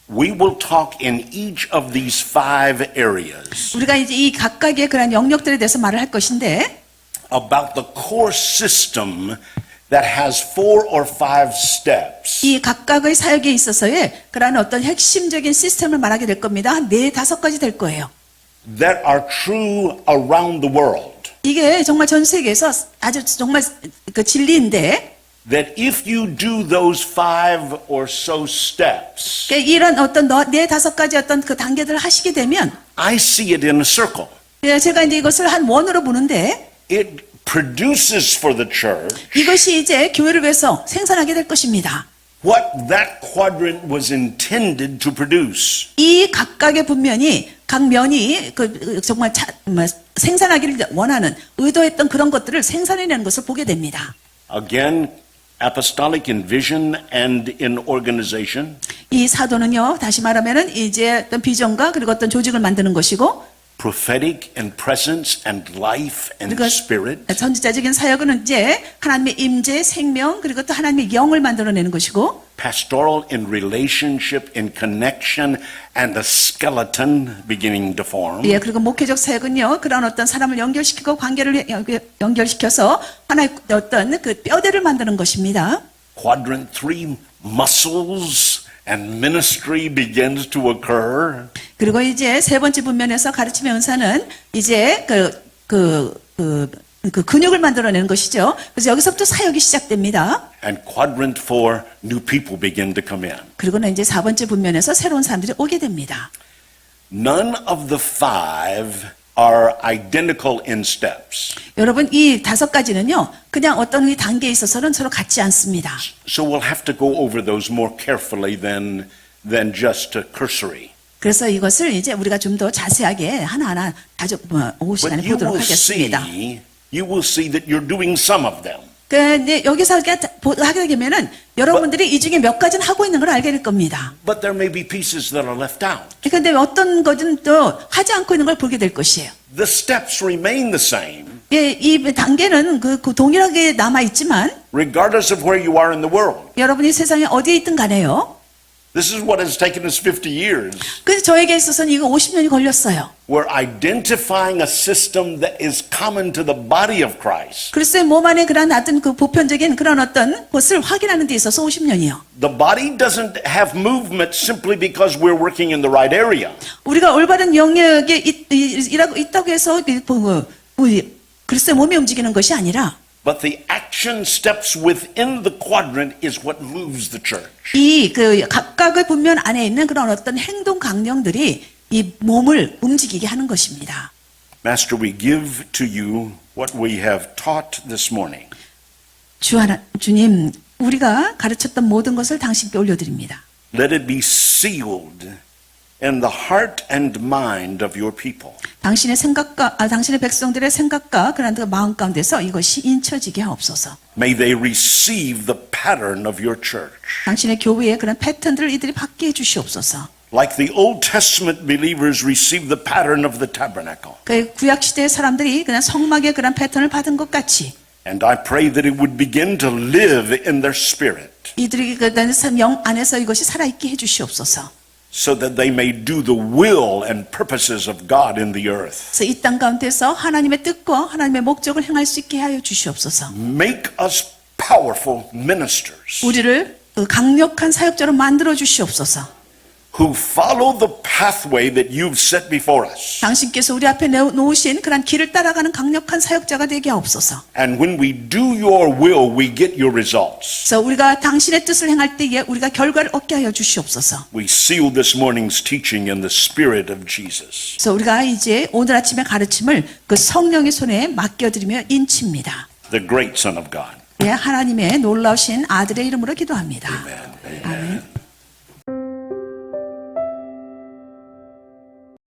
[SPEAKER 4] we will talk in each of these 5 areas
[SPEAKER 2] 우리가 이제 이 각각의 그런 영역들에 대해서 말을 할 것인데
[SPEAKER 4] about the core system that has 4 or 5 steps.
[SPEAKER 2] 이 각각의 사역에 있어서의 그러한 어떤 핵심적인 시스템을 말하게 될 겁니다. 한 4-5가지 될 거예요.
[SPEAKER 4] That are true around the world.
[SPEAKER 2] 이게 정말 전 세계에서 아주 정말 그 진리인데
[SPEAKER 4] That if you do those 5 or so steps,
[SPEAKER 2] 이런 어떤 4-5가지 어떤 그 단계들을 하시게 되면
[SPEAKER 4] I see it in a circle.
[SPEAKER 2] 제가 이제 이것을 한 원으로 보는데
[SPEAKER 4] It produces for the church
[SPEAKER 2] 이것이 이제 교회를 위해서 생산하게 될 것입니다.
[SPEAKER 4] what that quadrant was intended to produce.
[SPEAKER 2] 이 각각의 분면이 각 면이 정말 생산하기를 원하는 의도했던 그런 것들을 생산해내는 것을 보게 됩니다.
[SPEAKER 4] Again, apostolic in vision and in organization.
[SPEAKER 2] 이 사도는요 다시 말하면은 이제 어떤 비전과 그리고 어떤 조직을 만드는 것이고
[SPEAKER 4] Prophetic and presence and life and
[SPEAKER 2] 그리고
[SPEAKER 4] spirit.
[SPEAKER 2] 선지자적인 사역은 이제 하나님의 임재, 생명 그리고 또 하나님의 영을 만들어내는 것이고
[SPEAKER 4] Pastoral in relationship, in connection, and a skeleton beginning to form.
[SPEAKER 2] 예 그리고 목회적 사역은요 그런 어떤 사람을 연결시키고 관계를 연결시켜서 하나의 어떤 그 뼈대를 만드는 것입니다.
[SPEAKER 4] Quadrant 3, muscles and ministry begins to occur.
[SPEAKER 2] 그리고 이제 3번째 분면에서 가르침의 은사는 이제 그 근육을 만들어내는 것이죠. 그래서 여기서부터 사역이 시작됩니다.
[SPEAKER 4] And quadrant 4, new people begin to come in.
[SPEAKER 2] 그리고는 이제 4번째 분면에서 새로운 사람들이 오게 됩니다.
[SPEAKER 4] None of the 5 are identical in steps.
[SPEAKER 2] 여러분 이 5가지는요 그냥 어떤 이 단계에 있어서는 서로 같지 않습니다.
[SPEAKER 4] So we'll have to go over those more carefully than just cursory.
[SPEAKER 2] 그래서 이것을 이제 우리가 좀 더 자세하게 하나하나 오후 시간에
[SPEAKER 4] But you
[SPEAKER 2] 보도록
[SPEAKER 4] will
[SPEAKER 2] 하겠습니다.
[SPEAKER 4] see that you're doing some of them.
[SPEAKER 2] 근데 여기서 하게 되면은 여러분들이 이 중에 몇 가지는 하고 있는 걸 알게 될 겁니다.
[SPEAKER 4] But there may be pieces that are left out.
[SPEAKER 2] 그런데 어떤 것은 또 하지 않고 있는 걸 보게 될 것이에요.
[SPEAKER 4] The steps remain the same,
[SPEAKER 2] 예, 이 단계는 그 동일하게 남아 있지만
[SPEAKER 4] regardless of where you are in the world.
[SPEAKER 2] 여러분이 세상에 어디에 있든 간에요.
[SPEAKER 4] This is what has taken us 50 years.
[SPEAKER 2] 그래서 저에게 있어서는 이거 50년이 걸렸어요.
[SPEAKER 4] We're identifying a system that is common to the body of Christ.
[SPEAKER 2] 글쎄 몸 안에 그런 어떤 그 보편적인 그런 어떤 것을 확인하는 데 있어서 50년이요.
[SPEAKER 4] The body doesn't have movement simply because we're working in the right area.
[SPEAKER 2] 우리가 올바른 영역에 있다고 해서 글쎄 몸이 움직이는 것이 아니라
[SPEAKER 4] But the action steps within the quadrant is what moves the church.
[SPEAKER 2] 이 그 각각의 분면 안에 있는 그런 어떤 행동 강령들이 이 몸을 움직이게 하는 것입니다.
[SPEAKER 4] Master, we give to you what we have taught this morning.
[SPEAKER 2] 주님, 우리가 가르쳤던 모든 것을 당신께 올려드립니다.
[SPEAKER 4] Let it be sealed in the heart and mind of your people.
[SPEAKER 2] 당신의 생각과 당신의 백성들의 생각과 그런 그 마음 가운데서 이것이 인쳐지게 하옵소서.
[SPEAKER 4] May they receive the pattern of your church.
[SPEAKER 2] 당신의 교회의 그런 패턴들을 이들이 받게 해주시옵소서.
[SPEAKER 4] Like the Old Testament believers received the pattern of the tabernacle.
[SPEAKER 2] 그 구약 시대의 사람들이 그냥 성막의 그런 패턴을 받은 것 같이
[SPEAKER 4] And I pray that it would begin to live in their spirit
[SPEAKER 2] 이들이 그 영 안에서 이것이 살아있게 해주시옵소서.
[SPEAKER 4] so that they may do the will and purposes of God in the earth.
[SPEAKER 2] 그래서 이 땅 가운데서 하나님의 뜻과 하나님의 목적을 행할 수 있게 하여 주시옵소서.
[SPEAKER 4] Make us powerful ministers
[SPEAKER 2] 우리를 강력한 사역자로 만들어 주시옵소서.
[SPEAKER 4] who follow the pathway that you've set before us.
[SPEAKER 2] 당신께서 우리 앞에 놓으신 그런 길을 따라가는 강력한 사역자가 되게 하옵소서.
[SPEAKER 4] And when we do your will, we get your results.
[SPEAKER 2] 그래서 우리가 당신의 뜻을 행할 때에 우리가 결과를 얻게 하여 주시옵소서.
[SPEAKER 4] We seal this morning's teaching in the Spirit of Jesus.
[SPEAKER 2] 그래서 우리가 이제 오늘 아침의 가르침을 그 성령의 손에 맡겨드리며 인칩니다.
[SPEAKER 4] The great Son of God.
[SPEAKER 2] 예, 하나님의 놀라우신 아들의 이름으로 기도합니다.
[SPEAKER 4] Amen.
[SPEAKER 2] 아멘.